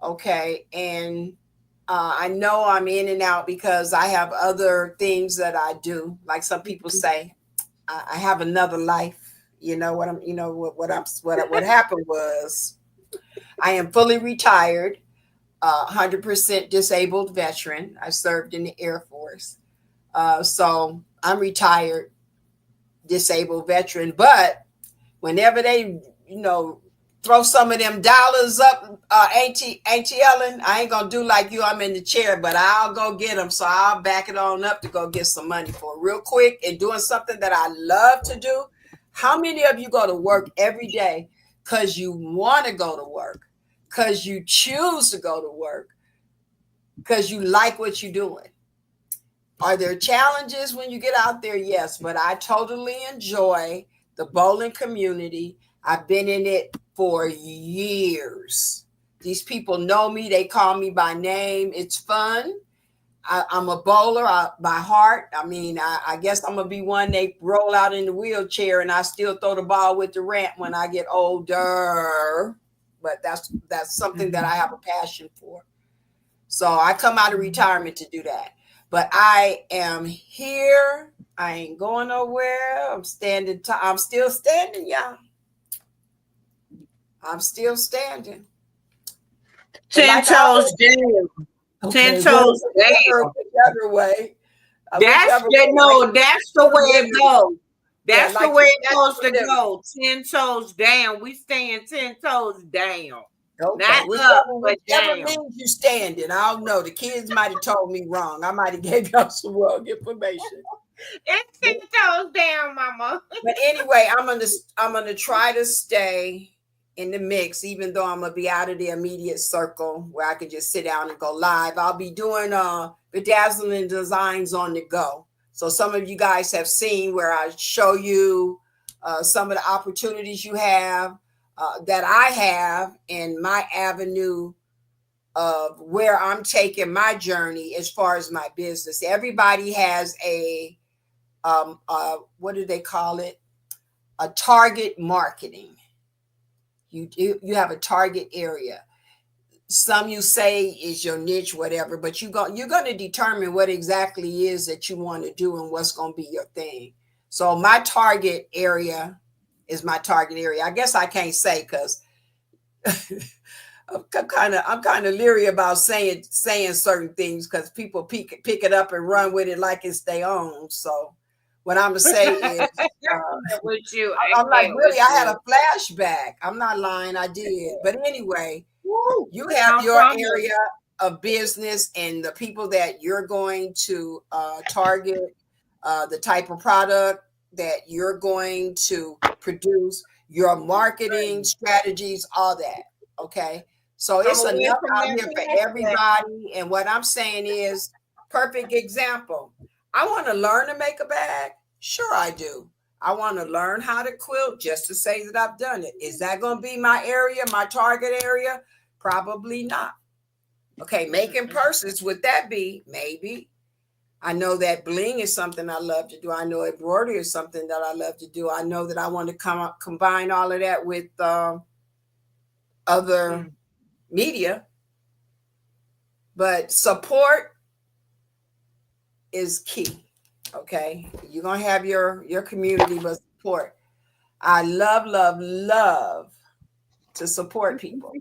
Okay. And I know I'm in and out because I have other things that I do. Like some people say, I have another life. You know what what happened was I am fully retired, 100% disabled veteran. I served in the Air Force. So I'm retired, disabled veteran. But whenever they, throw some of them dollars up, Auntie Ellen, I ain't gonna do like you. I'm in the chair, but I'll go get them. So I'll back it on up to go get some money for it real quick and doing something that I love to do. How many of you go to work every day because you want to go to work, because you choose to go to work, because you like what you're doing? Are there challenges when you get out there? Yes, but I totally enjoy the bowling community. I've been in it for years. These people know me. They call me by name. It's fun. I'm a bowler by heart. I mean, I guess I'm going to be one they roll out in the wheelchair and I still throw the ball with the ramp when I get older. But that's something that I have a passion for. So I come out of retirement to do that. But I am here. I ain't going nowhere. I'm standing. I'm still standing, y'all. I'm still standing. 10 toes down. Okay, 10 toes down. The other way. That's the way it goes. That's the way it goes to go. 10 toes down. We staying 10 toes down. Okay. Not up, but whichever down. means you standing. I don't know. The kids might have told me wrong. I might have gave y'all some wrong information. It's 10 toes down, Mama. But anyway, I'm gonna try to stay in the mix, even though I'm gonna be out of the immediate circle where I can just sit down and go live. I'll be doing bedazzling designs on the go. So some of you guys have seen where I show you some of the opportunities you have that I have in my avenue of where I'm taking my journey as far as my business. Everybody has a what do they call it? A target marketing. You have a target area. Some you say is your niche, whatever, but you're going to determine what exactly is that you want to do and what's going to be your thing. So my target area is my target area. I guess I can't say because I'm kind of leery about saying certain things because people pick it up and run with it like it's their own. So what I'm gonna say is, I'm like, really, I had a flashback. I'm not lying, I did. But anyway, you have your area of business and the people that you're going to target, the type of product that you're going to produce, your marketing strategies, all that. Okay, so it's enough out here for everybody. And what I'm saying is, perfect example. I want to learn to make a bag. Sure, I do. I want to learn how to quilt just to say that I've done it. Is that going to be my area, my target area? Probably not. Okay, making purses, would that be? Maybe. I know that bling is something I love to do. I know embroidery is something that I love to do. I know that I want to combine all of that with other media. But support is key. Okay, you're gonna have your community, but support. I love to support people.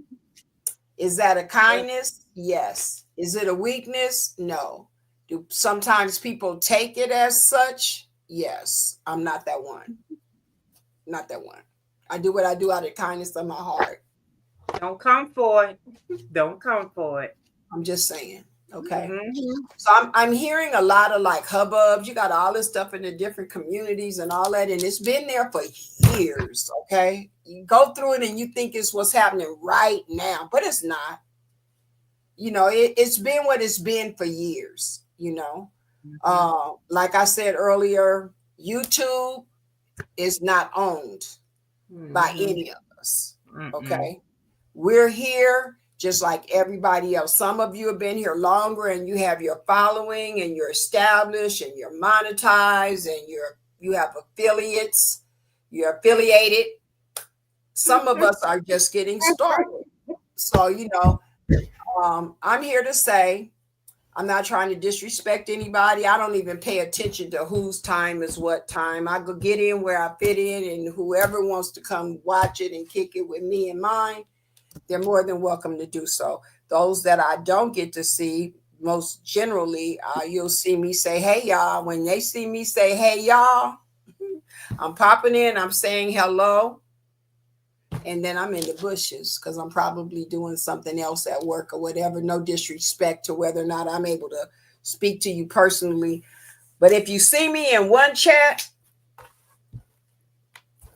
Is that a kindness? Yes. Is it a weakness? No. Do sometimes people take it as such? Yes. I'm not that one. Not that one. I do what I do out of kindness of my heart. Don't come for it. Don't come for it. I'm just saying. Okay. Mm-hmm. So I'm hearing a lot of like hubbubs. You got all this stuff in the different communities and all that, and it's been there for years. Okay, you go through it and you think it's what's happening right now, but it's not. You know, it's been what it's been for years. You know, like I said earlier, YouTube is not owned by any of us. Okay, we're here just like everybody else. Some of you have been here longer and you have your following and you're established and you're monetized and you have affiliates, you're affiliated. Some of us are just getting started. So, you know, I'm here to say, I'm not trying to disrespect anybody. I don't even pay attention to whose time is what time. I go get in where I fit in, and whoever wants to come watch it and kick it with me and mine, they're more than welcome to do so. Those that I don't get to see, most generally, you'll see me say, hey, y'all. When they see me say, hey, y'all, I'm popping in, I'm saying hello, and then I'm in the bushes because I'm probably doing something else at work or whatever. No disrespect to whether or not I'm able to speak to you personally. But if you see me in one chat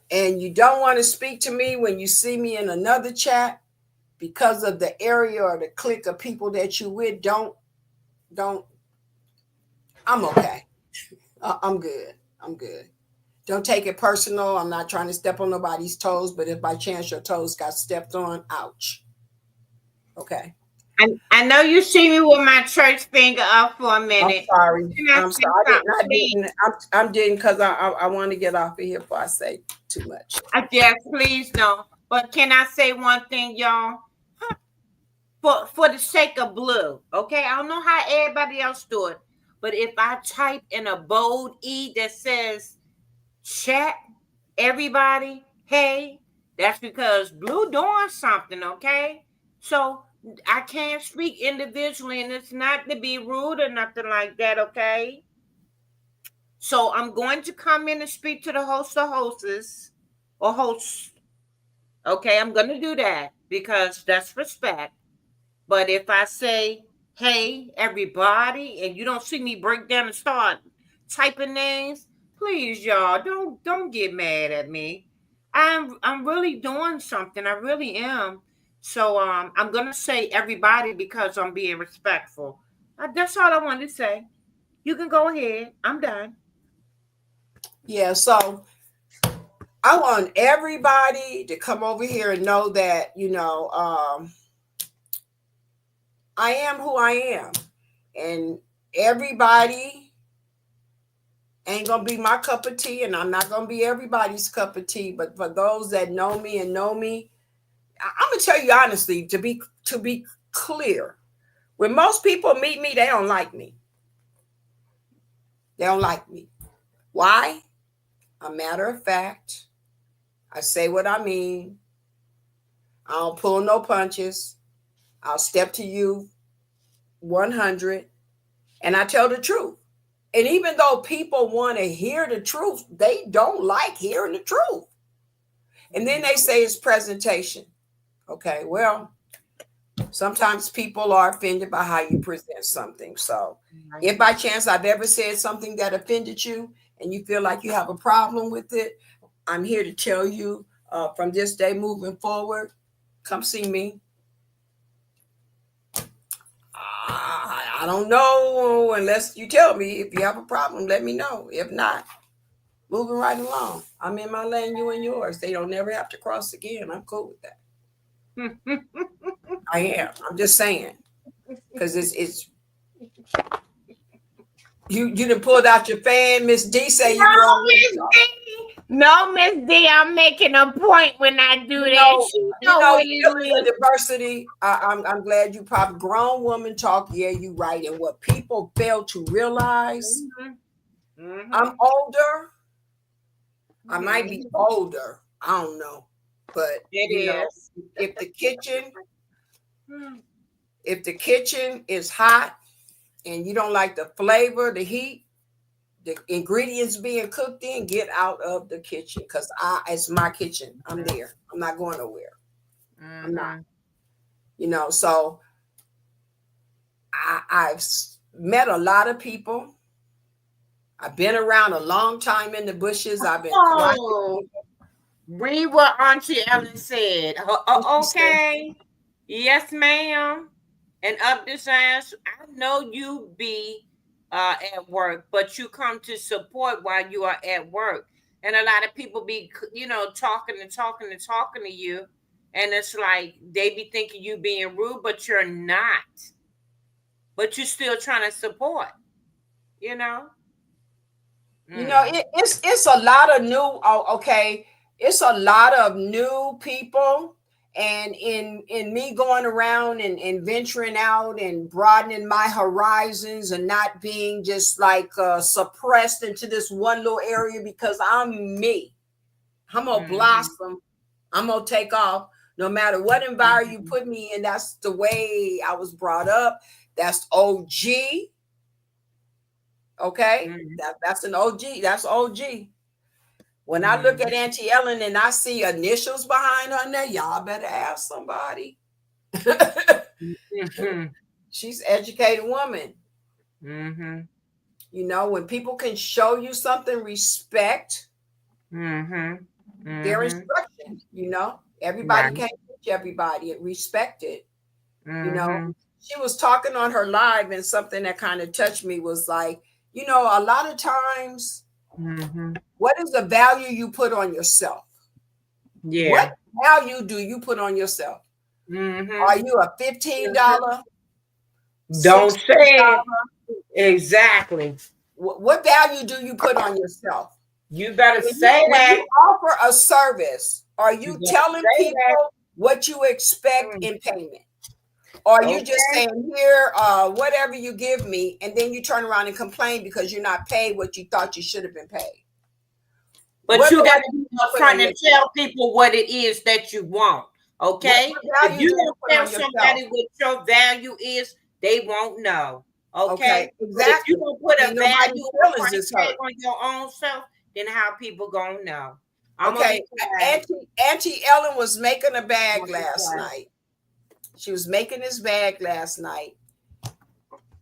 and you don't want to speak to me when you see me in another chat, because of the area or the clique of people that you with, don't, I'm okay. I'm good. I'm good. Don't take it personal. I'm not trying to step on nobody's toes, but if by chance your toes got stepped on, ouch. Okay. I know you see me with my church finger up for a minute. I'm sorry. I'm sorry. I didn't because I want to get off of here before I say too much. Yes, please don't. But can I say one thing, y'all? For the sake of blue, okay? I don't know how everybody else do it, but if I type in a bold E that says chat, everybody, hey, that's because blue doing something, okay? So I can't speak individually, and it's not to be rude or nothing like that, okay? So I'm going to come in and speak to the host or hostess or hosts. Okay, I'm going to do that because that's respect. But if I say, hey, everybody, and you don't see me break down and start typing names, please, y'all, don't get mad at me. I'm really doing something. I really am. So I'm gonna say everybody because I'm being respectful. That's all I wanted to say. You can go ahead. I'm done. Yeah, so I want everybody to come over here and know that, you know, I am who I am. And everybody ain't going to be my cup of tea, and I'm not going to be everybody's cup of tea. But for those that know me, I'm going to tell you honestly, to be clear, when most people meet me, they don't like me. They don't like me. Why? A matter of fact, I say what I mean. I don't pull no punches. I'll step to you 100, and I tell the truth. And even though people want to hear the truth, they don't like hearing the truth. And then they say it's presentation. Okay, well, sometimes people are offended by how you present something. So if by chance I've ever said something that offended you and you feel like you have a problem with it, I'm here to tell you from this day moving forward, come see me. I don't know unless you tell me. If you have a problem, let me know. If not, moving right along. I'm in my lane, you in yours. They don't never have to cross again. I'm cool with that. I am. I'm just saying. Because it's you done pulled out your fan. Miss D say you No, grown. Miss D. No, Miss D. I'm making a point when I do You that. know, She you know know, what it feeling the is. diversity. I'm glad you popped. Grown woman talk. Yeah, you right. And what people fail to realize, I'm older. I might be older. I don't know, but It you know, is. if the kitchen, if the kitchen is hot and you don't like the flavor, the heat, the ingredients being cooked in, get out of the kitchen because it's my kitchen. I'm there. I'm not going nowhere. I'm not. You know, so I've met a lot of people. I've been around a long time in the bushes. I've been watching Oh, people. read what Auntie Ellen said. What she said. Okay. Yes, ma'am. And up this ass, I know you be at work, but you come to support while you are at work. And a lot of people be, talking and talking and talking to you. And it's like they be thinking you being rude, but you're not. But you're still trying to support, you know? You know, it's a lot of new. Oh, okay, it's a lot of new people, and in me going around and venturing out and broadening my horizons and not being just like suppressed into this one little area because I'm me. I'm gonna blossom. I'm gonna take off. No matter what environment you put me in, that's the way I was brought up. That's OG. Okay, that's an OG. That's OG. When I look at Auntie Ellen and I see initials behind her name, y'all better ask somebody. She's an educated woman. You know, when people can show you something, respect their instruction. You know, everybody can't teach everybody. Respect it. You know, she was talking on her live, and something that kind of touched me was like, you know, a lot of times, what is the value you put on yourself? Yeah. What value do you put on yourself? Are you a $15? Don't say it. Exactly. What value do you put on yourself? You better When say that. you offer a service, are you telling people what you expect in payment? Or are you just saying, here, whatever you give me, and then you turn around and complain because you're not paid what you thought you should have been paid? But What you got value to be do you put upfront on and tell people what it is that you want. Okay? What If value you do you don't put on tell yourself? somebody what your value is, they won't know. Okay? But if exactly. you don't put a And nobody's value feelings price is tag hurt. on your own self, then how people gonna know? Okay, Auntie Ellen was making a bag last night. She was making this bag last night.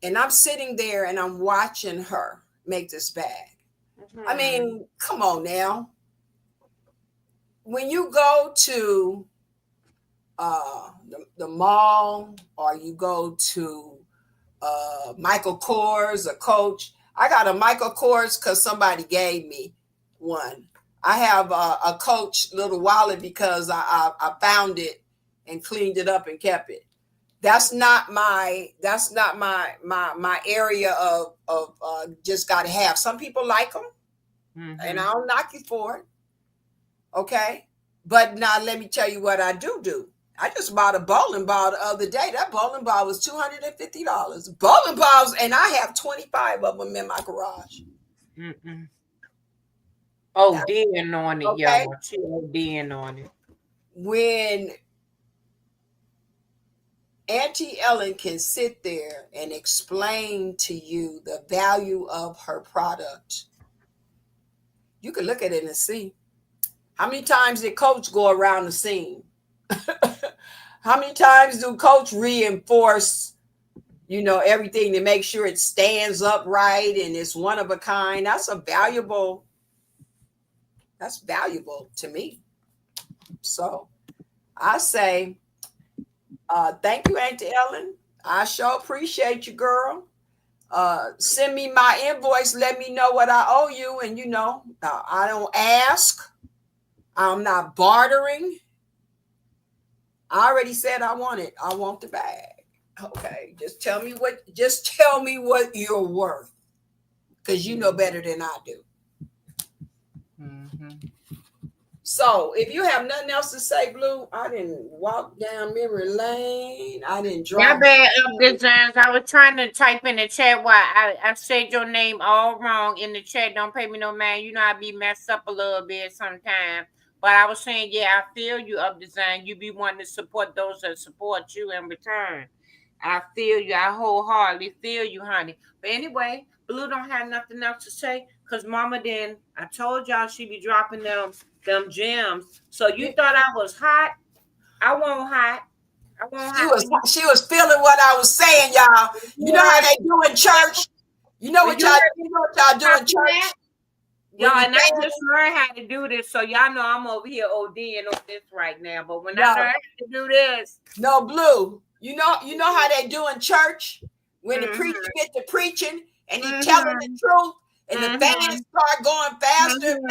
And I'm sitting there and I'm watching her make this bag. I mean, come on now. When you go to the mall or you go to Michael Kors or Coach, I got a Michael Kors because somebody gave me one. I have a Coach little wallet because I found it and cleaned it up and kept it. That's not my area of just got to have. Some people like them, and I don't knock you for it. Okay, but now let me tell you what I do. I just bought a bowling ball the other day. That bowling ball was $250. Bowling balls, and I have 25 of them in my garage. ODing on it, Okay. y'all. She ODing on it. When Auntie Ellen can sit there and explain to you the value of her product, you can look at it and see. How many times did Coach go around the scene? How many times do Coach reinforce, everything to make sure it stands upright and it's one of a kind? That's valuable to me. So I say, thank you, Auntie Ellen. I sure appreciate you, girl. Send me my invoice. Let me know what I owe you. And I don't ask. I'm not bartering. I already said I want it. I want the bag. Okay, just tell me what you're worth, because you know better than I do. Mm-hmm. So if you have nothing else to say, Blue, I didn't walk down memory lane. I didn't My drive. bad, designs. I was trying to type in the chat while I said your name all wrong in the chat. Don't pay me no mind. You know I be messed up a little bit sometimes. But I was saying, yeah, I feel you, up design. You be wanting to support those that support you in return. I feel you. I wholeheartedly feel you, honey. But anyway, Blue don't have nothing else to say because Mama then, I told y'all she be dropping them gems. So you thought I was hot? I won't hot. I won't hot. She was feeling what I was saying, y'all. You know how they do in church? You know what y'all do in church? Y'all, and I just learned how to do this, so y'all know I'm over here ODing on this right now. But when I learned how to do this, no, Blue, you know how they do in church when the preacher get to preaching and he telling the truth, and the fans start going faster and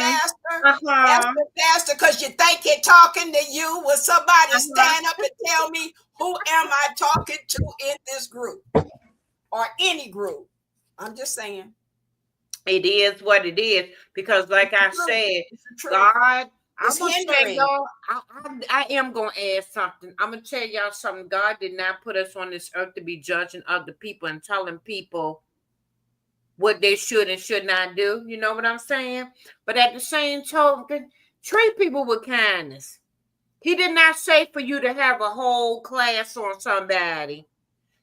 faster, because you think you're talking to you. Will somebody stand up and tell me who am I talking to in this group or any group? I'm just saying. It is what it is, because like I said, God, I'm gonna tell y'all, I am gonna add something. I'm gonna tell y'all something. God did not put us on this earth to be judging other people and telling people what they should and should not do. You know what I'm saying? But at the same token, treat people with kindness. He did not say for you to have a whole class on somebody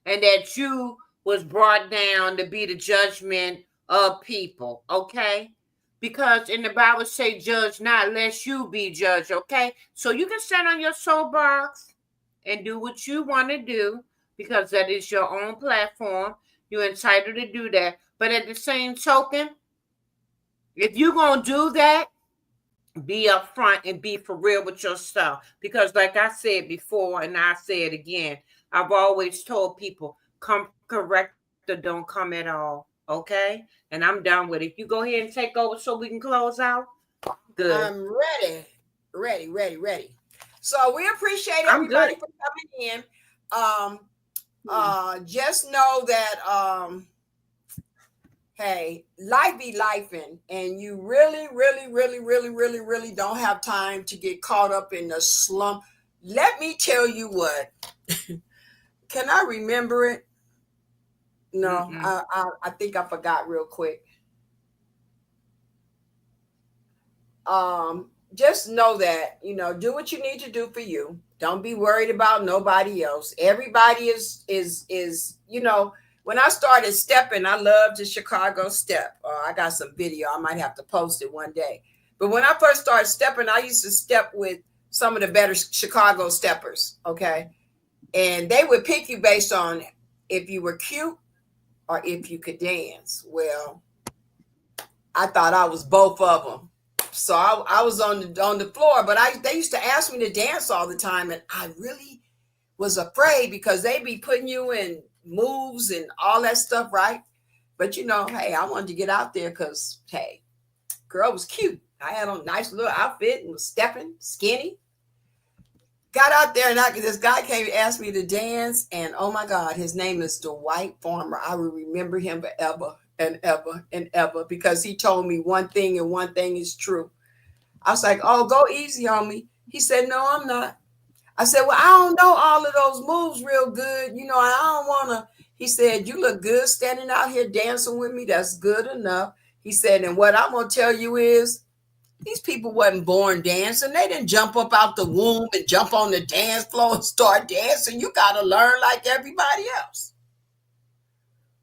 and that you was brought down to be the judgment of people, okay? Because in the Bible say, judge not lest you be judged, okay? So you can stand on your soapbox and do what you want to do, because that is your own platform. You're entitled to do that. But at the same token, if you're going to do that, be upfront and be for real with yourself. Because like I said before, and I say it again, I've always told people, come correct or don't come at all. Okay? And I'm done with it. You go ahead and take over so we can close out. Good. I'm ready. So we appreciate everybody for coming in. Just know that hey, life be lifing, and you really don't have time to get caught up in the slump. Let me tell you what. Can I remember it? No, I think I forgot real quick. Just know that, do what you need to do for you. Don't be worried about nobody else. Everybody is when I started stepping, I loved the Chicago step. I got some video. I might have to post it one day. But when I first started stepping, I used to step with some of the better Chicago steppers, okay? And they would pick you based on if you were cute or if you could dance. Well, I thought I was both of them. So I was on the floor, but they used to ask me to dance all the time, and I really was afraid because they be putting you in moves and all that stuff, right? But hey, I wanted to get out there because, hey, girl was cute. I had on a nice little outfit and was stepping, skinny. Got out there, and this guy came and asked me to dance, and oh my God, his name is Dwight Farmer. I will remember him forever and ever and ever, because he told me one thing, and one thing is true. I was like, oh, go easy on me. He said, no, I'm not. I said, well, I don't know all of those moves real good. I don't want to. He said, you look good standing out here dancing with me. That's good enough. He said, and what I'm going to tell you is, these people wasn't born dancing. They didn't jump up out the womb and jump on the dance floor and start dancing. You got to learn like everybody else.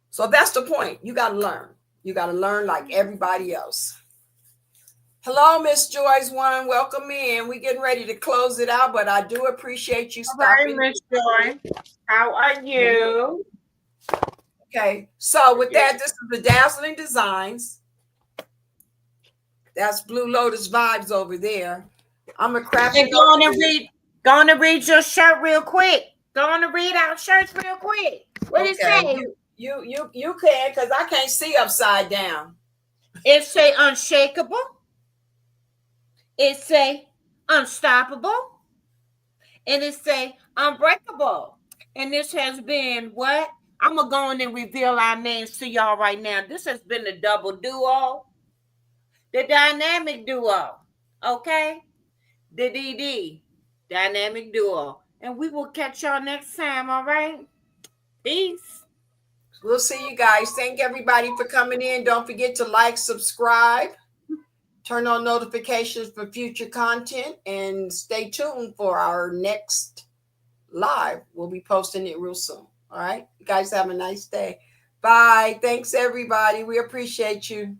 So that's the point. You got to learn. You got to learn like everybody else. Hello, Miss Joyce One. Welcome in. We're getting ready to close it out, but I do appreciate you stopping. Hi, Miss Joy. How are you? Okay. So with that, this is the Dazzling Designs. That's Blue Lotus Vibes over there. I'm a craft. And go on and read your shirt real quick. Go on and read our shirts real quick. What it say? You can, because I can't see upside down. It say unshakable. It say unstoppable. and it say Unbreakable. And this has been what? I'm gonna go in and reveal our names to y'all right now. This has been the double duo, the dynamic duo. Okay, the DD dynamic duo, and we will catch y'all next time. All right, peace. We'll see you guys. Thank everybody for coming in. Don't forget to like, subscribe, turn on notifications for future content, and stay tuned for our next live. We'll be posting it real soon. All right. You guys have a nice day. Bye. Thanks, everybody. We appreciate you.